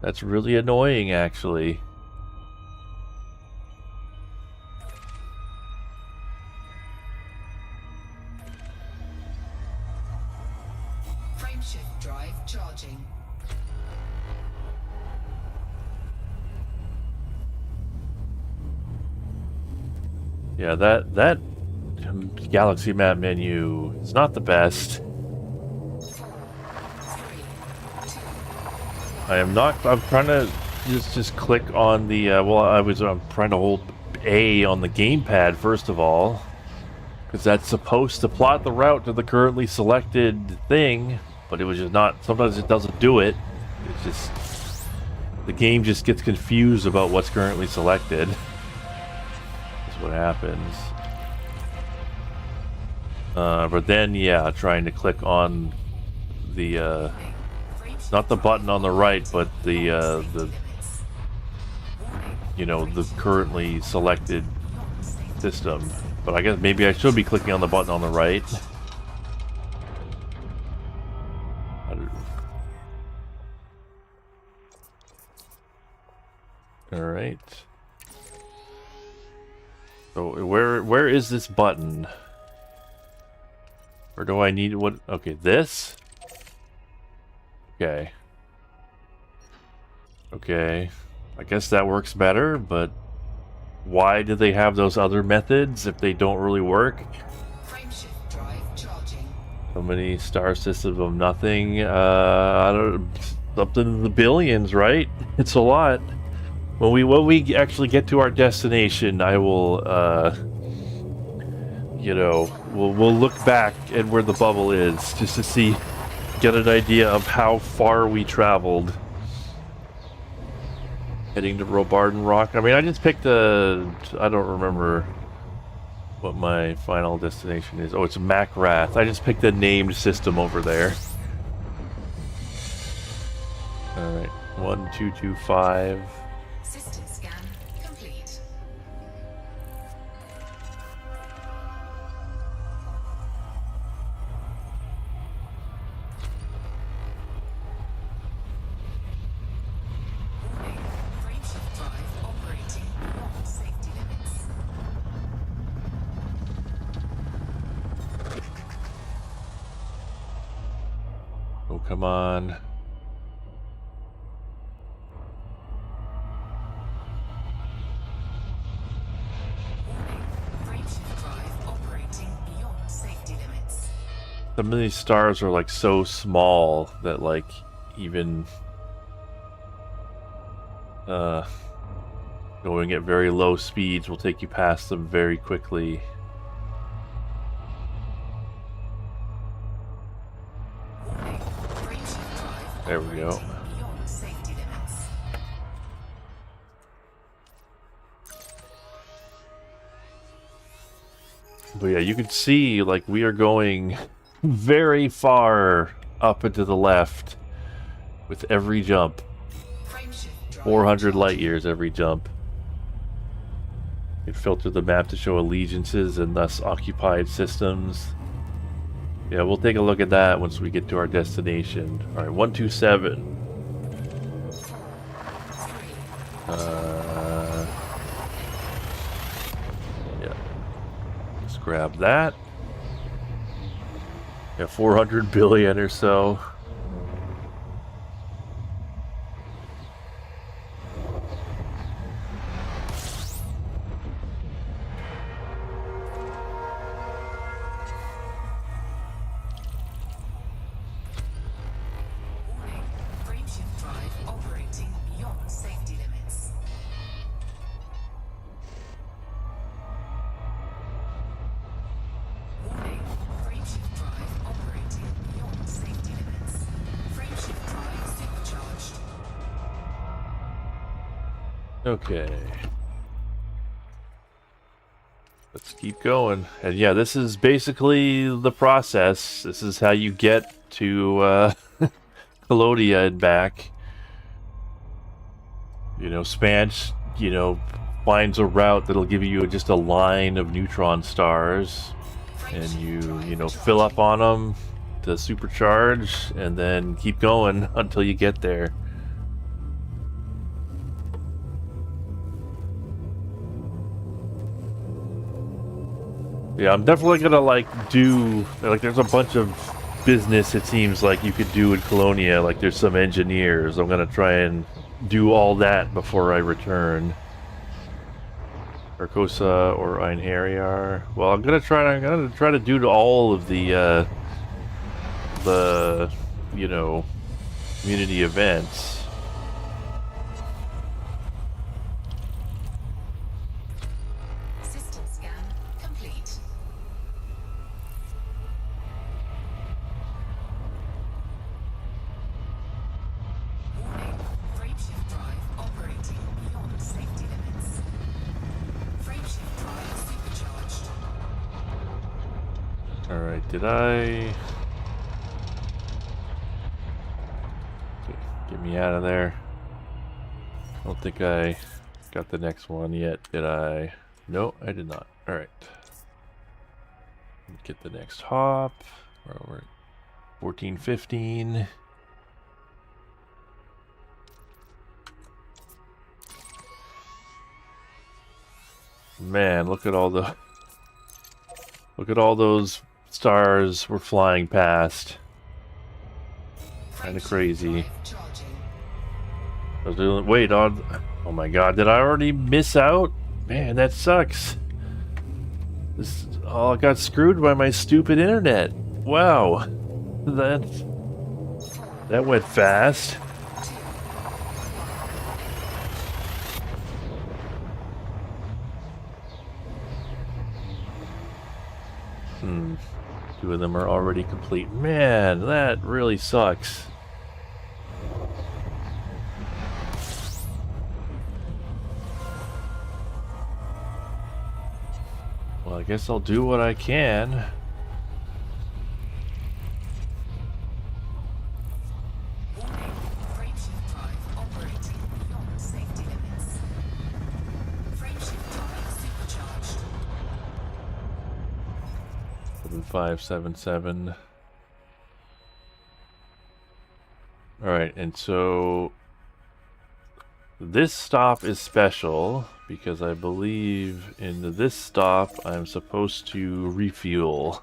That's really annoying, actually. Frameshift drive charging. Yeah, that galaxy map menu is not the best. I'm trying to just click on the I'm trying to hold A on the gamepad first of all, because that's supposed to plot the route to the currently selected thing, but it was just not. Sometimes it doesn't do it. It's just the game just gets confused about what's currently selected. That's what happens. But then, yeah, trying to click on the not the button on the right, but the you know, the currently selected system. But I guess maybe I should be clicking on the button on the right. Alright. So where is this button? Or do I need what? Okay, this? Okay. Okay. I guess that works better, but why do they have those other methods if they don't really work? Frameshift drive charging. So many star systems of nothing. I don't. something in the billions, right? It's a lot. When we actually get to our destination, I will, you know, we'll look back at where the bubble is just to see, get an idea of how far we traveled. Heading to Robarden Rock. I mean, I just picked I don't remember what my final destination is. Oh, it's Macrath. I just picked a named system over there. Alright, 1225. System scan complete. Warning, frameshift drive operating beyond safety limits. Oh, come on. Frameshift drive operating beyond safety limits. Some of these stars are like so small that like even going at very low speeds will take you past them very quickly. Warning, frameshift drive There we go. operating beyond safety limits. But yeah, you can see like we are going very far up and to the left with every jump. Frameshift drive 400 light years every jump. You can filter the map to show allegiances and thus occupied systems. Yeah, we'll take a look at that once we get to our destination. Alright, 127. Yeah. Let's grab that. Yeah, 400 billion or so. Warning, frameshift drive operating beyond safety limits. Warning, frameshift drive operating beyond safety limits. Frameshift drive supercharged. Okay. Let's keep going. And yeah, this is basically the process. This is how you get to Colodia and back. You know, Spanch, you know, finds a route that'll give you just a line of neutron stars. And you know, fill up on them to supercharge and then keep going until you get there. Yeah, I'm definitely gonna like do like there's a bunch of business it seems like you could do in Colonia. Like there's some engineers. I'm gonna try and do all that before I return. Arcosa or Einherjar. Well, I'm gonna try to do all of the you know, community events. System scan complete. Warning, frameshift drive operating beyond safety limits. Frameshift drive supercharged. Alright, did I... Get me out of there. I don't think I got the next one yet, did I? No, I did not. Alright. Get the next hop. Where we're at 14, 15. Man, look at all the... Look at all those stars we're flying past. Kinda crazy. Wait, on... Oh my god, did I already miss out? Man, that sucks. This all got screwed by my stupid internet. Wow. That went fast. 2 of them are already complete. Man, that really sucks. Well, I guess I'll do what I can. Frameshift drive operating beyond safety limits. Frameshift drive supercharged. 7577. Alright, and so this stop is special because I believe in this stop I'm supposed to refuel.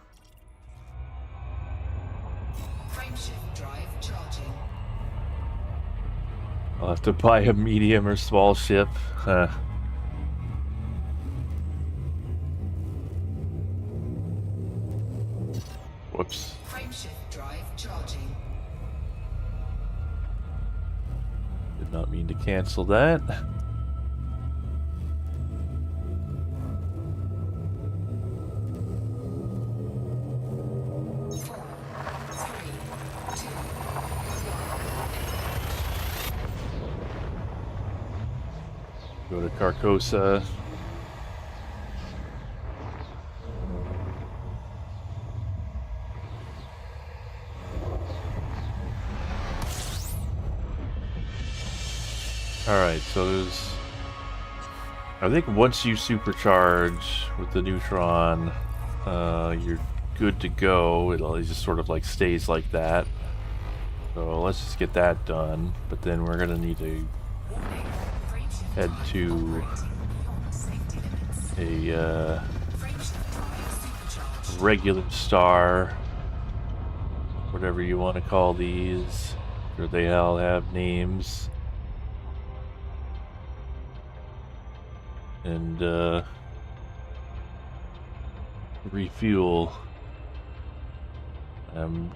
Frameshift drive charging. I'll have to buy a medium or small ship. Whoops. Frameshift drive charging. Did not mean to cancel that. Go to Carcosa. Alright, so there's... I think once you supercharge with the neutron, you're good to go. It just sort of like stays like that. So let's just get that done. But then we're gonna need to head to a regular star, whatever you want to call these. Sure, they all have names. And refuel. I'm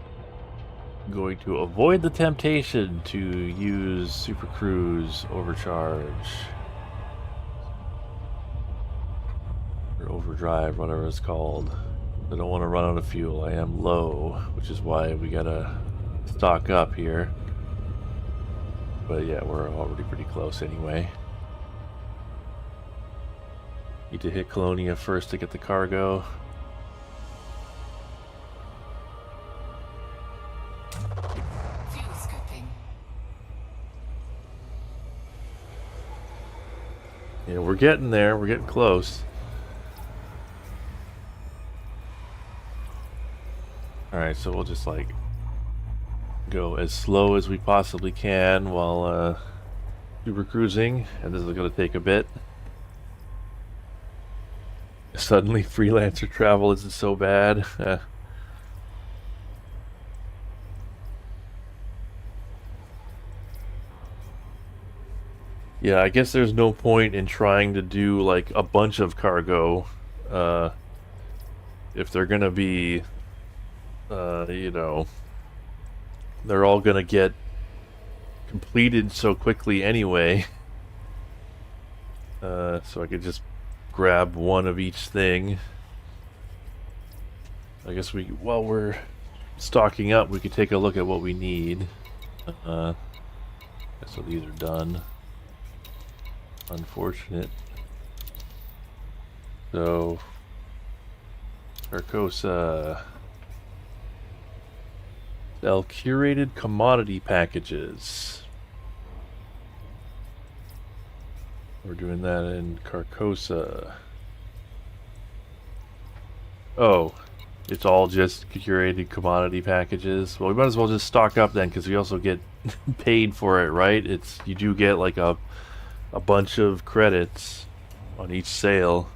going to avoid the temptation to use Super Cruise Overcharge. Or Overdrive, whatever it's called. I don't want to run out of fuel. I am low, which is why we gotta stock up here. But yeah, we're already pretty close anyway. Need to hit Colonia first to get the cargo. Fuel scoping. Yeah, we're getting there. We're getting close. Alright, so we'll just like go as slow as we possibly can while super cruising, and this is going to take a bit. Suddenly freelancer travel isn't so bad. Yeah, I guess there's no point in trying to do like a bunch of cargo if they're gonna be you know, they're all gonna get completed so quickly anyway. So I could just grab one of each thing. I guess while we're stocking up, we could take a look at what we need. So these are done. Unfortunate. So, Carcosa. Sell curated commodity packages. We're doing that in Carcosa. Oh, it's all just curated commodity packages. Well, we might as well just stock up then, because we also get paid for it, right? You do get like a bunch of credits on each sale.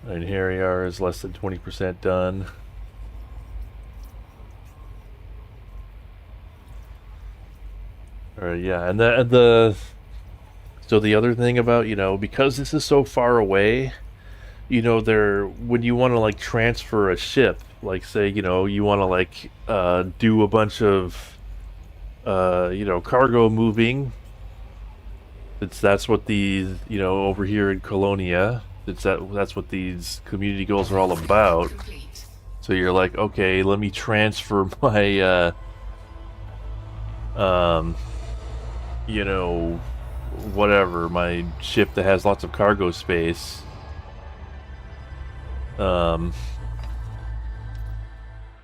And here we are, is less than 20% done. Alright, yeah, and so the other thing about, you know, because this is so far away, you know, they're when you want to like transfer a ship, like say, you know, you want to like do a bunch of you know, cargo moving. That's what these, you know, over here in Colonia, that's what these community goals are all about. So you're like, okay, let me transfer my you know, whatever, my ship that has lots of cargo space.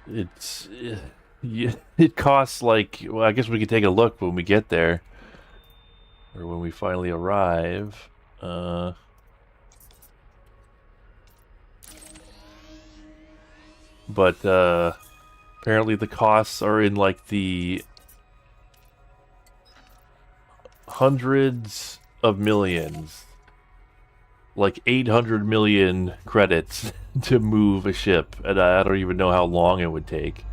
It's yeah, it costs like, well, I guess we could take a look when we get there, or when we finally arrive. But apparently the costs are in like the hundreds of millions, like 800 million credits to move a ship, and I don't even know how long it would take.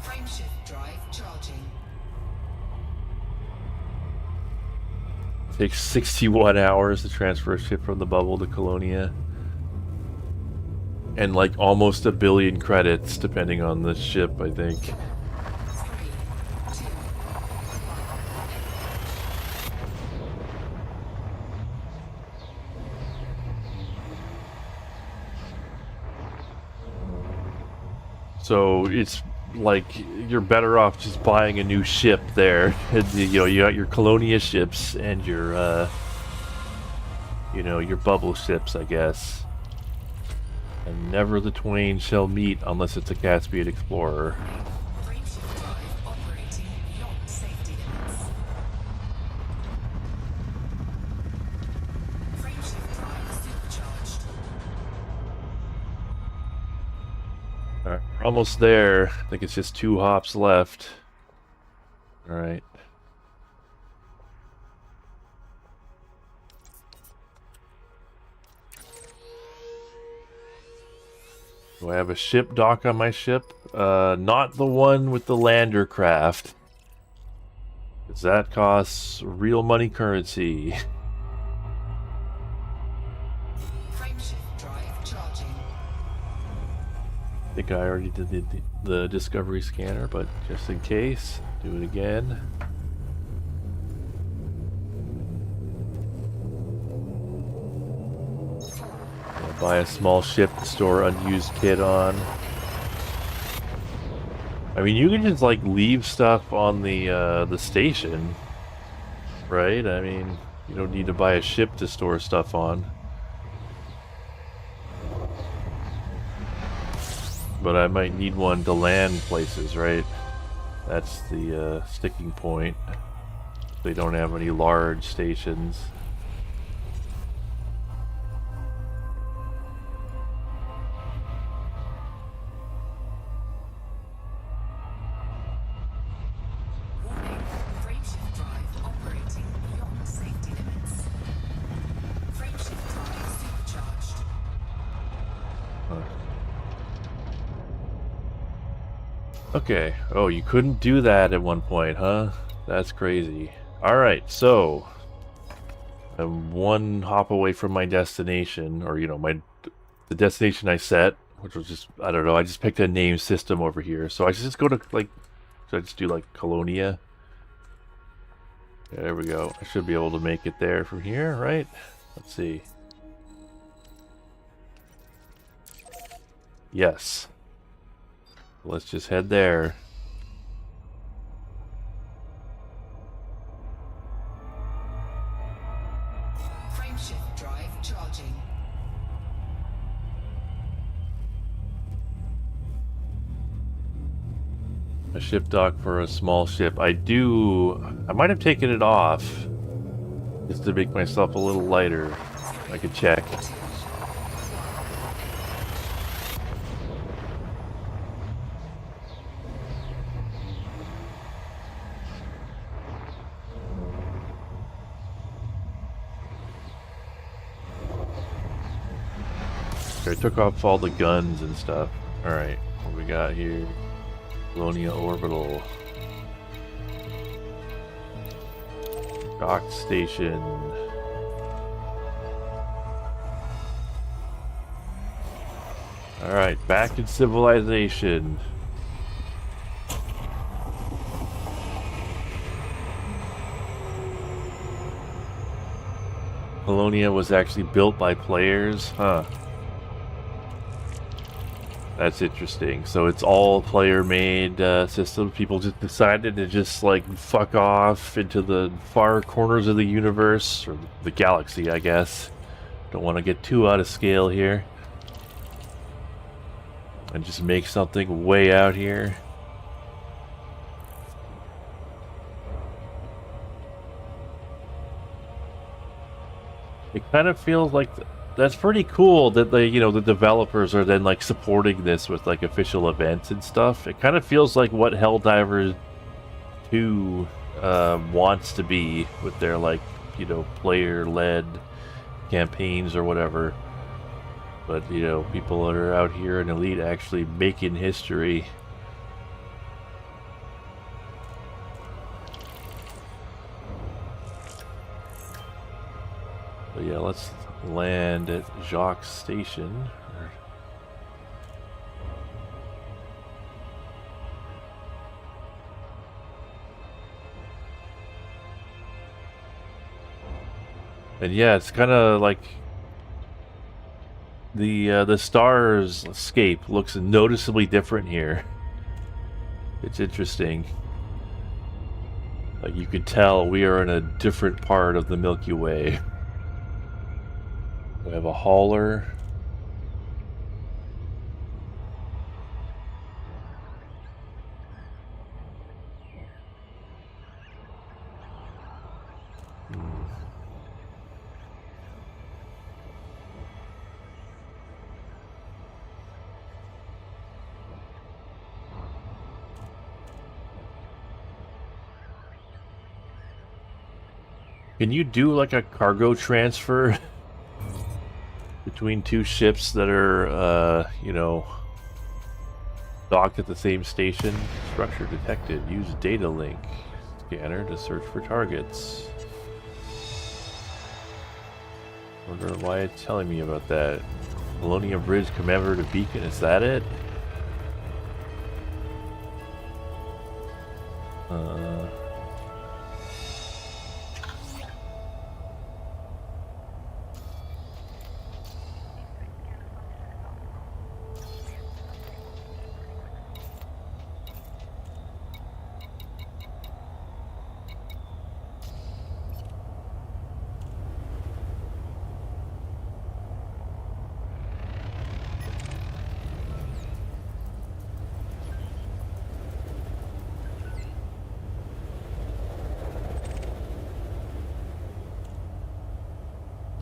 Frameshift drive charging. It takes 61 hours to transfer a ship from the bubble to Colonia. And like almost 1 billion credits, depending on the ship, I think. So it's like you're better off just buying a new ship there. And, you know, you got your Colonia ships and your, you know, your bubble ships, I guess. And never the twain shall meet unless it's a Caspian Explorer. Frameshift drive operating beyond safety limits. Frameshift drive supercharged. Alright, we're almost there. I think it's just 2 hops left. Alright. Do I have a ship dock on my ship? Not the one with the lander craft. Because that costs real money currency. Frameshift drive charging. I think I already did the discovery scanner, but just in case, do it again. Buy a small ship to store unused kit on. I mean, you can just like leave stuff on the station, right? I mean, you don't need to buy a ship to store stuff on. But I might need one to land places, right? That's the sticking point. They don't have any large stations. Frameshift drive operating beyond safety limits. Frameshift drive supercharged. Okay. Oh, you couldn't do that at one point, huh? That's crazy. Alright, so I'm 1 hop away from my destination, or you know, the destination I set, which was just, I don't know, I just picked a name system over here. So I should just go to like, should I just do like Colonia? Yeah, there we go. I should be able to make it there from here, right? Let's see. Yes. Let's just head there. Frameshift drive charging. A ship dock for a small ship. I might have taken it off just to make myself a little lighter. I could check. I took off all the guns and stuff. Alright, what we got here? Colonia Orbital. Dock station. Alright, back in civilization. Colonia was actually built by players? Huh. That's interesting. So it's all player-made system. People just decided to just, like, fuck off into the far corners of the universe, or the galaxy, I guess. Don't want to get too out of scale here. And just make something way out here. It kind of feels like that's pretty cool that they, you know, the developers are then like supporting this with like official events and stuff. It kind of feels like what Helldivers 2 wants to be with their, like, you know, player-led campaigns or whatever. But, you know, people that are out here in Elite actually making history. But yeah, let's land at Jacques Station. And yeah, it's kind of like the stars scape looks noticeably different here. It's interesting. Like, you could tell we are in a different part of the Milky Way. We have a hauler. Can you do like a cargo transfer between two ships that are, you know, docked at the same station? Structure detected. Use data link scanner to search for targets. Wonder why it's telling me about that. Colonia Bridge commemorative beacon, is that it?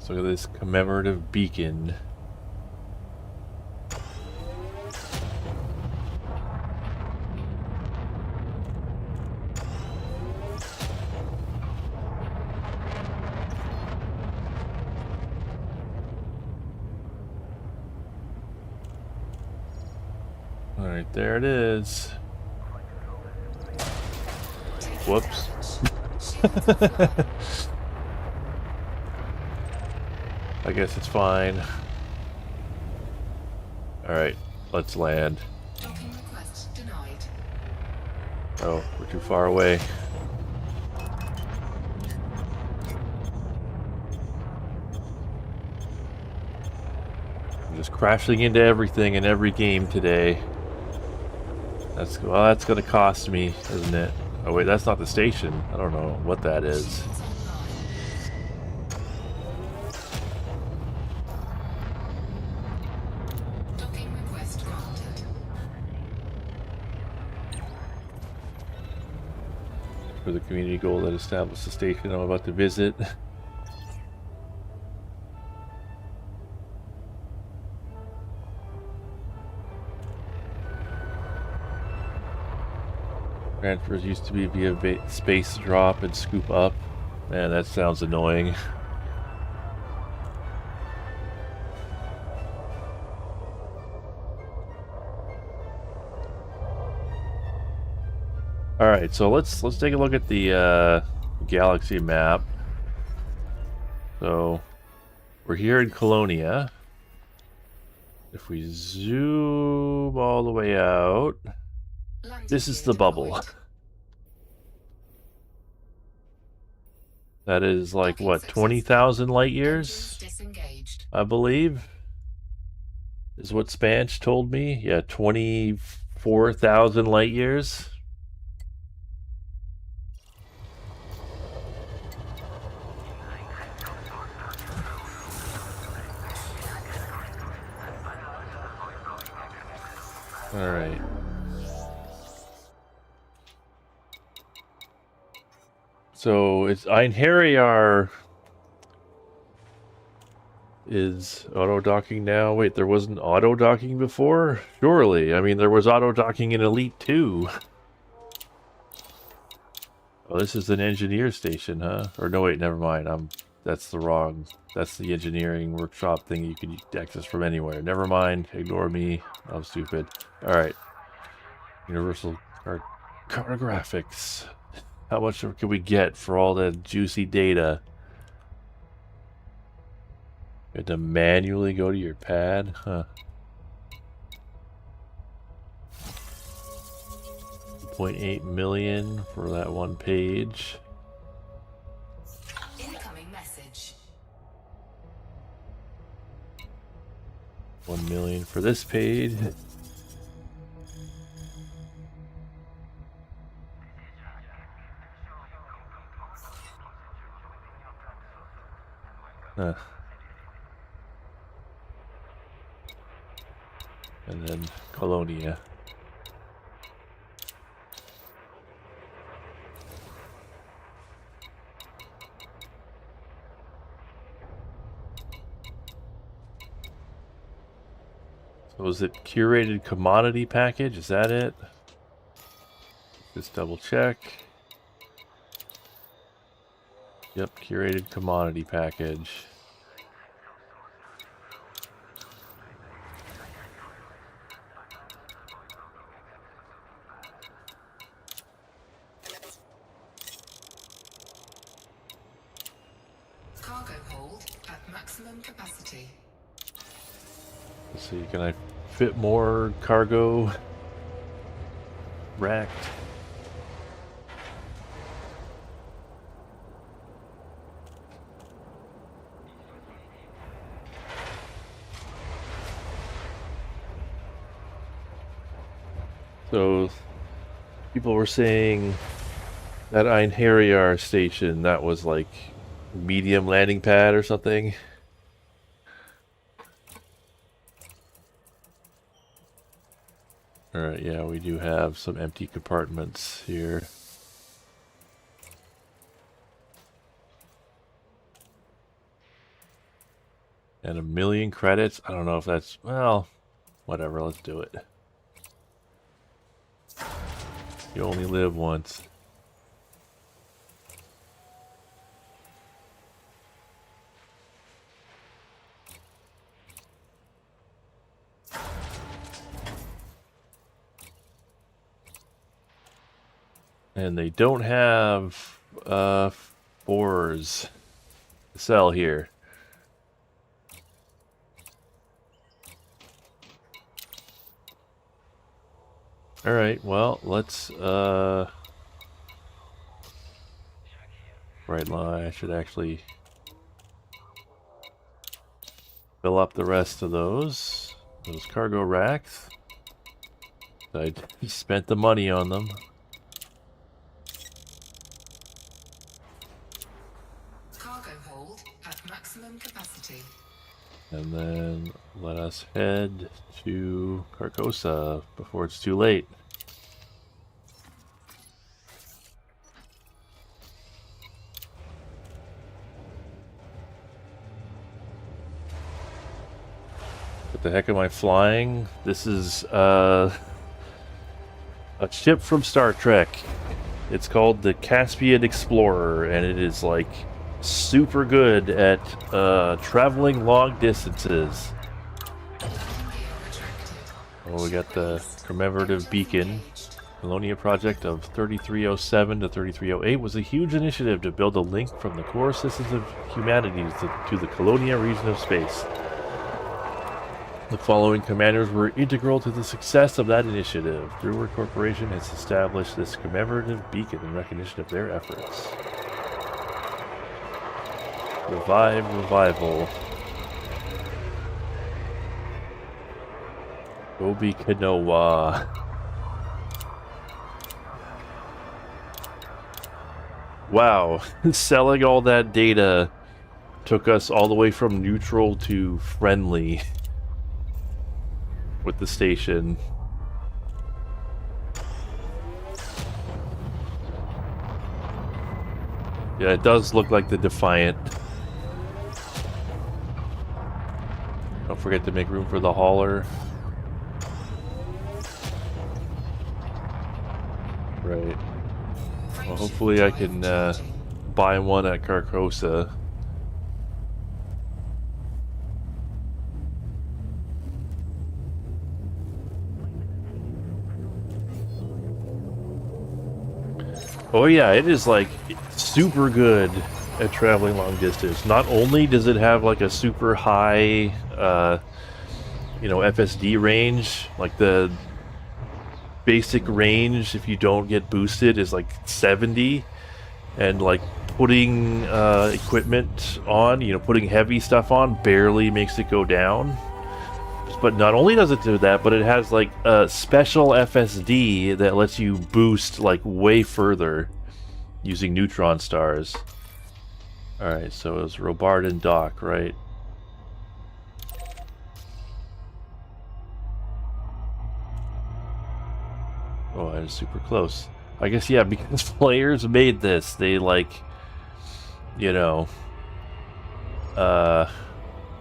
So look at this commemorative beacon. Alright, there it is. Whoops. I guess it's fine. Alright, let's land. Docking request denied. Oh, we're too far away. I'm just crashing into everything in every game today. That's, well, that's gonna cost me, isn't it? Oh wait, that's not the station. I don't know what that is. For the community goal that established the station I'm about to visit. Transfers used to be via space drop and scoop up. Man, that sounds annoying. Alright, so let's take a look at the galaxy map. So we're here in Colonia. if we zoom all the way out, this is the bubble. That is like, what, 20,000 light years? I believe. Is what Spanch told me. Yeah, 24,000 light years. All right. So it's Einherjar is auto-docking now. Wait, there wasn't auto-docking before? Surely. I mean, there was auto-docking in Elite 2. Oh, this is an engineer station, huh? Or no, wait, never mind. That's the engineering workshop thing you can access from anywhere. Never mind. Ignore me. I'm stupid. Alright. Universal cartographics. How much can we get for all that juicy data? You had to manually go to your pad? Huh. 2.8 million for that one page. Incoming message. 1 million for this page. Huh. And then Colonia. So is it curated commodity package? Is that it? Just double check. Yep, curated commodity package. Cargo hold at maximum capacity. Let's see, can I fit more cargo racked? So, people were saying that Einherjar station, that was like medium landing pad or something. Alright, yeah, we do have some empty compartments here. And 1 million credits? I don't know if that's... well, whatever, let's do it. You only live once. And they don't have fours to sell here. Alright, well, let's right line, I should actually fill up the rest of those cargo racks. I spent the money on them. Cargo hold at maximum capacity. And then let us head to Carcosa before it's too late. What the heck am I flying? This is a ship from Star Trek. It's called the Caspian Explorer, and it is like super good at traveling long distances. Oh, we got the commemorative beacon. Colonia project of 3307 to 3308 was a huge initiative to build a link from the core systems of humanity to the Colonia region of space. The following commanders were integral to the success of that initiative. Brewer Corporation has established this commemorative beacon in recognition of their efforts. Revival. Obi-Kanoa. Wow, selling all that data took us all the way from neutral to friendly with the station. Yeah, it does look like the Defiant. Don't forget to make room for the hauler. Right. Well, hopefully I can buy one at Carcosa. Oh yeah, it is like super good at traveling long distance. Not only does it have like a super high, you know, FSD range, like the basic range if you don't get boosted is like 70, and like putting equipment on, you know, putting heavy stuff on barely makes it go down. But not only does it do that, but it has like a special FSD that lets you boost like way further using neutron stars. Alright, so it was Robard and Doc, right? Oh, I was super close. I guess, yeah, because players made this, they like, you know,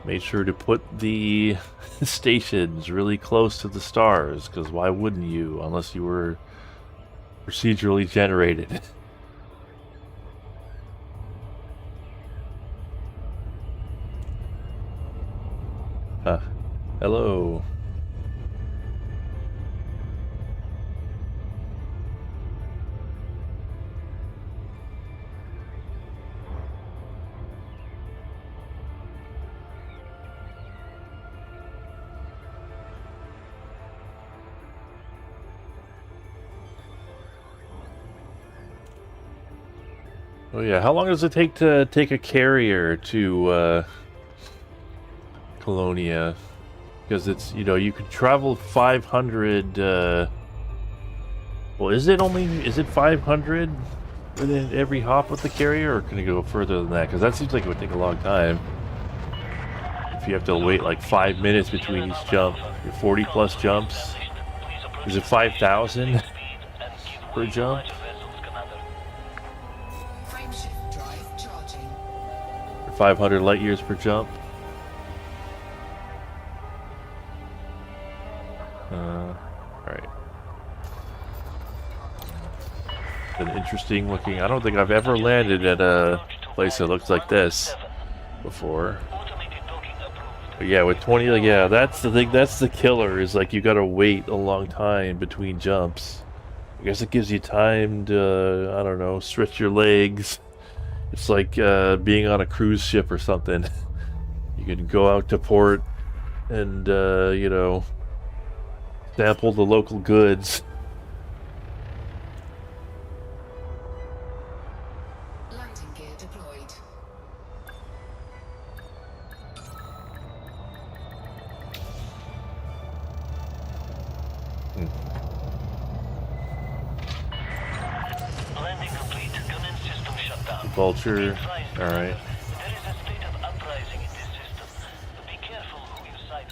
made sure to put the stations really close to the stars, because why wouldn't you, unless you were procedurally generated? Huh. Hello. Oh yeah, how long does it take to take a carrier to Colonia? Because it's, you know, you could travel 500, well, is it 500 within every hop with the carrier, or can it go further than that? Because that seems like it would take a long time. If you have to wait like 5 minutes between each jump, 40 plus jumps. Is it 5,000 per jump? Or 500 light years per jump? Alright. An interesting looking. I don't think I've ever landed at a place that looks like this before. But yeah, with 20, like, yeah, that's the thing. That's the killer. Is like you gotta wait a long time between jumps. I guess it gives you time to, I don't know, stretch your legs. It's like being on a cruise ship or something. You can go out to port and you know, sample the local goods. Landing gear deployed. Landing complete. Commence system shutdown. Vulture. All right. There is a state of uprising in this system. Be careful who you side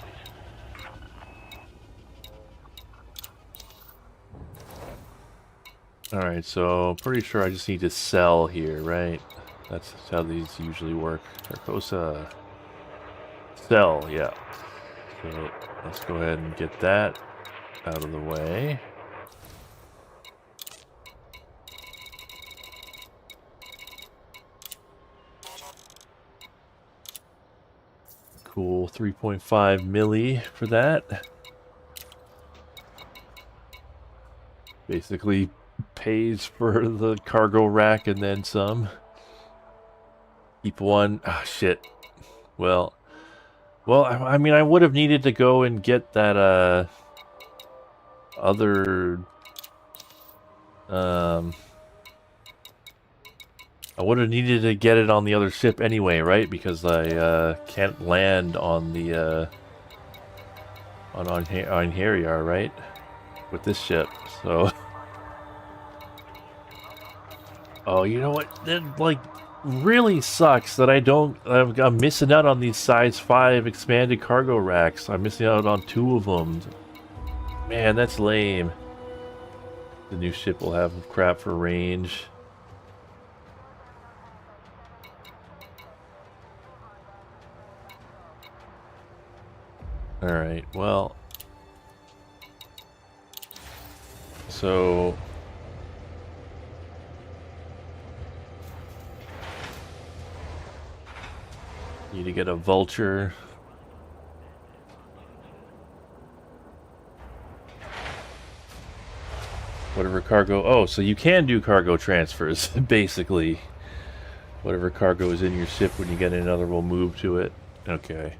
with. Alright, so pretty sure I just need to sell here, right? That's how these usually work. Carcosa. Sell, yeah. So let's go ahead and get that out of the way. Cool, 3.5 milli for that. Basically pays for the cargo rack and then some. Keep one. Ah, shit. Well, Well, I mean, I would have needed to go and get that, other... I would have needed to get it on the other ship anyway, right? Because I, can't land on the, on Hariar, right? With this ship, so... Oh, you know what? That, like, really sucks that I'm missing out on these size 5 expanded cargo racks. I'm missing out on 2 of them. Man, that's lame. The new ship will have crap for range. Alright, well... So... Need to get a vulture. Whatever cargo... Oh, so you can do cargo transfers, basically. Whatever cargo is in your ship, when you get another, will move to it. Okay.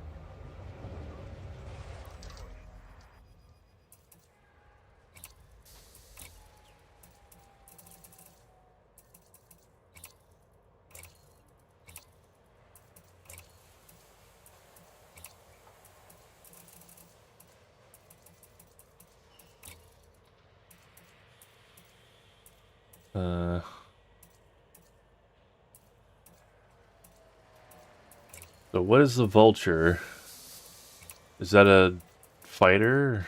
So what is the vulture? Is that a fighter?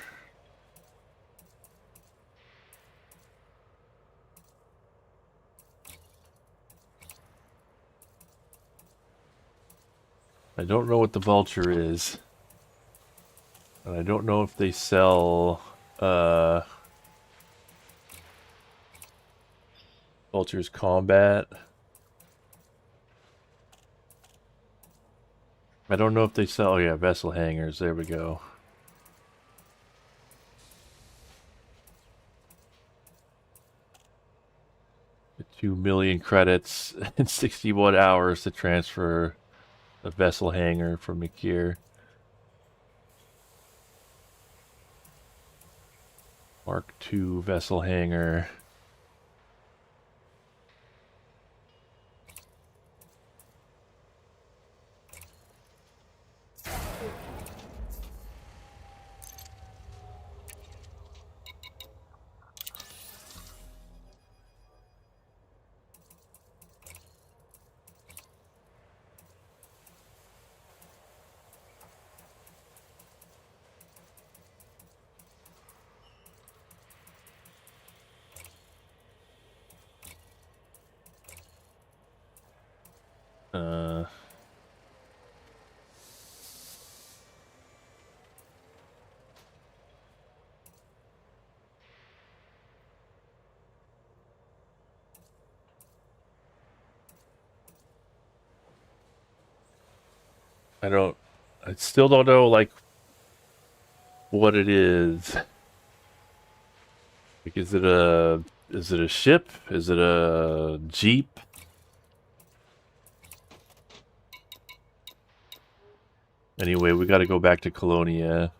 I don't know what the vulture is. And I don't know if they sell, Vulture's combat. I don't know if they sell... Oh yeah, vessel hangers. There we go. The 2 million credits in 61 hours to transfer a vessel hanger from Makir. Mark II vessel hanger. I still don't know, like, what it is. Like, is it a ship? Is it a jeep? Anyway, we gotta go back to Colonia.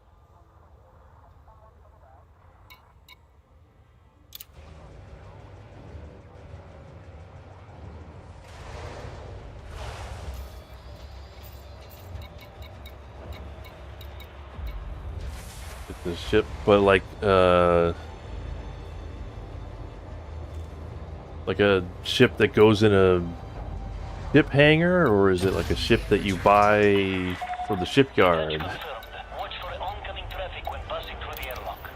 It's a ship, but like a ship that goes in a ship hangar, or is it like a ship that you buy from the shipyard? Watch for oncoming traffic when passing through the airlock.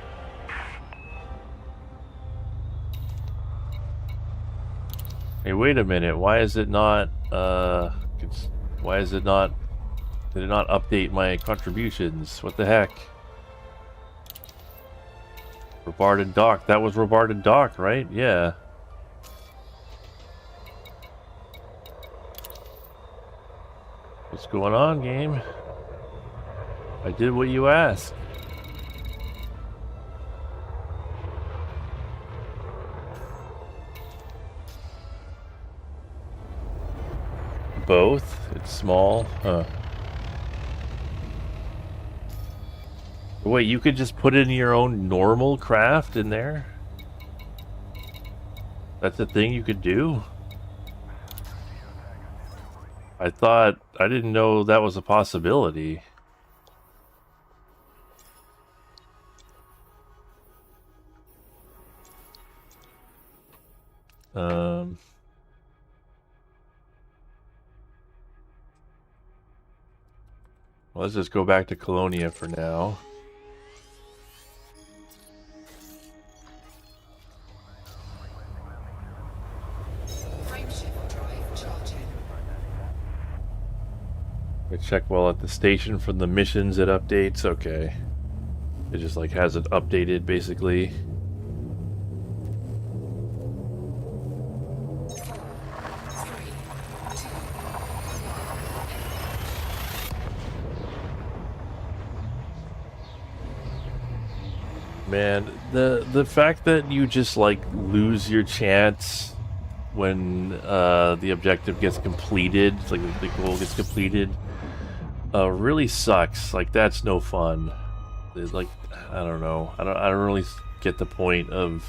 Hey, wait a minute. Why is it not, why is it not, did it not update my contributions? What the heck? Robarden Dock. That was Robarden Dock, right? Yeah. What's going on, game? I did what you asked. Both? It's small? Huh. Wait, you could just put in your own normal craft in there? That's a thing you could do? I didn't know that was a possibility. Well, let's just go back to Colonia for now. I check while at the station from the missions it updates. Okay. It just like has it updated basically. Man, the fact that you just like lose your chance when the objective gets completed, like the goal gets completed, really sucks. Like that's no fun. It's like I don't know. I don't really get the point of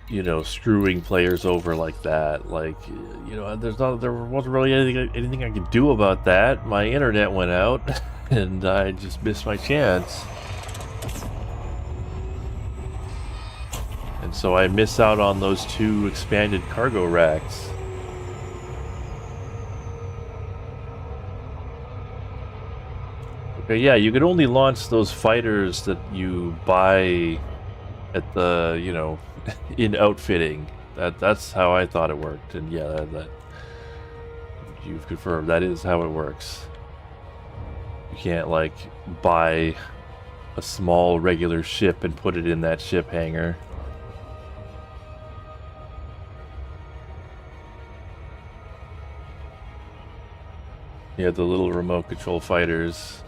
you know, screwing players over like that. Like, you know, there wasn't really anything I could do about that. My internet went out and I just missed my chance. And so I miss out on those 2 expanded cargo racks. Okay, yeah, you could only launch those fighters that you buy at the, you know, in outfitting. That's how I thought it worked, and yeah, that you've confirmed that is how it works. You can't like buy a small regular ship and put it in that ship hangar. Yeah, the little remote control fighters.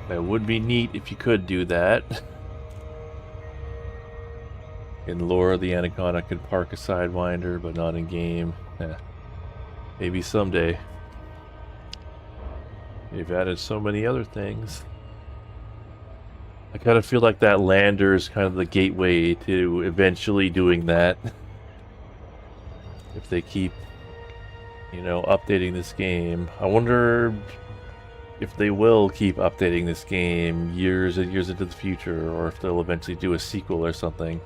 That would be neat if you could do that. In lore, the Anaconda could park a Sidewinder, but not in game. Maybe someday. They've added so many other things. I kind of feel like that lander is kind of the gateway to eventually doing that. If they keep, you know, updating this game. I wonder if they will keep updating this game years and years into the future, or if they'll eventually do a sequel or something.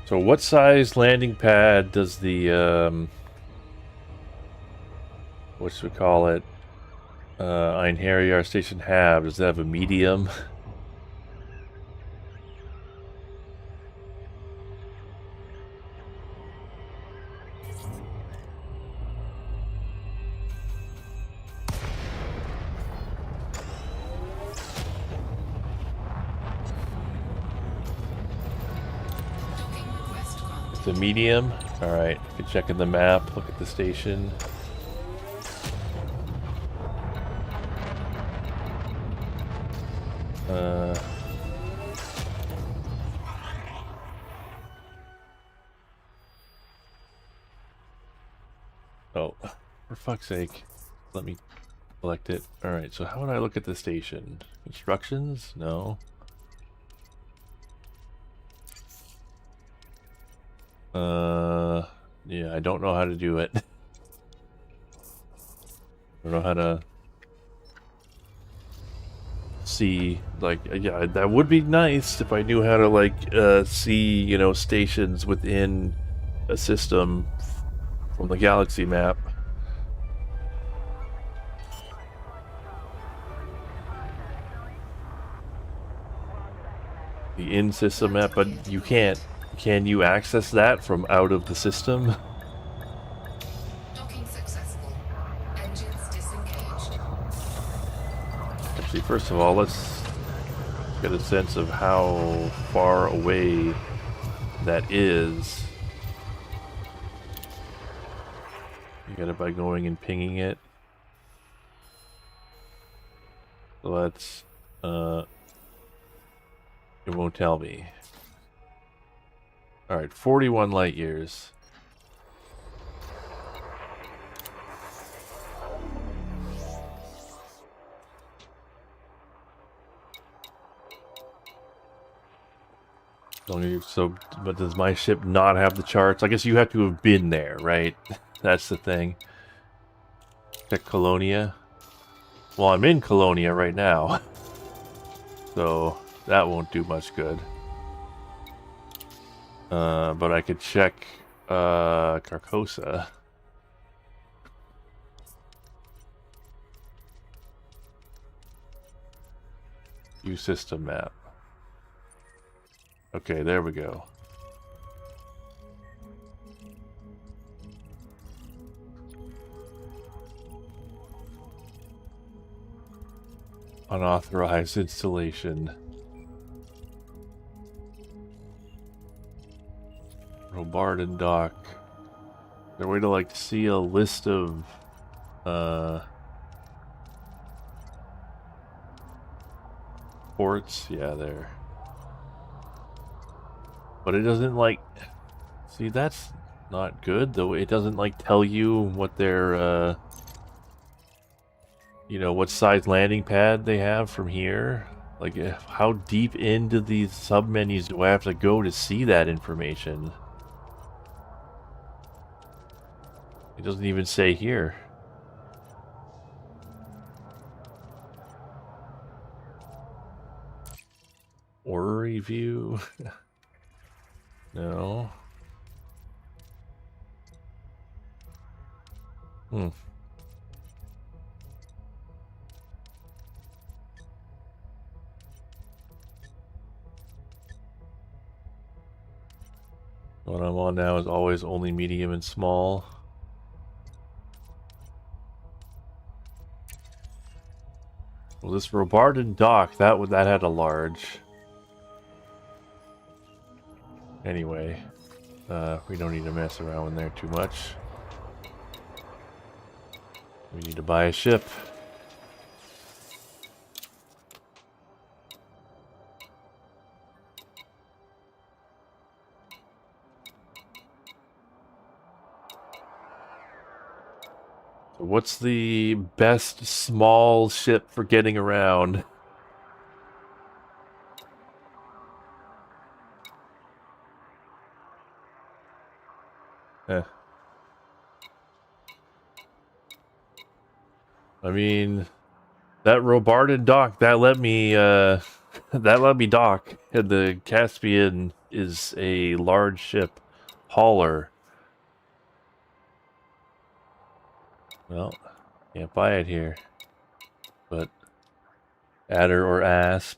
So what size landing pad does the, what should we call it, Einherjar station have? Does it have a medium? The medium? Alright, you can check in the map, look at the station. Oh, for fuck's sake. Let me select it. Alright, so how would I look at the station? Instructions? No. Yeah, I don't know how to do it. I don't know how to see, like, yeah, that would be nice if I knew how to, like, see, you know, stations within a system from the galaxy map. The in-system map, but you can't. Can you access that from out of the system? First of all, let's get a sense of how far away that is. You get it by going and pinging it. So let's, it won't tell me. Alright, 41 light years. So, but does my ship not have the charts? I guess you have to have been there, right? That's the thing. Check Colonia. Well, I'm in Colonia right now. So, that won't do much good. But I could check, Carcosa. View system map. Okay, there we go. Unauthorized installation. Robard and Dock. Is there a way to like see a list of ports? Yeah, there. But it doesn't like, see, that's not good though. It doesn't like tell you what their you know, what size landing pad they have from here. Like, how deep into these submenus do I have to go to see that information? It doesn't even say here. Order review? No. Hmm. What I'm on now is always only medium and small. Well, this Robardan dock, that had a large. Anyway, we don't need to mess around in there too much. We need to buy a ship. So what's the best small ship for getting around? I mean, that Robardan dock, that let me dock. And the Caspian is a large ship hauler. Well, can't buy it here. But Adder or Asp.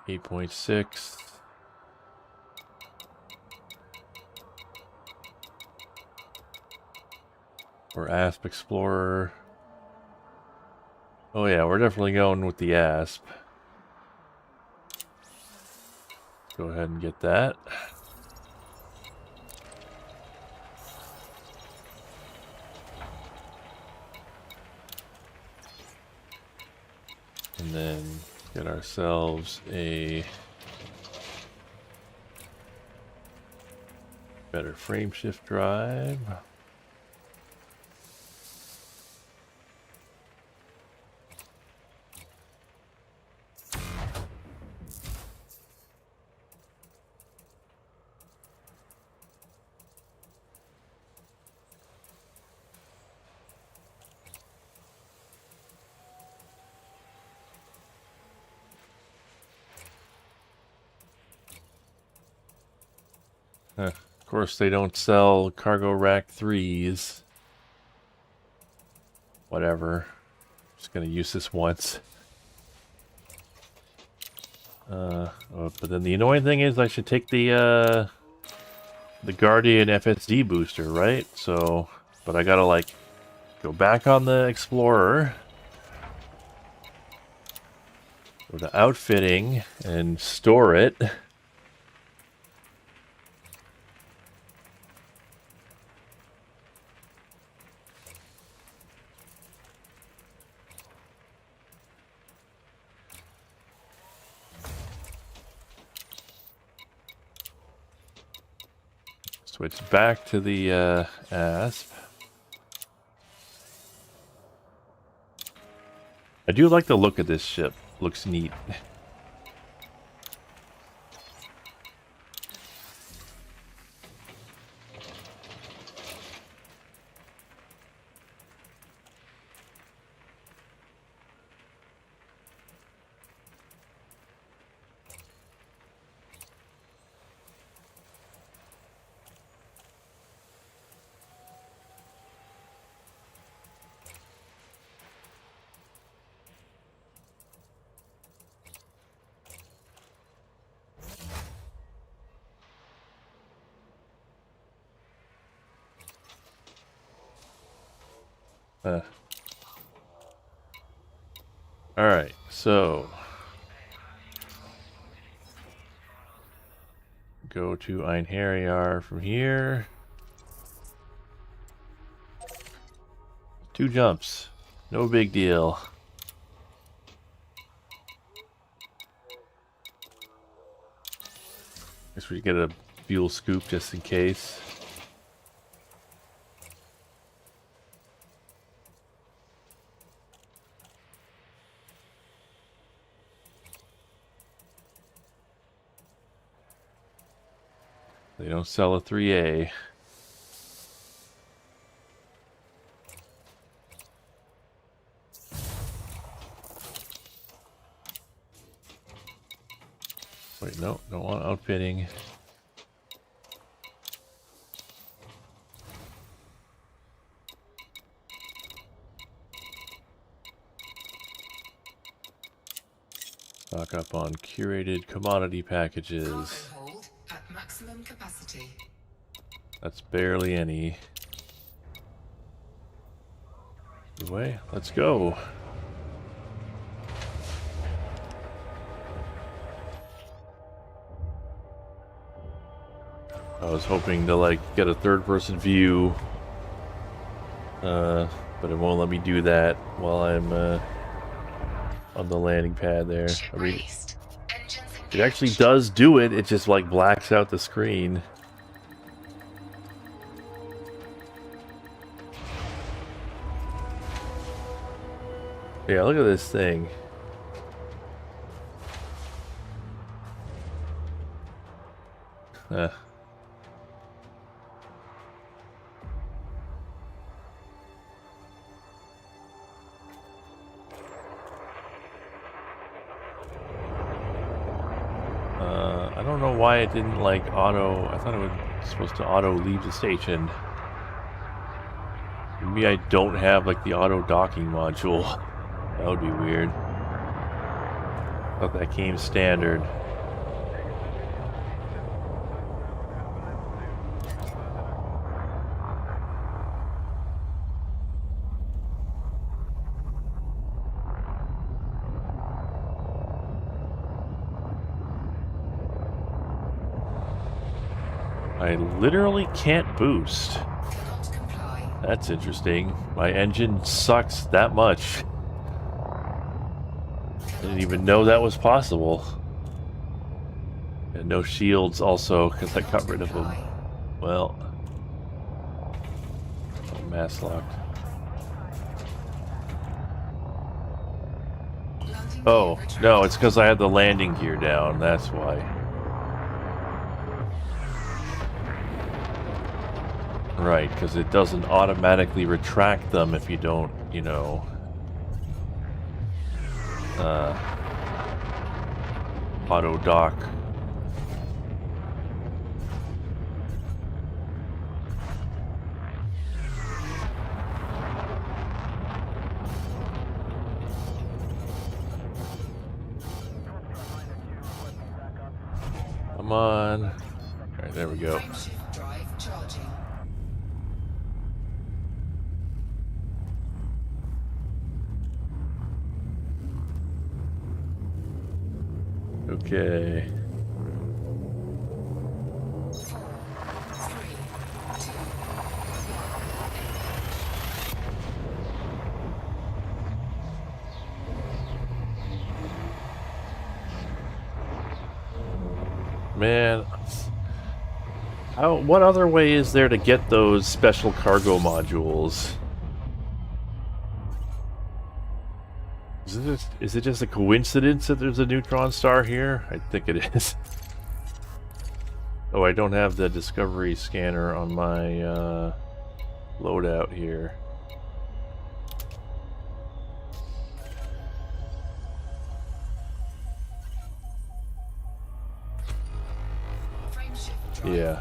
.6. Or Asp Explorer. Oh yeah, we're definitely going with the Asp. Go ahead and get that. And then get ourselves a better frame shift drive. Of course, they don't sell cargo rack 3s. Whatever. Just gonna use this once. Oh, but then the annoying thing is I should take the the Guardian FSD booster, right? So, but I gotta like go back on the Explorer, go to outfitting and store it. Switch back to the ASP. I do like the look of this ship. Looks neat. Alright, so go to Einherjar from here. 2 jumps. No big deal. Guess we get a fuel scoop just in case. They don't sell a 3A. Wait, no, don't want outfitting. Stock up on curated commodity packages. At maximum capacity. That's barely any. Anyway, let's go. I was hoping to like get a third-person view, but it won't let me do that while I'm on the landing pad there. I mean, it actually does do it. It just like blacks out the screen. Yeah, look at this thing. I don't know why it didn't like auto. I thought it was supposed to auto leave the station. Maybe I don't have like the auto docking module. That would be weird. I thought that came standard. I literally can't boost. That's interesting. My engine sucks that much. Didn't even know that was possible. And no shields also, because I got rid of them. Well. Oh, mass locked. Oh, no, it's because I had the landing gear down, that's why. Right, because it doesn't automatically retract them if you don't, you know, auto dock. Come on. Alright, there we go. Frameshift drive Okay. Man, what other way is there to get those special cargo modules? Is it just a coincidence that there's a neutron star here? I think it is. Oh, I don't have the discovery scanner on my loadout here. Yeah.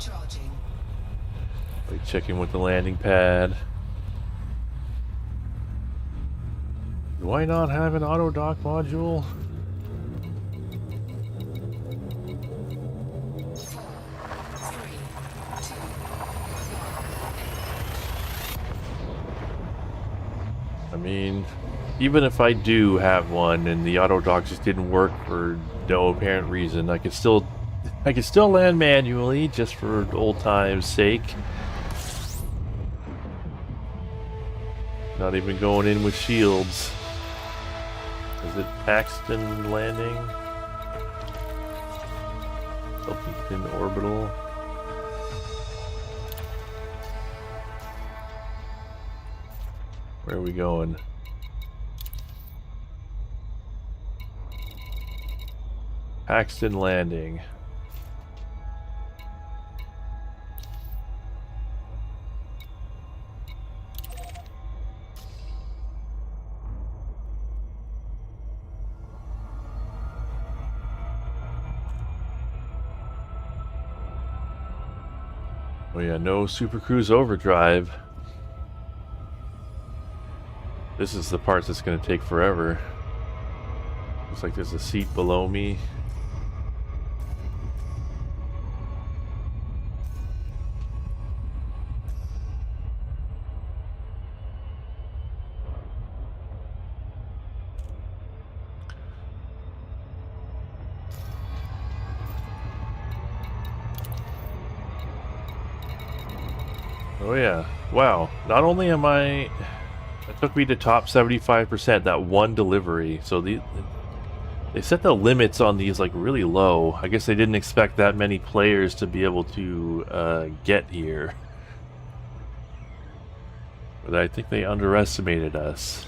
Like checking with the landing pad. Do I not have an auto dock module? I mean, even if I do have one and the auto dock just didn't work for no apparent reason, I could still land manually just for old times' sake. Not even going in with shields. Is it Paxton landing? Elkington orbital. Where are we going? Paxton landing. Oh yeah, no Super Cruise overdrive. This is the part that's going to take forever. Looks like there's a seat below me. Oh yeah. Wow. Not only am I... It took me to top 75%, that one delivery. So they set the limits on these like really low. I guess they didn't expect that many players to be able to get here. But I think they underestimated us.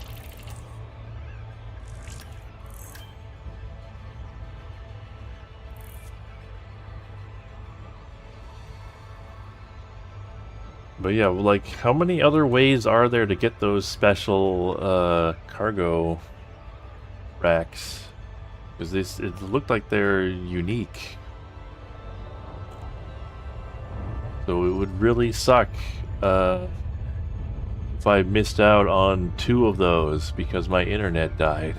But yeah, like, how many other ways are there to get those special cargo racks? Because it looked like they're unique. So it would really suck if I missed out on 2 of those because my internet died.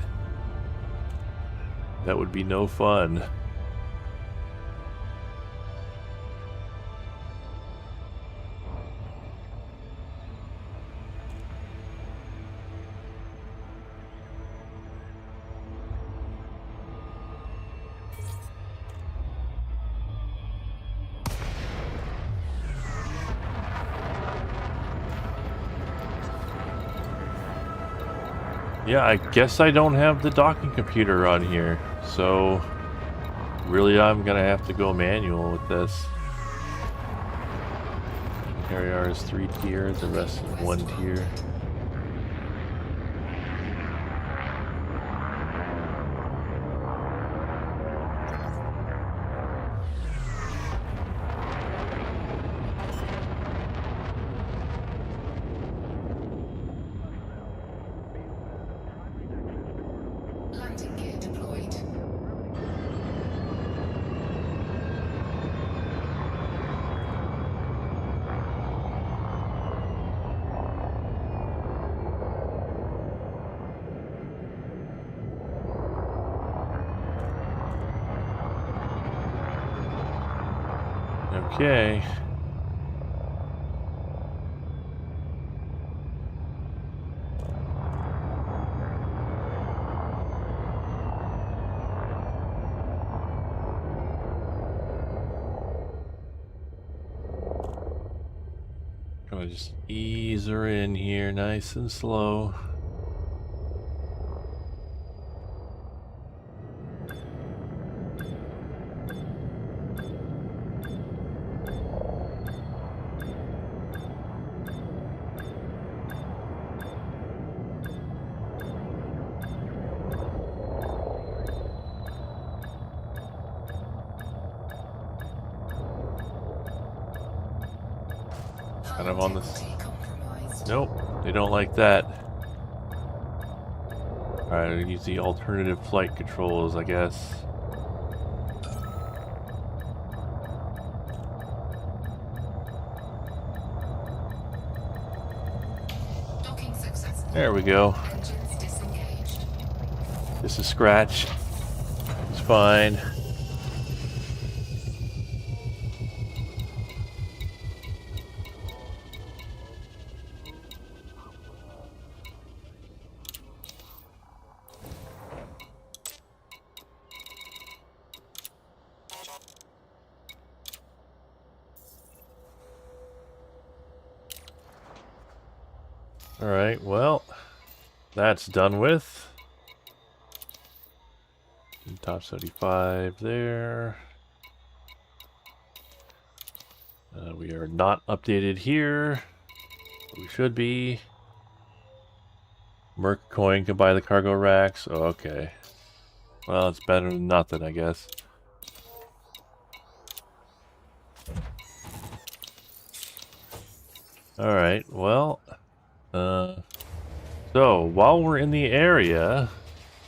That would be no fun. Yeah, I guess I don't have the docking computer on here, so really I'm gonna have to go manual with this. Carrier is 3 tiers, the rest is 1 tier. Landing gear deployed. Okay. I'll just ease her in here nice and slow. Kind of on this. Nope, they don't like that. Alright, I'll use the alternative flight controls, I guess. There we go. Just a scratch. It's fine. Alright, well, that's done with. Top 75 there. We are not updated here. We should be. Merc coin can buy the cargo racks. Oh, okay. Well, it's better than nothing, I guess. Alright, well. So, while we're in the area...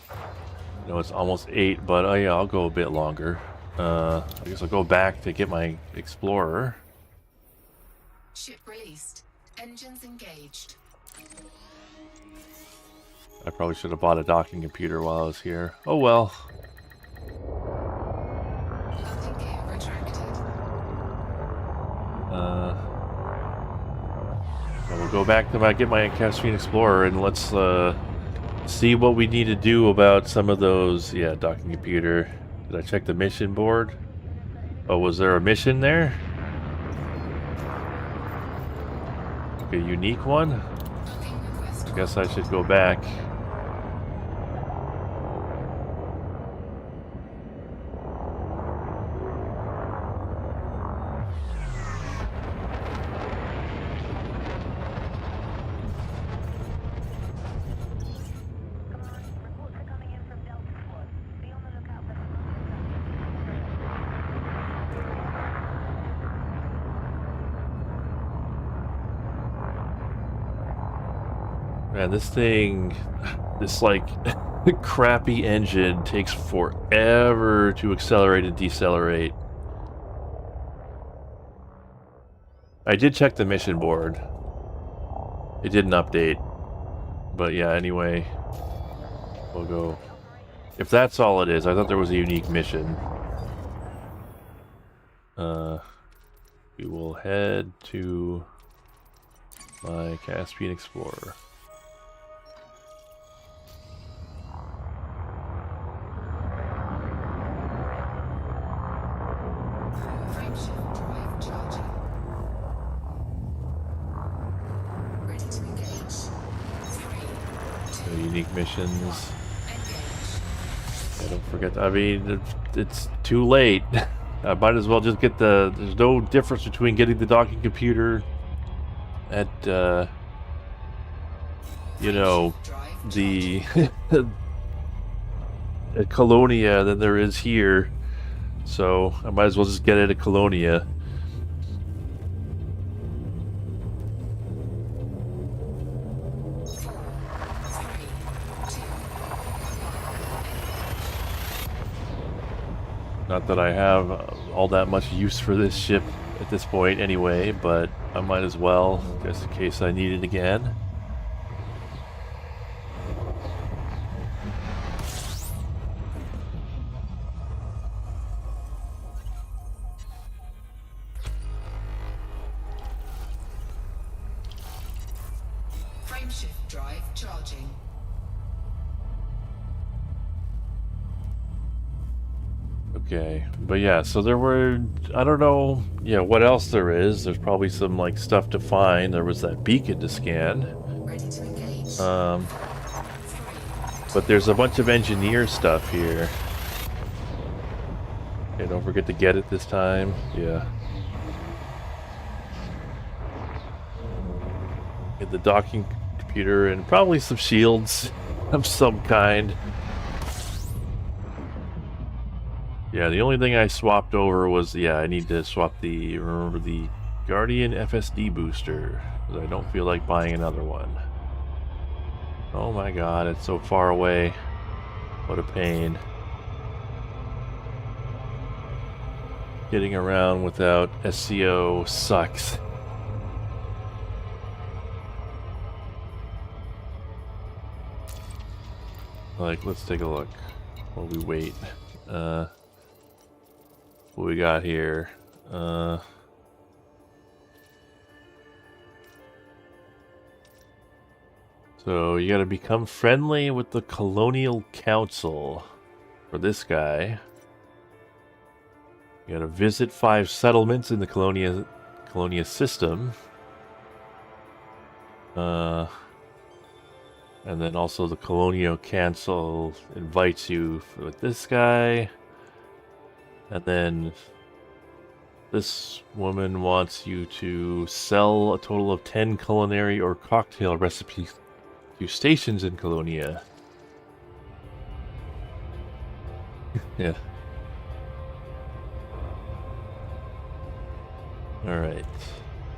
I know it's almost 8, but oh yeah, I'll go a bit longer. I guess I'll go back to get my Explorer. Ship released. Engines engaged. I probably should have bought a docking computer while I was here. Oh well. Landing gear retracted. So we'll go back to get my Caspian Explorer and let's see what we need to do about some of those. Yeah, docking computer. Did I check the mission board? Oh, was there a mission there? A unique one? I guess I should go back. Man, this thing, this like crappy engine takes forever to accelerate and decelerate. I did check the mission board. It didn't update. But yeah, anyway, we'll go. If that's all it is, I thought there was a unique mission. We will head to my Caspian Explorer. Unique missions. Yeah, don't forget. I mean, it's too late. I might as well just get the. There's no difference between getting the docking computer at, you know, the at Colonia than there is here. So I might as well just get it at Colonia. Not that I have all that much use for this ship at this point anyway, but I might as well, just in case I need it again. Frameshift drive charging. Okay, but yeah, so there were, I don't know, yeah, what else there is. There's probably some, like, stuff to find. There was that beacon to scan. But there's a bunch of engineer stuff here. Okay, don't forget to get it this time. Yeah. Get the docking computer and probably some shields of some kind. Yeah, the only thing I swapped over was, yeah, I need to swap the, remember the Guardian FSD booster, because I don't feel like buying another one. Oh my god, it's so far away. What a pain. Getting around without SCO sucks. Like, let's take a look while we wait. What we got here? So you gotta become friendly with the Colonial Council. For this guy. You gotta visit 5 settlements in the Colonia system. And then also the Colonial Council invites you with this guy. And then this woman wants you to sell a total of 10 culinary or cocktail recipes to stations in Colonia. Yeah. Alright.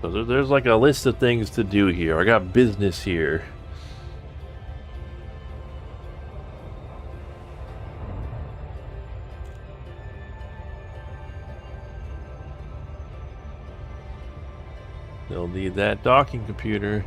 So there's like a list of things to do here. I got business here. They'll need that docking computer.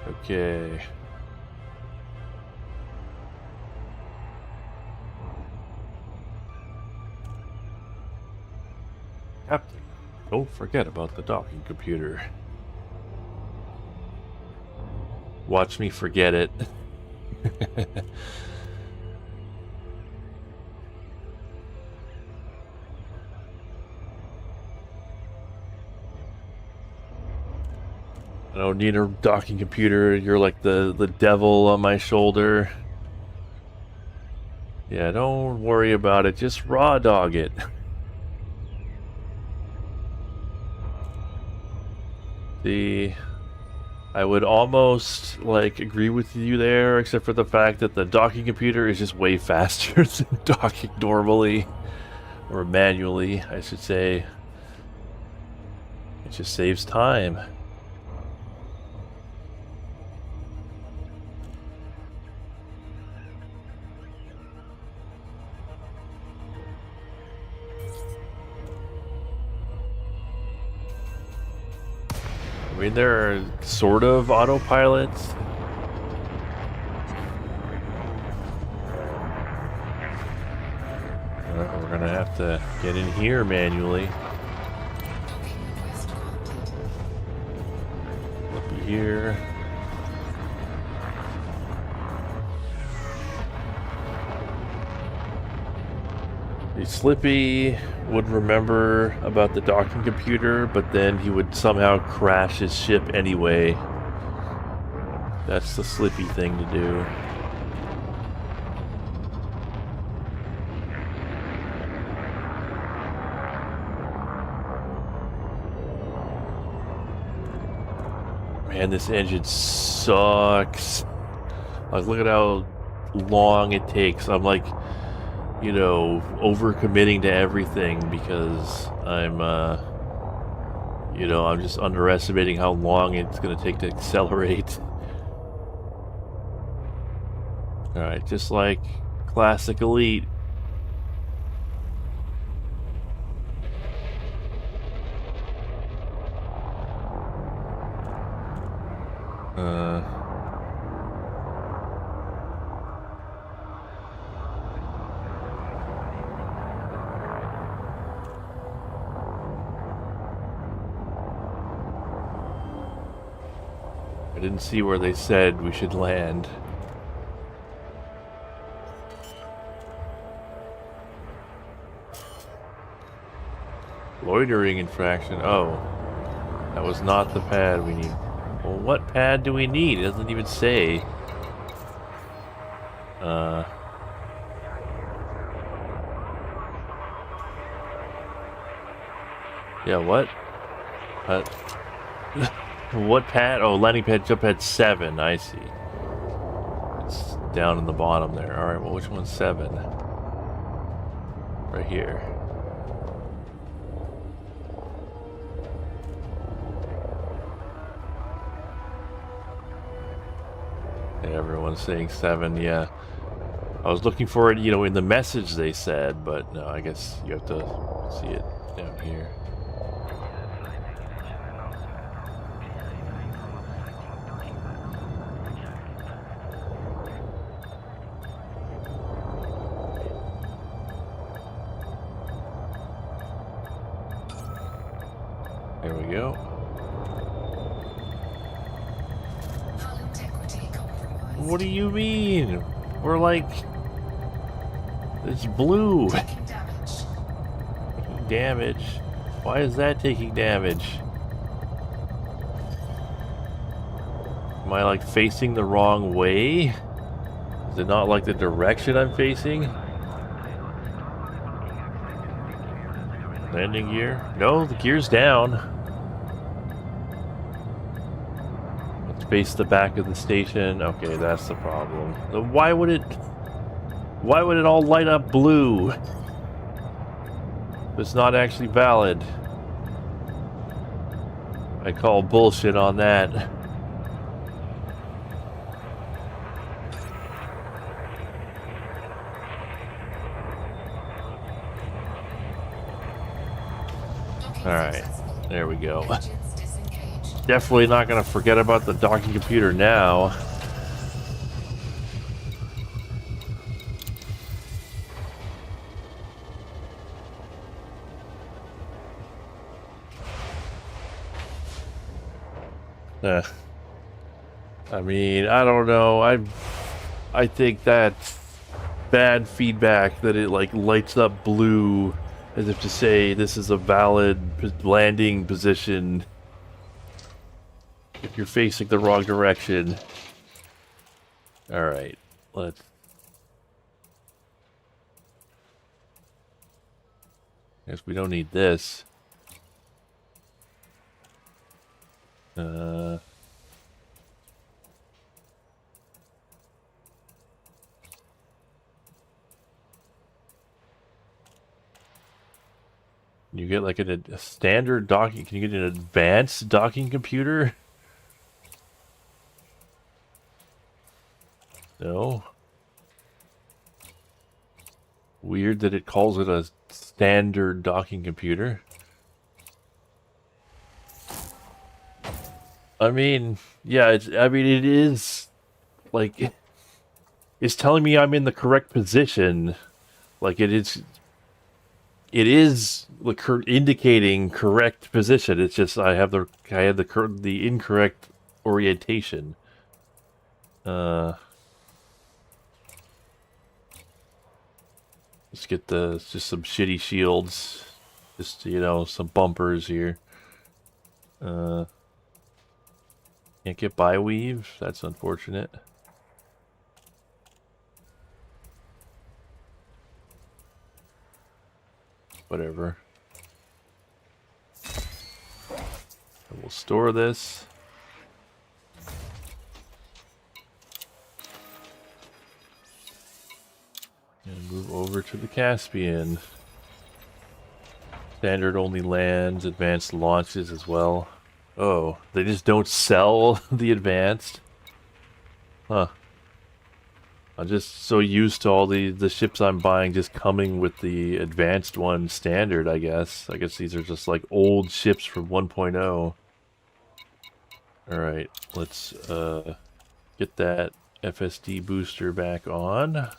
Okay. Captain, don't forget about the docking computer. Watch me forget it. I don't need a docking computer. You're like the devil on my shoulder. Yeah, don't worry about it. Just raw dog it. See, I would almost like agree with you there, except for the fact that the docking computer is just way faster than docking normally, or manually, I should say. It just saves time. I mean, there are sort of autopilots. We're gonna have to get in here manually. Up here. The Slippy would remember about the docking computer, but then he would somehow crash his ship anyway. That's the Slippy thing to do. Man, this engine sucks. Like, look at how long it takes. I'm like, you know, overcommitting to everything because I'm, you know, I'm just underestimating how long it's going to take to accelerate. Alright, just like Classic Elite. didn't see where they said we should land. Loitering infraction. Oh. That was not the pad we need. Well, what pad do we need? It doesn't even say. Yeah, what? What pad? Oh, landing pad, jump pad 7. I see. It's down in the bottom there. Alright, well, which one's 7? Right here. Everyone's saying 7, yeah. I was looking for it, you know, in the message they said, but no, I guess you have to see it down here. There we go. What do you mean? We're like... It's blue. Taking damage. Why is that taking damage? Am I like facing the wrong way? Is it not like the direction I'm facing? Landing gear? No, the gear's down. Face the back of the station. Okay, that's the problem. Why would it all light up blue? It's not actually valid. I call bullshit on that. Alright, there we go. Definitely not going to forget about the docking computer now. I mean, I don't know. I think that's bad feedback that it like lights up blue as if to say this is a valid landing position. If you're facing the wrong direction. Alright, let's... Guess we don't need this. You get like a standard docking... Can you get an advanced docking computer? No. Weird that it calls it a standard docking computer. I mean, yeah, it is like it's telling me I'm in the correct position. Like it is indicating correct position. It's just I had the incorrect orientation. Let's get just some shitty shields. Just, you know, some bumpers here. Can't get by weave. That's unfortunate. Whatever. And we'll store this. And move over to the Caspian. Standard only lands, advanced launches as well. Oh, they just don't sell the advanced? Huh. I'm just so used to all the ships I'm buying just coming with the advanced one standard, I guess. I guess these are just like old ships from 1.0. Alright, let's get that FSD booster back on.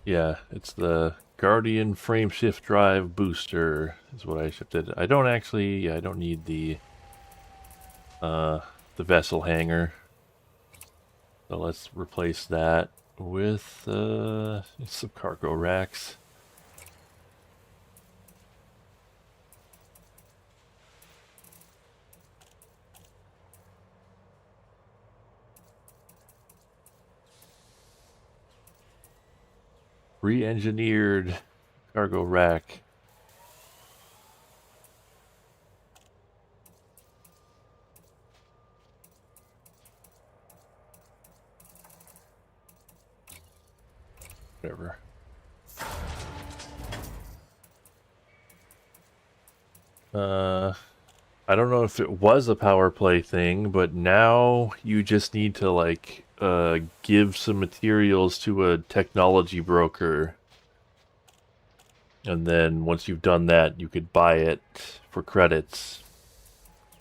Yeah, it's the Guardian frameshift drive booster is what I shifted. I don't actually, yeah, I don't need the vessel hanger. So let's replace that with some cargo racks. Re-engineered cargo rack. Whatever. I don't know if it was a power play thing, but now you just need to like give some materials to a technology broker. And then once you've done that, you could buy it for credits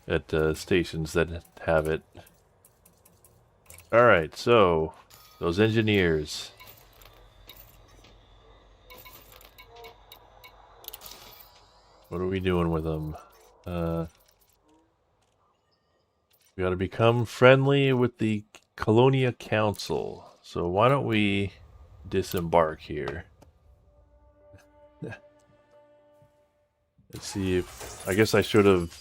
at stations that have it. Alright, so those engineers. What are we doing with them? We gotta become friendly with the Colonia Council. So why don't we disembark here? Let's see if... I guess I should have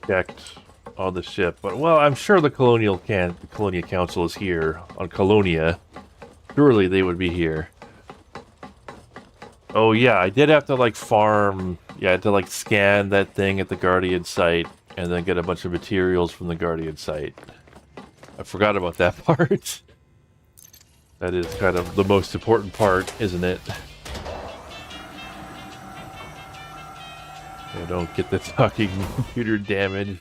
checked on the ship. But, well, I'm sure the Colonia Council is here on Colonia. Surely they would be here. Oh, yeah, I did have to, like, farm... Yeah, I had to, like, scan that thing at the Guardian site and then get a bunch of materials from the Guardian site. I forgot about that part. That is kind of the most important part, isn't it? I don't get the talking computer damage.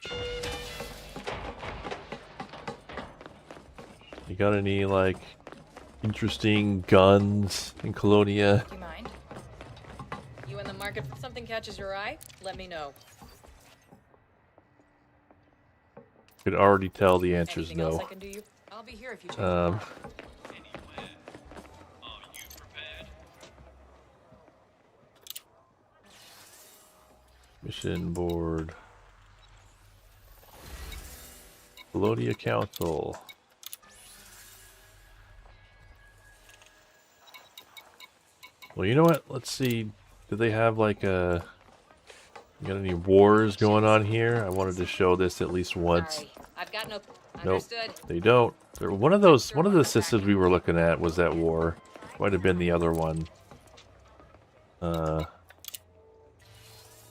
You got any, like, interesting guns in Colonia? Do you mind? You in the market for something catches your eye? Let me know. Could already tell the answer is Anything no. else I can do you? I'll be here if you change your mind. Mission board. Colonia Council. Well, you know what? Let's see. Do they have like a... You got any wars going on here? I wanted to show this at least once. Sorry. I've got no... Nope, Understood. they don't. One of the systems we were looking at was that war. Might have been the other one. But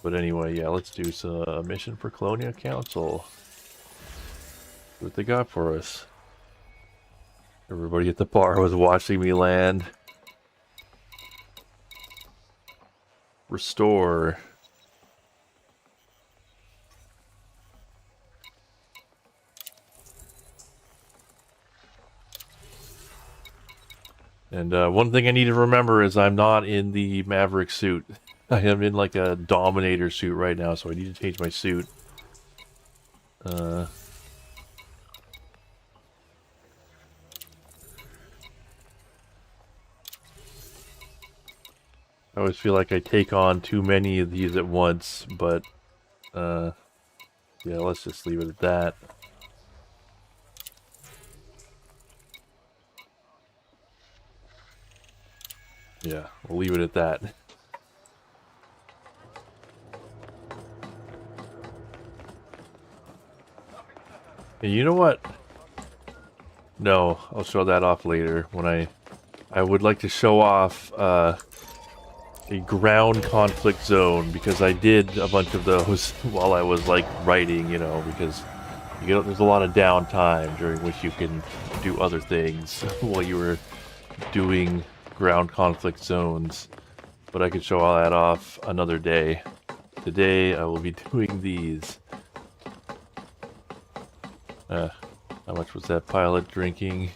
anyway, yeah, let's do a mission for Colonia Council. See what they got for us. Everybody at the bar was watching me land. Restore. And one thing I need to remember is I'm not in the Maverick suit. I am in like a Dominator suit right now, so I need to change my suit. I always feel like I take on too many of these at once, but yeah, let's just leave it at that. Yeah, we'll leave it at that. And you know what? No, I'll show that off later when I would like to show off a ground conflict zone, because I did a bunch of those while I was like writing, you know, because there's a lot of downtime during which you can do other things while you were doing ground conflict zones. But I could show all that off another day. Today I will be doing these. How much was that pilot drinking?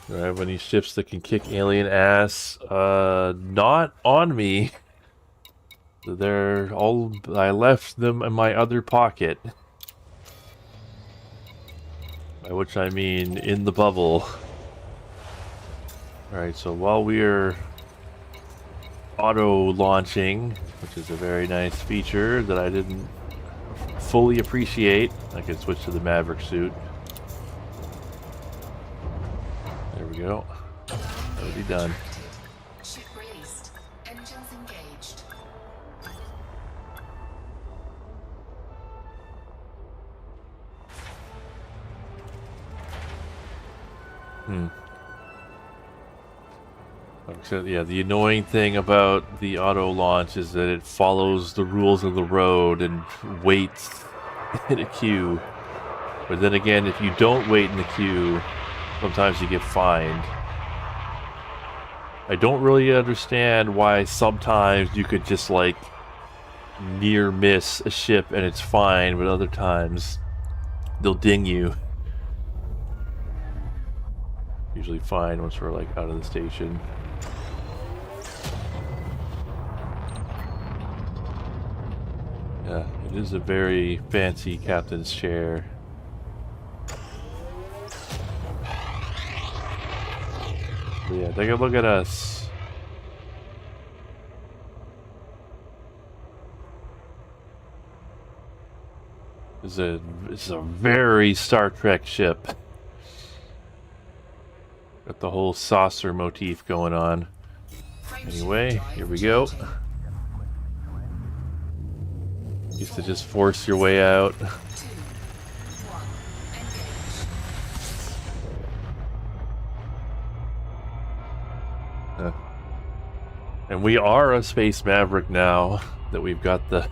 Do I have any ships that can kick alien ass? Not on me. They're all... I left them in my other pocket. By which I mean in the bubble. Alright, so while we're auto-launching, which is a very nice feature that I didn't fully appreciate, I can switch to the Maverick suit. There we go. Already done. Ship released. Engines engaged. So, yeah, the annoying thing about the auto launch is that it follows the rules of the road and waits in a queue. But then again, if you don't wait in the queue, sometimes you get fined. I don't really understand why sometimes you could just like near miss a ship and it's fine, but other times they'll ding you. Usually fine once we're like out of the station. Yeah, it is a very fancy captain's chair. But yeah, take a look at us. It's a very Star Trek ship. Got the whole saucer motif going on. Anyway, here we go. Used to just force your way out. And we are a Space Maverick now that we've got the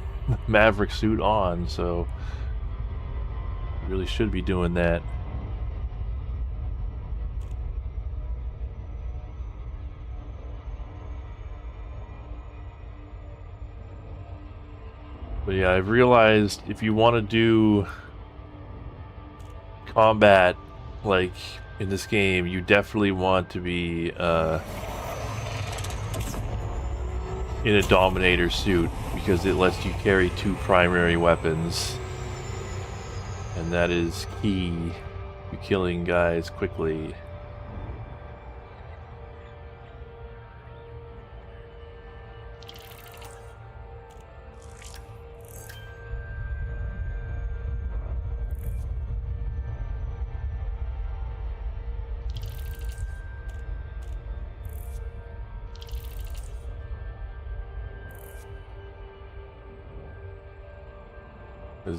Maverick suit on, so we really should be doing that. But yeah, I've realized if you want to do combat, like in this game, you definitely want to be in a Dominator suit, because it lets you carry 2 primary weapons. And that is key to killing guys quickly.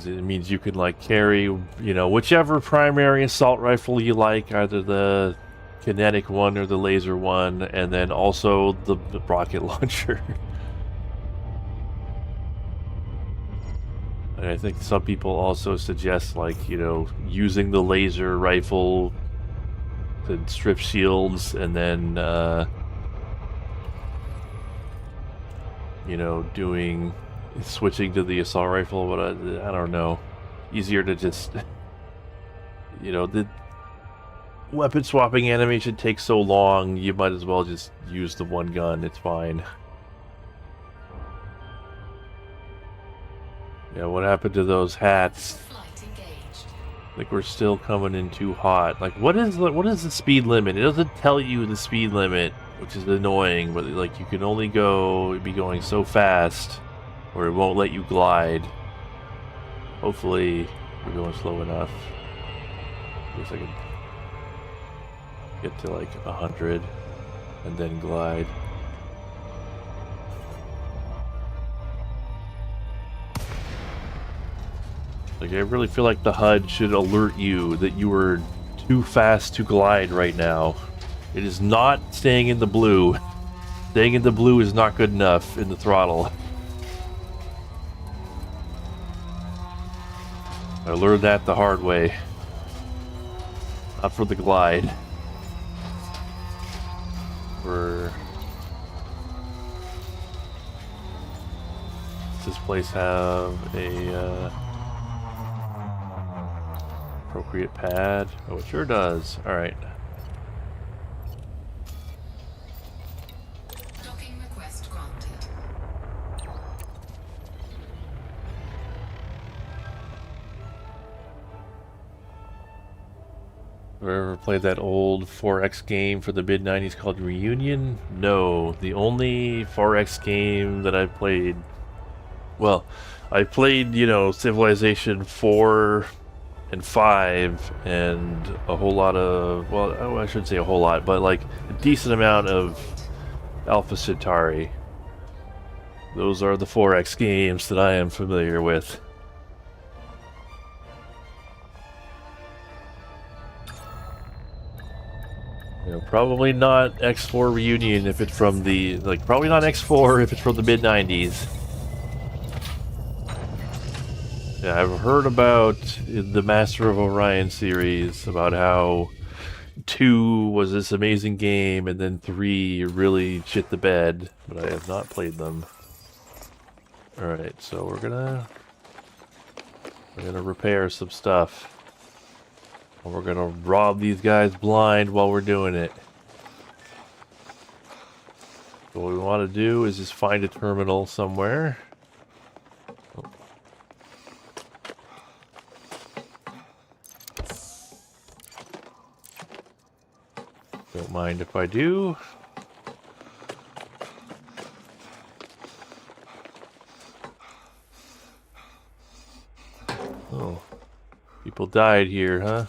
It means you can like carry, you know, whichever primary assault rifle you like, either the kinetic one or the laser one, and then also the rocket launcher. And I think some people also suggest, like, you know, using the laser rifle to strip shields, and then you know, switching to the assault rifle, but I don't know. Easier to just, you know, the weapon swapping animation takes so long, you might as well just use the one gun, it's fine. Yeah, what happened to those hats? I think we're still coming in too hot. Like, what is the speed limit? It doesn't tell you the speed limit, which is annoying, but like you can only be going so fast, or it won't let you glide. Hopefully we're going slow enough. I guess I can get to like 100 and then glide. Like, I really feel like the HUD should alert you that you are too fast to glide right now. It is not staying in the blue. Staying in the blue is not good enough in the throttle. I learned that the hard way. Not for the glide. Does this place have a appropriate pad? Oh, it sure does. Alright. Docking request granted. Have you ever played that old 4X game for the mid-90s called Reunion? No. The only 4X game that I've played... Well, I played, you know, Civilization 4 and 5 and a whole lot of... Well, I shouldn't say a whole lot, but like a decent amount of Alpha Centauri. Those are the 4X games that I am familiar with. You know, probably not X4 Reunion if it's from the... Like, probably not X4 if it's from the mid-90s. Yeah, I've heard about the Master of Orion series, about how 2 was this amazing game, and then 3 really shit the bed, but I have not played them. Alright, so we're gonna repair some stuff. And we're gonna rob these guys blind while we're doing it. So what we want to do is just find a terminal somewhere. Don't mind if I do. Oh, people died here, huh?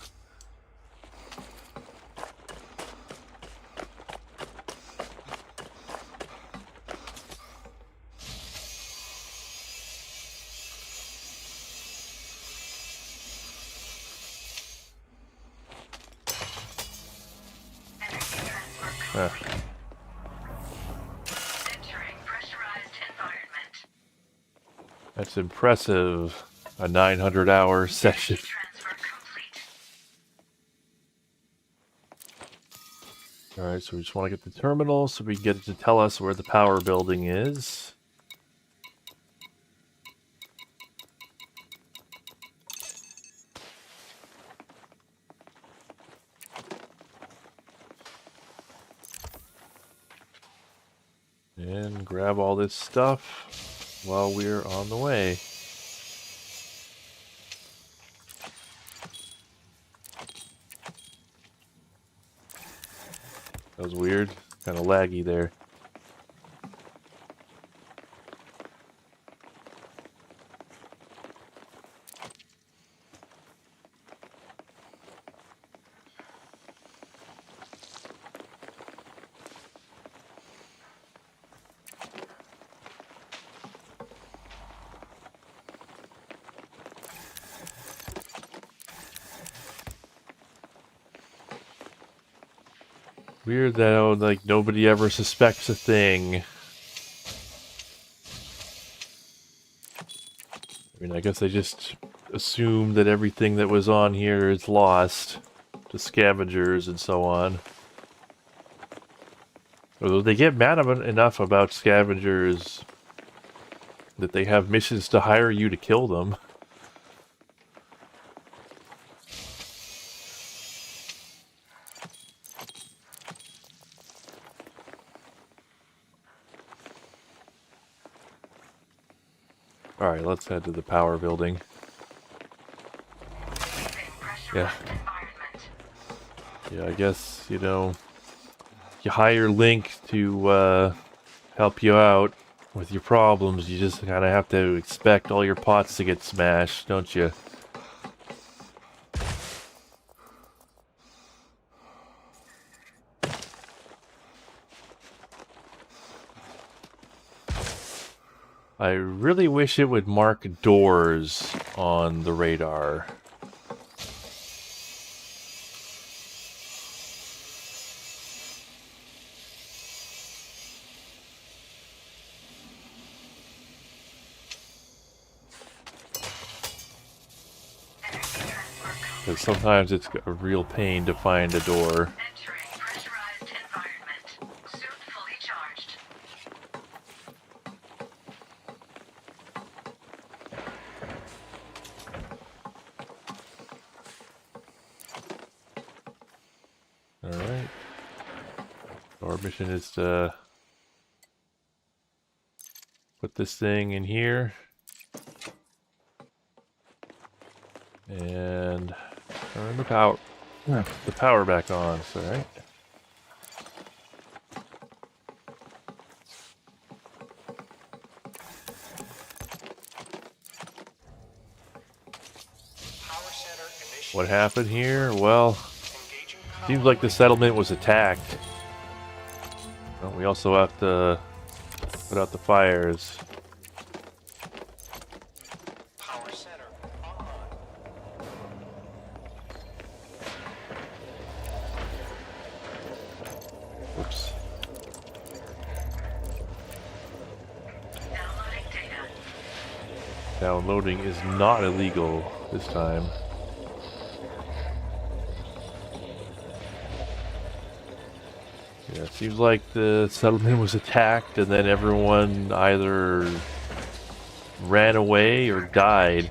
Huh. That's impressive. A 900-hour session. Alright, so we just want to get the terminal so we can get it to tell us where the power building is. And grab all this stuff while we're on the way. That was weird. Kind of laggy there. Weird that, like, nobody ever suspects a thing. I mean, I guess they just assume that everything that was on here is lost to scavengers and so on. Although they get mad enough about scavengers that they have missions to hire you to kill them. Alright, let's head to the power building. Yeah. Yeah, I guess, you know, you hire Link to help you out with your problems. You just kind of have to expect all your pots to get smashed, don't you? I really wish it would mark doors on the radar. Because sometimes it's a real pain to find a door. Alright. Our mission is to put this thing in here. And turn the power. The power back on, so right. What happened here? Well, seems like the settlement was attacked. Well, we also have to put out the fires. Oops. Downloading is not illegal this time. Yeah, it seems like the settlement was attacked and then everyone either ran away or died.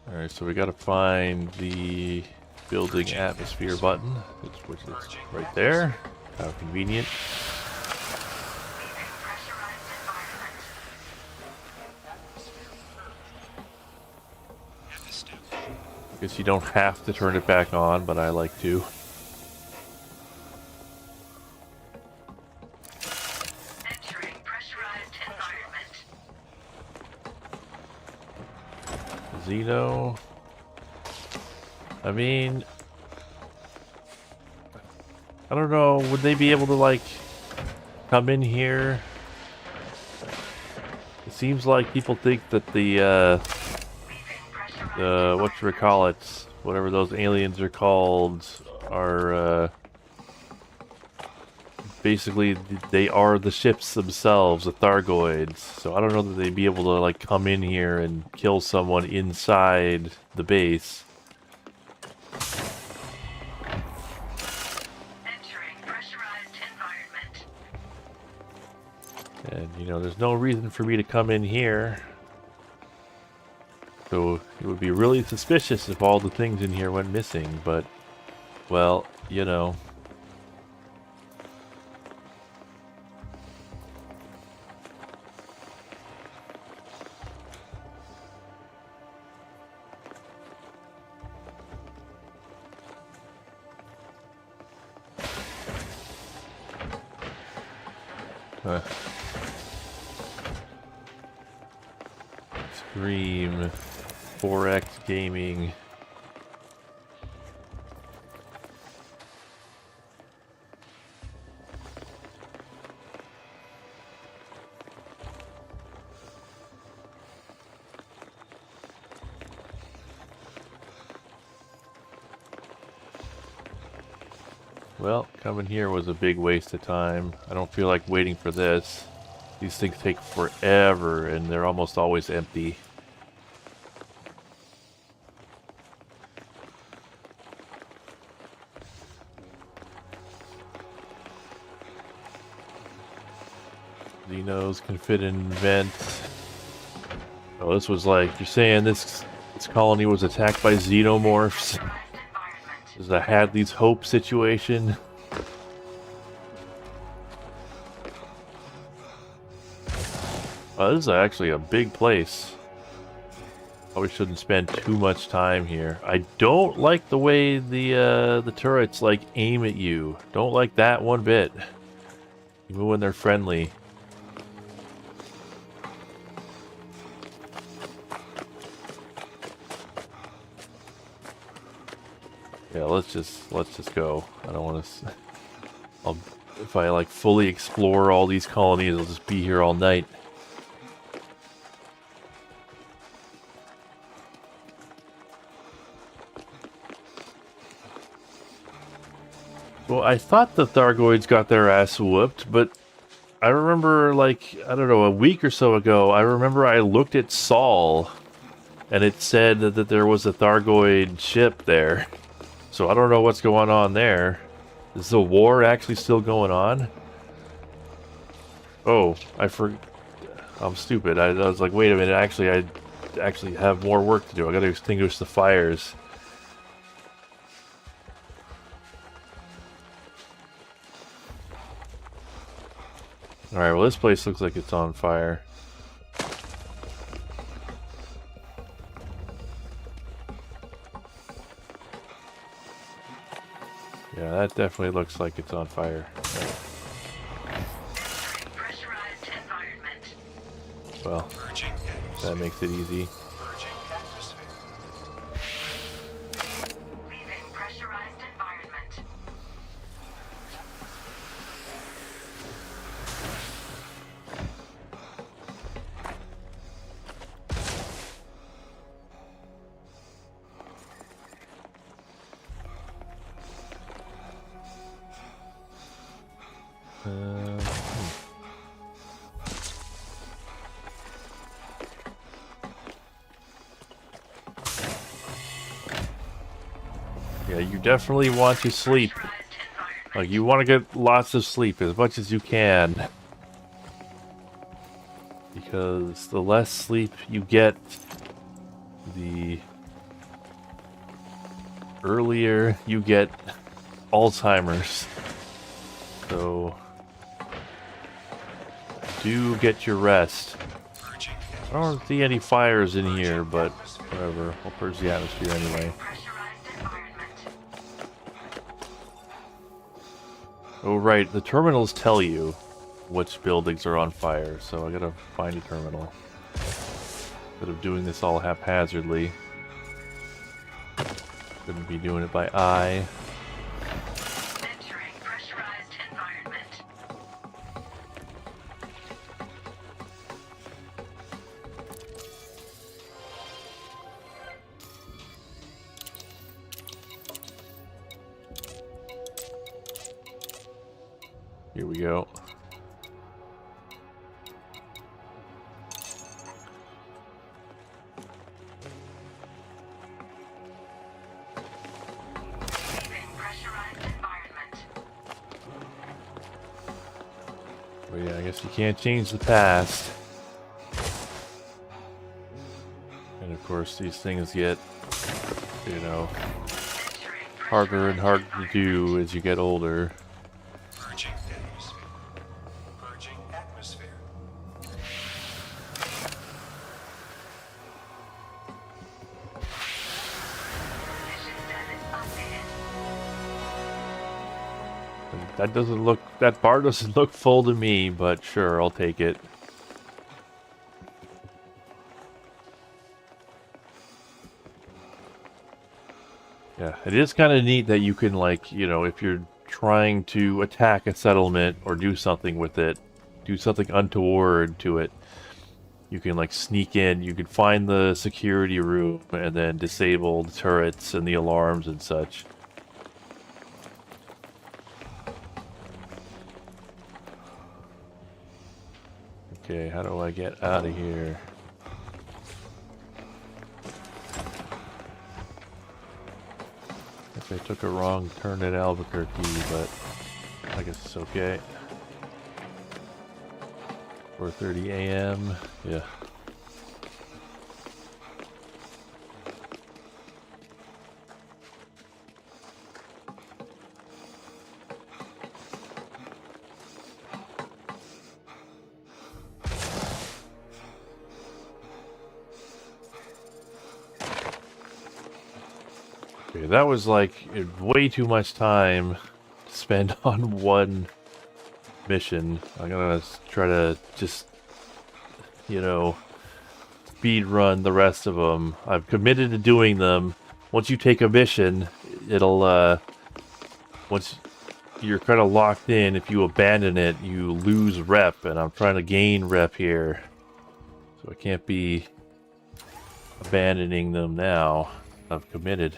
Alright, so we gotta find the building atmosphere button, which is right there. How convenient. I guess you don't have to turn it back on, but I like to. Entering pressurized environment. Xeno. I mean, I don't know, would they be able to, like, come in here? It seems like people think that the whatchamacallits, whatever those aliens are called, are, basically, they are the ships themselves, the Thargoids. So I don't know that they'd be able to, like, come in here and kill someone inside the base. And, you know, there's no reason for me to come in here. So it would be really suspicious if all the things in here went missing, but, well, you know. Scream. 4X Gaming. Well, coming here was a big waste of time. I don't feel like waiting for this. These things take forever, and they're almost always empty. Xenos can fit in vents. Oh, this was like, you're saying this colony was attacked by xenomorphs? This is a Hadley's Hope situation. Oh, this is actually a big place. Probably shouldn't spend too much time here. I don't like the way the turrets like aim at you. Don't like that one bit. Even when they're friendly. Yeah, let's just go. I don't want to. If I like fully explore all these colonies, I'll just be here all night. Well, I thought the Thargoids got their ass whooped, but I remember, like, I don't know, a week or so ago, I remember I looked at Saul, and it said that there was a Thargoid ship there. So I don't know what's going on there. Is the war actually still going on? Oh, I'm stupid. I was like, wait a minute, actually, I actually have more work to do. I gotta extinguish the fires. Alright, well this place looks like it's on fire. Yeah, that definitely looks like it's on fire. Pressurized environment. Well, that makes it easy. Leaving pressurized environment. Yeah, you definitely want to sleep. Like, you want to get lots of sleep, as much as you can. Because the less sleep you get, the earlier you get Alzheimer's. So, do get your rest. I don't see any fires in here, but whatever. I'll purge the atmosphere anyway. Oh right, the terminals tell you which buildings are on fire, so I gotta find a terminal. Instead of doing this all haphazardly. Couldn't be doing it by eye. Entering pressurized environment. Here we go. But yeah, I guess you can't change the past. And of course these things get, you know, harder and harder to do as you get older. That doesn't look, that bar doesn't look full to me, but sure, I'll take it. Yeah, it is kind of neat that you can, like, you know, if you're trying to attack a settlement or do something with it, do something untoward to it, you can, like, sneak in, you can find the security room and then disable the turrets and the alarms and such. Okay, how do I get out of here? I took a wrong turn at Albuquerque, but I guess it's okay. 4:30 a.m. Yeah. Okay, that was like way too much time to spend on one mission. I'm gonna try to just, you know, speed run the rest of them. I've committed to doing them. Once you take a mission, it'll, once you're kind of locked in, if you abandon it, you lose rep, and I'm trying to gain rep here. So I can't be abandoning them now. I've committed.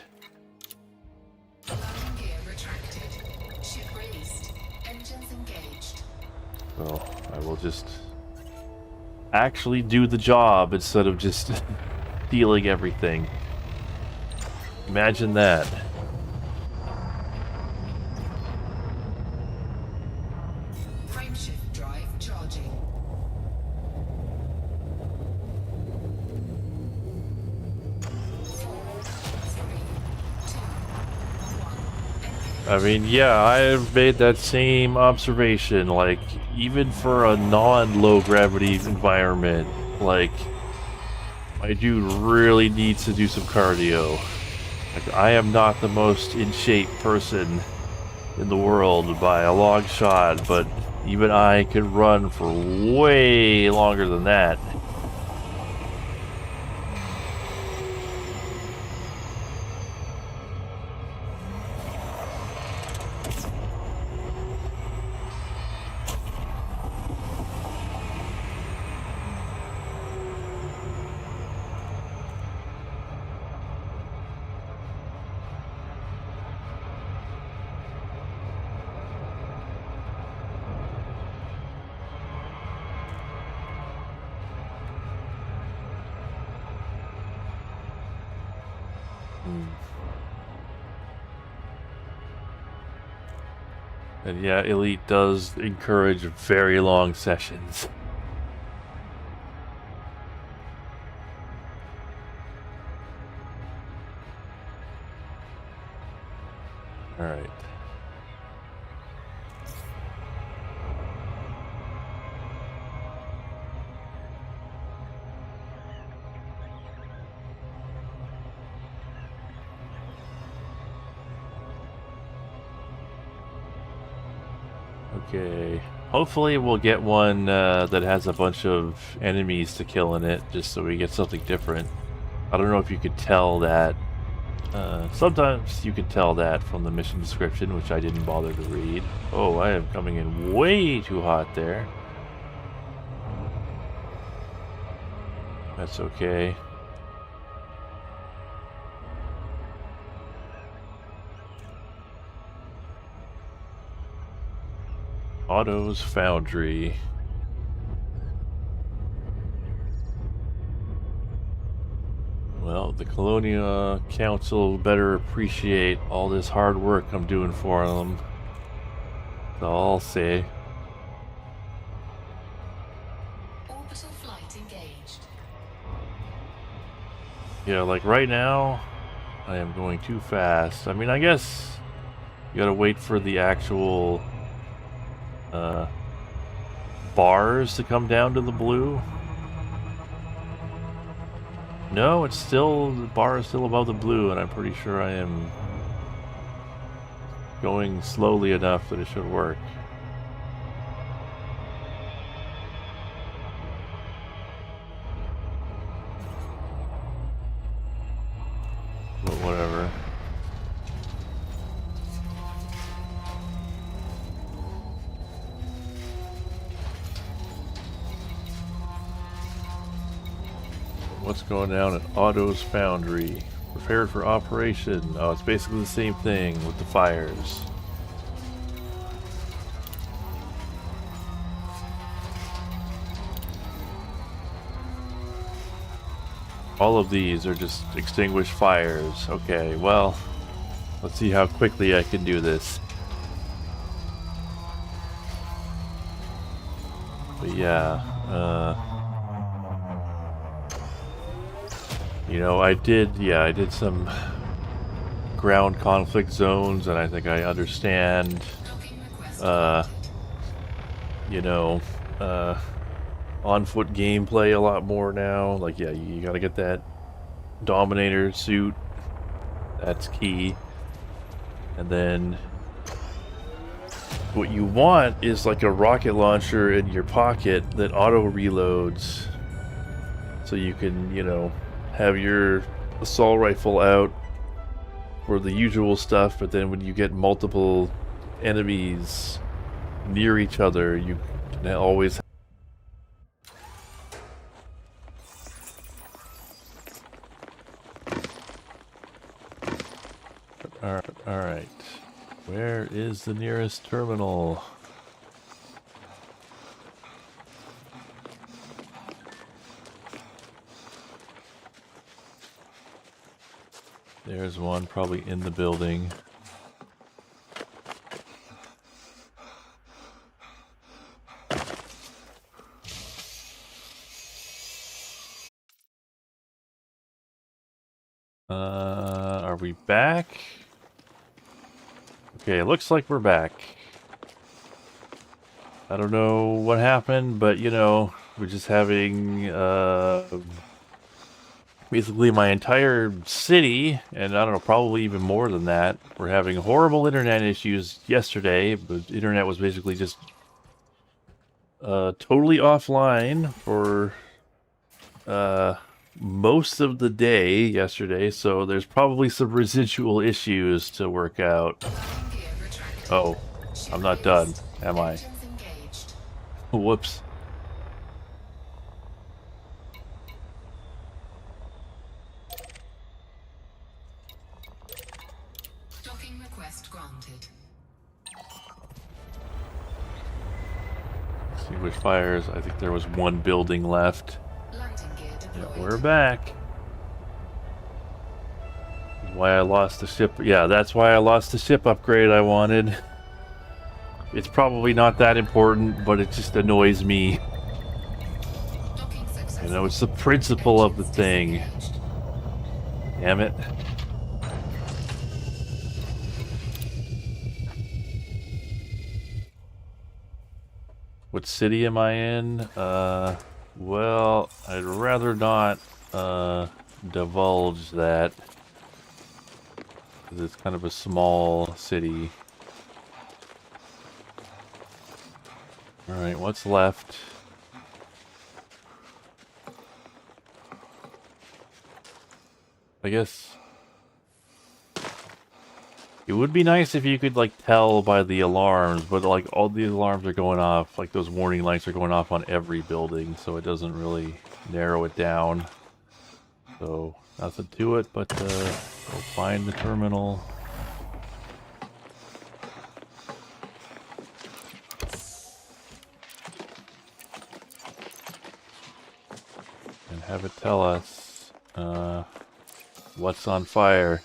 So I will just actually do the job instead of just stealing everything. Imagine that. Frameshift drive charging. I mean, yeah, I've made that same observation. Like, even for a non-low gravity environment, like, my dude really needs to do some cardio. Like, I am not the most in shape person in the world by a long shot, but even I could run for way longer than that. And yeah, Elite does encourage very long sessions. Alright. Okay. Hopefully we'll get one that has a bunch of enemies to kill in it, just so we get something different. I don't know if you could tell that. Sometimes you can tell that from the mission description, which I didn't bother to read. Oh, I am coming in way too hot there. That's okay. Otto's Foundry. Well, the Colonial Council better appreciate all this hard work I'm doing for them. That's all I'll say. Orbital flight engaged. Yeah, like right now, I am going too fast. I mean, I guess you gotta wait for the actual bars to come down to the blue. No, it's still, the bar is still above the blue, and I'm pretty sure I am going slowly enough that it should work. But whatever. What's going down at Otto's Foundry? Prepared for operation. Oh, it's basically the same thing with the fires. All of these are just extinguished fires. Okay, well, let's see how quickly I can do this. But yeah, you know, I did some ground conflict zones, and I think I understand, you know, on-foot gameplay a lot more now. Like, yeah, you gotta get that Dominator suit. That's key. And then what you want is like a rocket launcher in your pocket that auto-reloads. So you can, you know, have your assault rifle out for the usual stuff, but then when you get multiple enemies near each other, you can always... Alright. Where is the nearest terminal? There's one probably in the building. Are we back? Okay, it looks like we're back. I don't know what happened, but you know, we're just having basically my entire city, and I don't know, probably even more than that. We're having horrible internet issues yesterday, but internet was basically just totally offline for most of the day yesterday, so there's probably some residual issues to work out. Oh, I'm not done, am I? Whoops. Docking request granted. Extinguish fires. I think there was one building left. Yeah, we're back. Why I lost the ship. Yeah, that's why I lost the ship upgrade I wanted. It's probably not that important, but it just annoys me. You know, it's the principle of the thing. Damn it. What city am I in? Well, I'd rather not divulge that. 'Cause it's kind of a small city. Alright, what's left? I guess it would be nice if you could like tell by the alarms, but like all the alarms are going off, like those warning lights are going off on every building, so it doesn't really narrow it down. So nothing to it, but go find the terminal. And have it tell us what's on fire.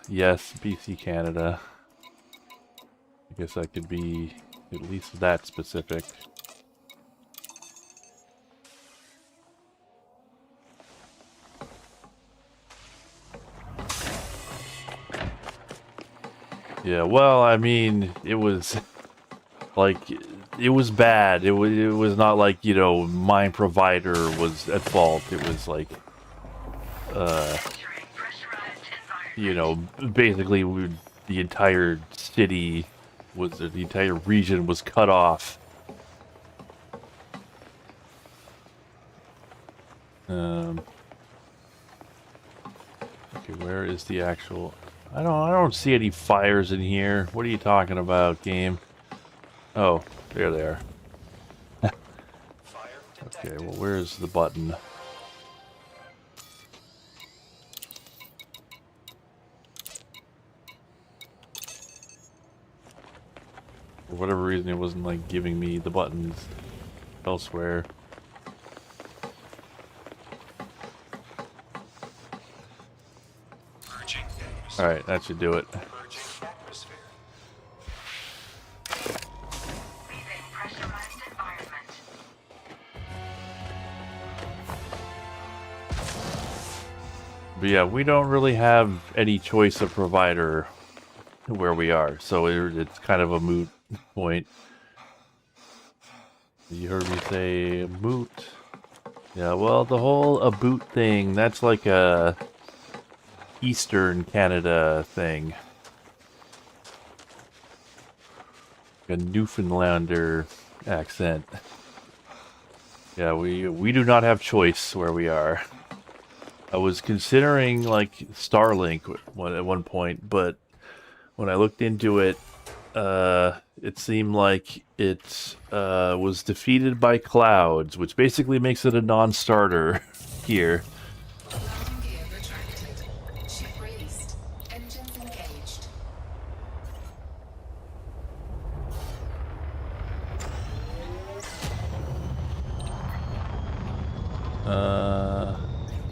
Yes, BC Canada. I guess I could be at least that specific. Yeah, well, I mean, it was like it was bad. It was not like, you know, mine provider was at fault. It was like you know, basically the entire city was, the entire region was cut off. Okay, where is the actual? I don't see any fires in here. What are you talking about, game? Oh, there they are. Okay, well, where's the button? For whatever reason, it wasn't like giving me the buttons elsewhere. Alright, that should do it. But yeah, we don't really have any choice of provider where we are, so it's kind of a moot point. You heard me say moot. Yeah, well, the whole a boot thing, that's like a Eastern Canada thing. A Newfoundlander accent. Yeah, we do not have choice where we are. I was considering like Starlink at one point, but when I looked into it, it seemed like it was defeated by clouds, which basically makes it a non-starter here.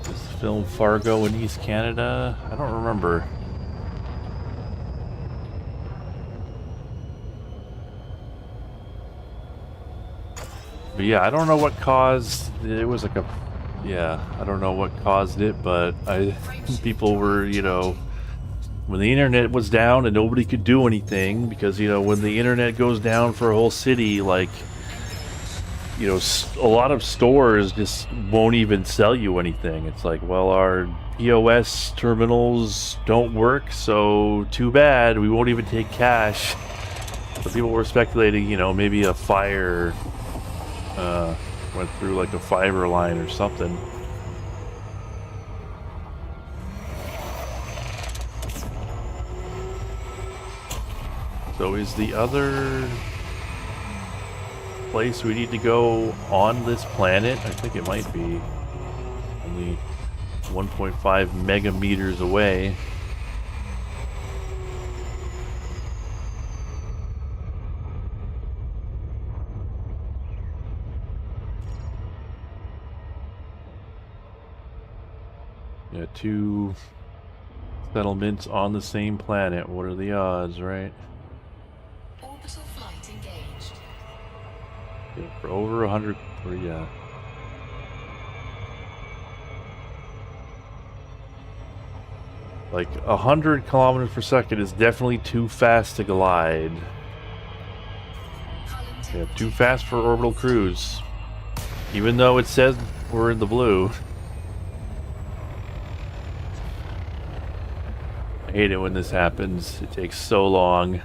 Is the film Fargo in East Canada? I don't remember. But yeah, I don't know what caused it. Was like a, yeah, I don't know what caused it, but people were, you know, when the internet was down and nobody could do anything, because, you know, when the internet goes down for a whole city, like, you know, a lot of stores just won't even sell you anything. It's like, well, our POS terminals don't work, so too bad, we won't even take cash. So people were speculating, you know, maybe a fire went through like a fiber line or something. So is the other place we need to go on this planet? I think it might be only 1.5 megameters away. Yeah, 2 settlements on the same planet. What are the odds, right? Orbital flight engaged. Yeah, for over 100, yeah. Like 100 kilometers per second is definitely too fast to glide. Yeah, too fast for orbital cruise. Even though it says we're in the blue. I hate it when this happens. It takes so long.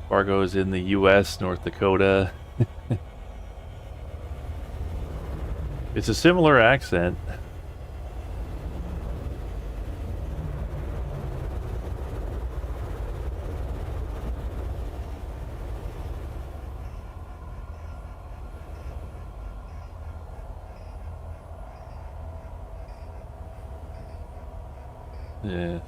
Fargo's in the US, North Dakota. It's a similar accent. Yeah.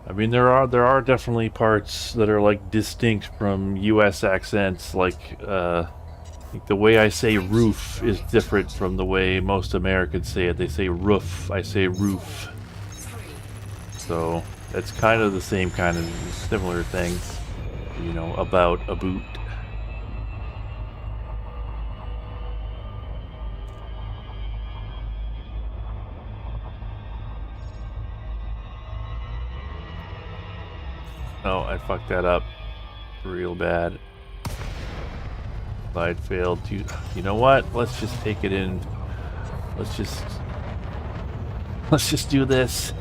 I mean, there are definitely parts that are like distinct from US accents, like the way I say roof is different from the way most Americans say it. They say roof, I say roof. So that's kind of the same kind of similar thing, you know, about a boot. Oh, I fucked that up real bad. Slide failed. You know what? Let's just take it in. Let's just do this.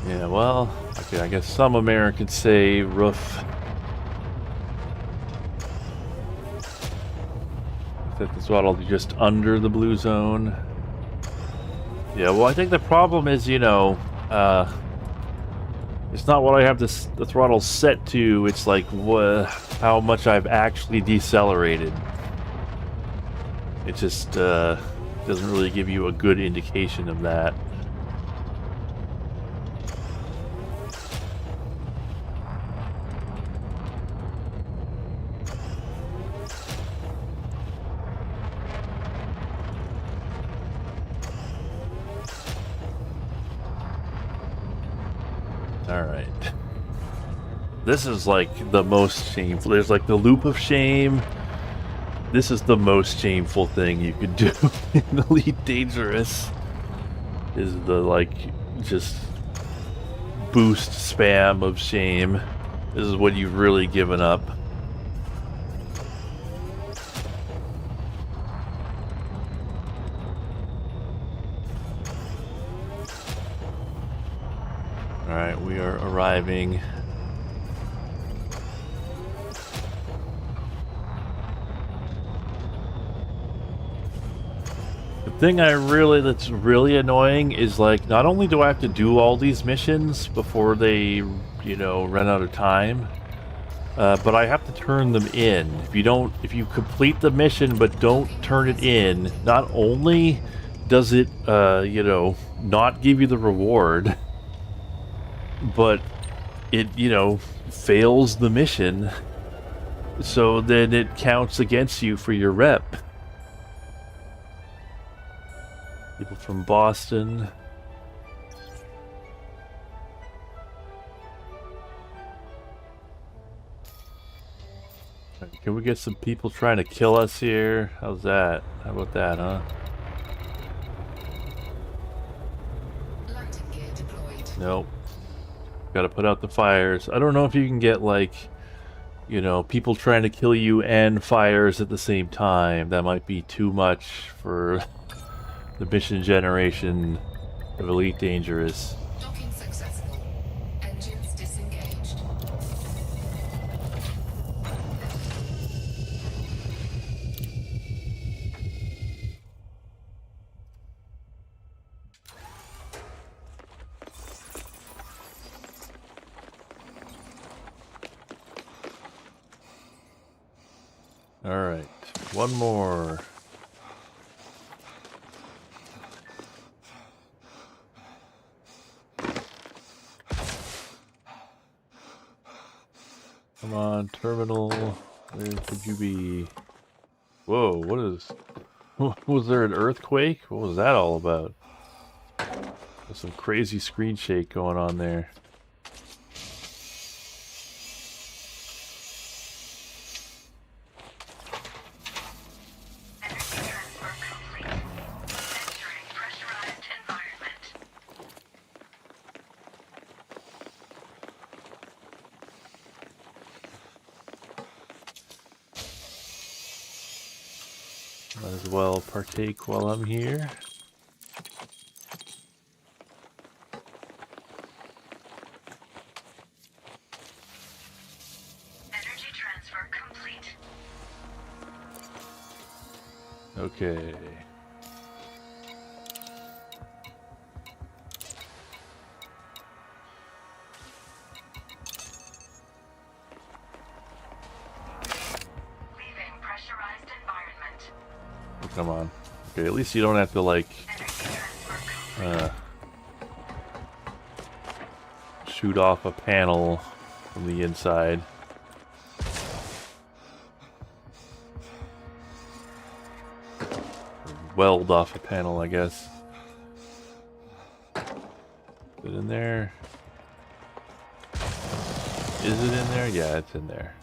Yeah, well, okay, I guess some Americans say roof. Set the throttle just under the blue zone. Yeah, well, I think the problem is, you know, it's not what I have the throttle set to, it's like how much I've actually decelerated. It just doesn't really give you a good indication of that. Alright. This is like the most shameful. There's like the loop of shame. This is the most shameful thing you could do in Elite Dangerous. Is the like just boost spam of shame. This is what you've really given up. Alright, we are arriving. The thing that's really annoying is, like, not only do I have to do all these missions before they, you know, run out of time, but I have to turn them in. If you complete the mission but don't turn it in, not only does it, you know, not give you the reward, but it, you know, fails the mission, so then it counts against you for your rep. People from Boston. Can we get some people trying to kill us here? How's that? How about that, huh? Nope. Gotta put out the fires. I don't know if you can get, like, you know, people trying to kill you and fires at the same time. That might be too much for the mission generation of Elite Dangerous. Docking successful. Engines disengaged. Alright, one more. Come on, terminal. Where could you be? Whoa, what is... Was there an earthquake? What was that all about? There's some crazy screen shake going on there. Might as well partake while I'm here. Energy transfer complete. Okay. Leaving pressurized environment. Oh, come on. Okay, at least you don't have to, like, shoot off a panel from the inside. Weld off a panel, I guess. Is it in there? Is it in there? Yeah, it's in there.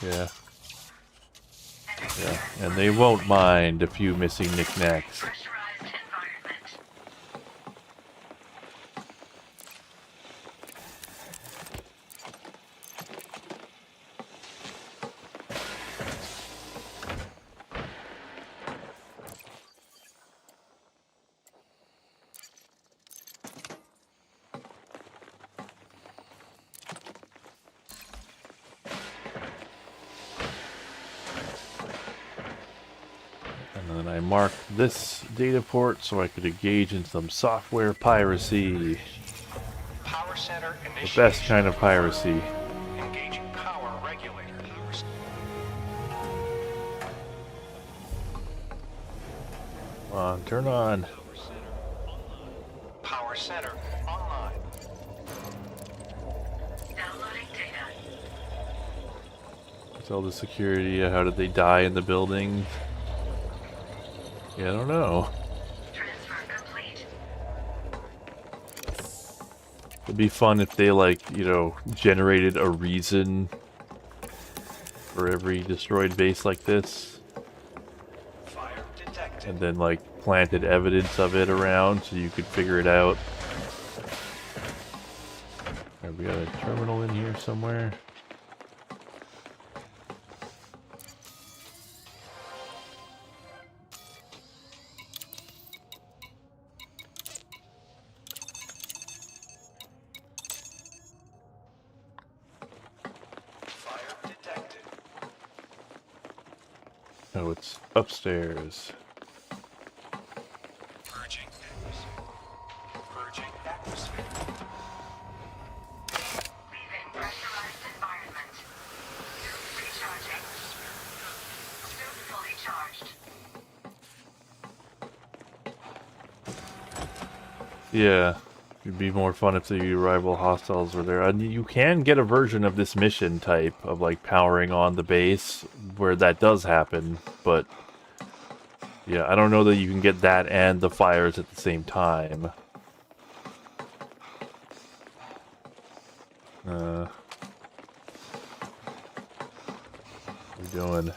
Yeah. Yeah, and they won't mind a few missing knickknacks. And then I marked this data port so I could engage in some software piracy. Power center The best kind of piracy. engaging power regulator. Come on, turn on. Power center online. Downloading data. Tell the security, how did they die in the building? Yeah, I don't know. Transfer complete. It'd be fun if they, like, you know, generated a reason for every destroyed base like this. Fire detected. And then, like, planted evidence of it around so you could figure it out. Alright, we got a terminal in here somewhere. Fire detected. Oh, it's upstairs. Purging atmosphere. Purging atmosphere. Leaving pressurized environment. Suit recharging. Suit fully charged. Yeah, it'd be more fun if the rival hostiles were there. And you can get a version of this mission type of, like, powering on the base where that does happen, but yeah, I don't know that you can get that and the fires at the same time. What are we doing?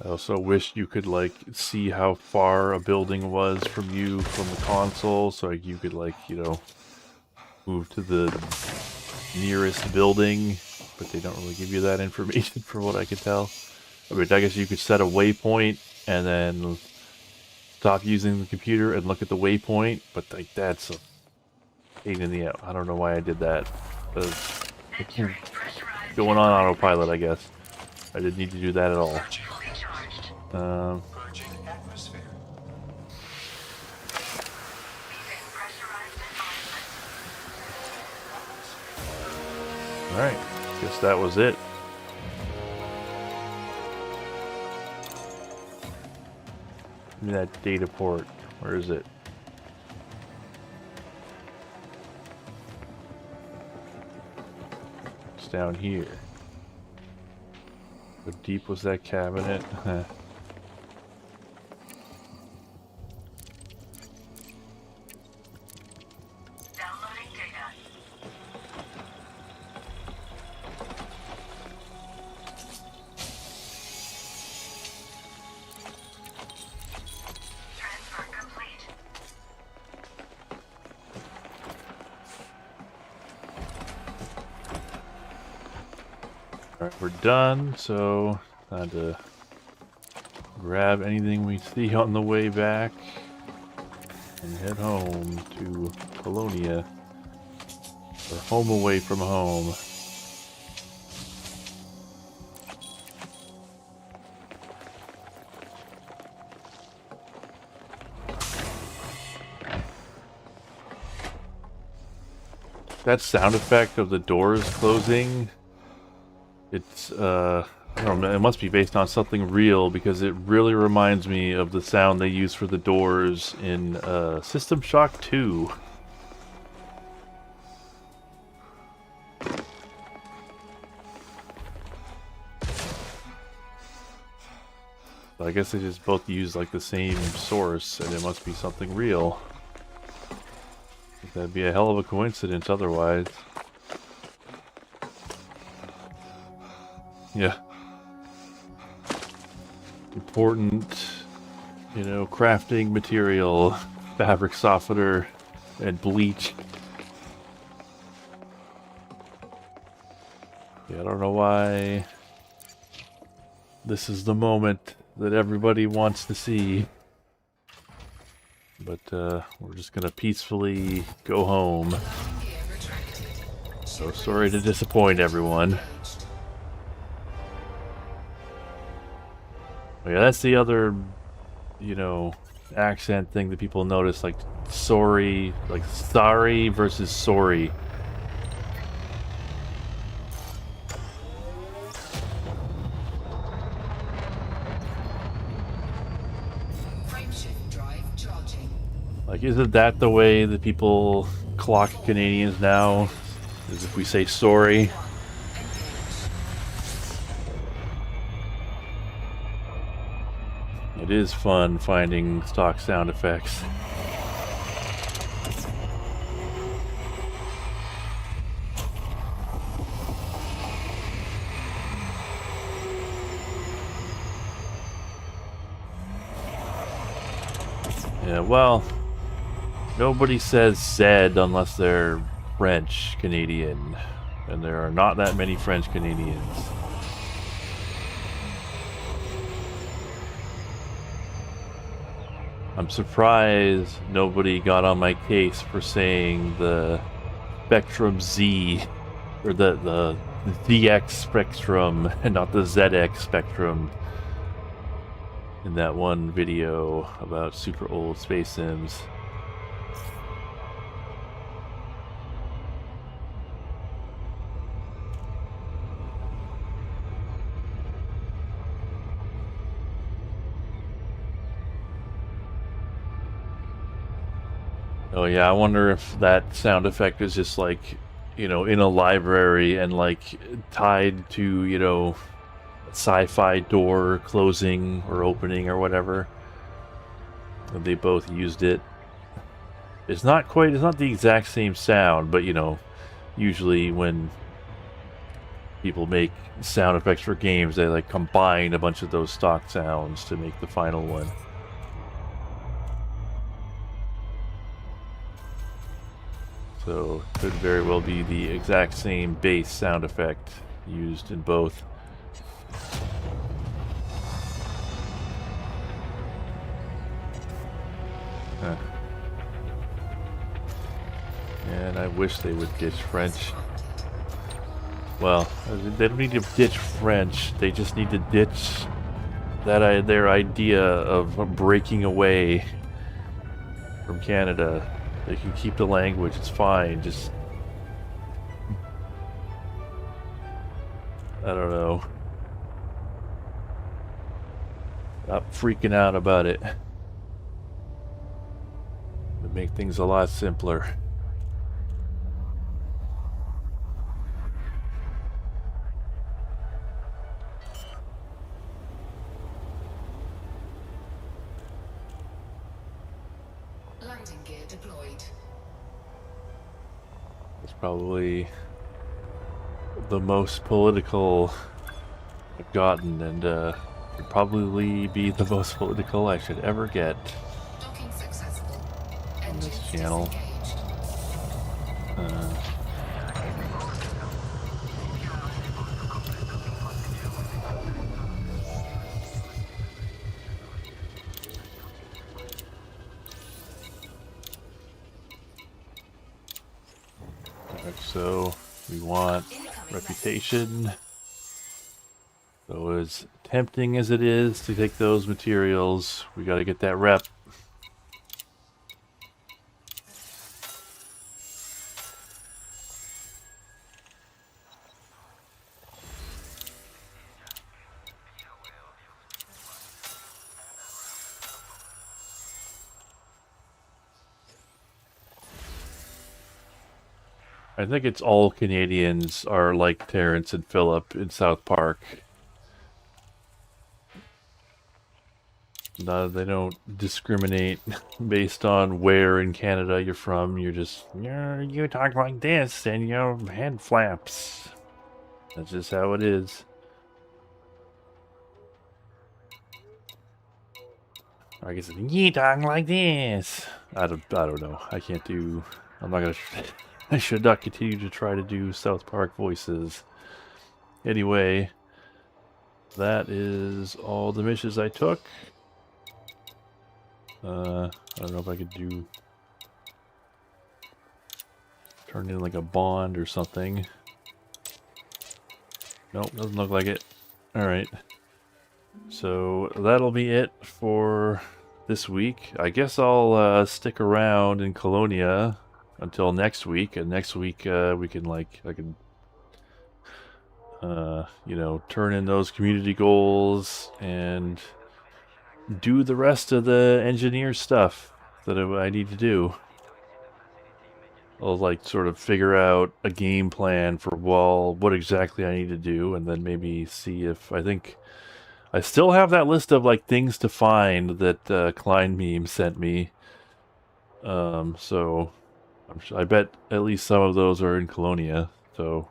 I also wish you could like see how far a building was from you from the console, so like, you could like, you know, move to the nearest building, but they don't really give you that information from what I could tell. I mean, I guess you could set a waypoint and then stop using the computer and look at the waypoint, but like that's a pain in the ass. I don't know why I did that. Going on autopilot, I guess. I didn't need to do that at all. Alright, guess that was it. Give me that data port. Where is it? It's down here. How deep was that cabinet? Alright, we're done, so time to grab anything we see on the way back and head home to Colonia, or home away from home. That sound effect of the doors closing, it's, I don't know, it must be based on something real because it really reminds me of the sound they use for the doors in System Shock 2. I guess they just both use like the same source and it must be something real. That'd be a hell of a coincidence otherwise. Yeah. Important, you know, crafting material, fabric softener, and bleach. Yeah, I don't know why this is the moment that everybody wants to see. But we're just gonna peacefully go home. So sorry to disappoint everyone. Yeah, that's the other, you know, accent thing that people notice, like sorry, like sorry versus sorry. Like, isn't that the way that people clock Canadians now? Is if we say sorry? It is fun finding stock sound effects. Yeah, well, nobody says Zed unless they're French Canadian, and there are not that many French Canadians. I'm surprised nobody got on my case for saying the Spectrum Z, or the ZX Spectrum, and not the ZX Spectrum, in that one video about super old space sims. Oh yeah, I wonder if that sound effect is just like you know, in a library and like tied to, you know, sci-fi door closing or opening or whatever. And they both used it. It's not the exact same sound, but you know, usually when people make sound effects for games, they like combine a bunch of those stock sounds to make the final one. So it could very well be the exact same bass sound effect used in both. Huh. And I wish they would ditch French. Well, they don't need to ditch French. They just need to ditch their idea of breaking away from Canada. They can keep the language. It's fine. Just I don't know. Stop freaking out about it. Would make things a lot simpler. Landing gear deployed. It's probably the most political I've gotten, and would probably be the most political I should ever get Docking successful. on this channel. So we want reputation. So as tempting as it is to take those materials, we got to get that rep. I think it's all Canadians are like Terrence and Philip in South Park. No, they don't discriminate based on where in Canada you're from. You're just, you talk like this and your head flaps. That's just how it is. Or I guess you talk like this. I don't know. I can't do. I'm not gonna. I should not continue to try to do South Park voices. Anyway, that is all the missions I took. I don't know if I could do turn in like a bond or something. Nope, doesn't look like it. Alright. So that'll be it for this week. I guess I'll stick around in Colonia until next week, and next week we can you know, turn in those community goals and do the rest of the engineer stuff that I need to do. I'll like sort of figure out a game plan for what exactly I need to do, and then maybe see if I think I still have that list of like things to find that Klein Meme sent me. So I bet at least some of those are in Colonia, so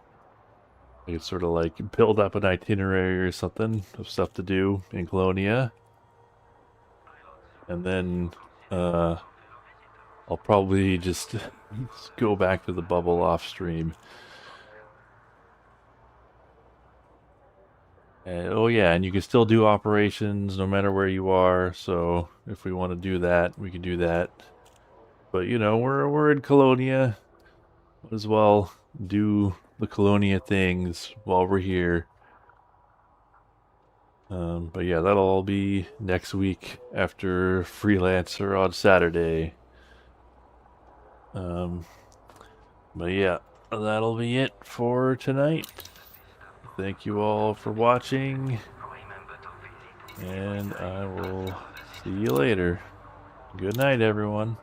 I could sort of like build up an itinerary or something of stuff to do in Colonia. And then I'll probably just go back to the bubble off stream. And, oh yeah, and you can still do operations no matter where you are, so if we want to do that, we can do that. But you know, we're in Colonia. Might as well do the Colonia things while we're here. But yeah, that'll all be next week after Freelancer on Saturday. But yeah, that'll be it for tonight. Thank you all for watching, and I will see you later. Good night, everyone.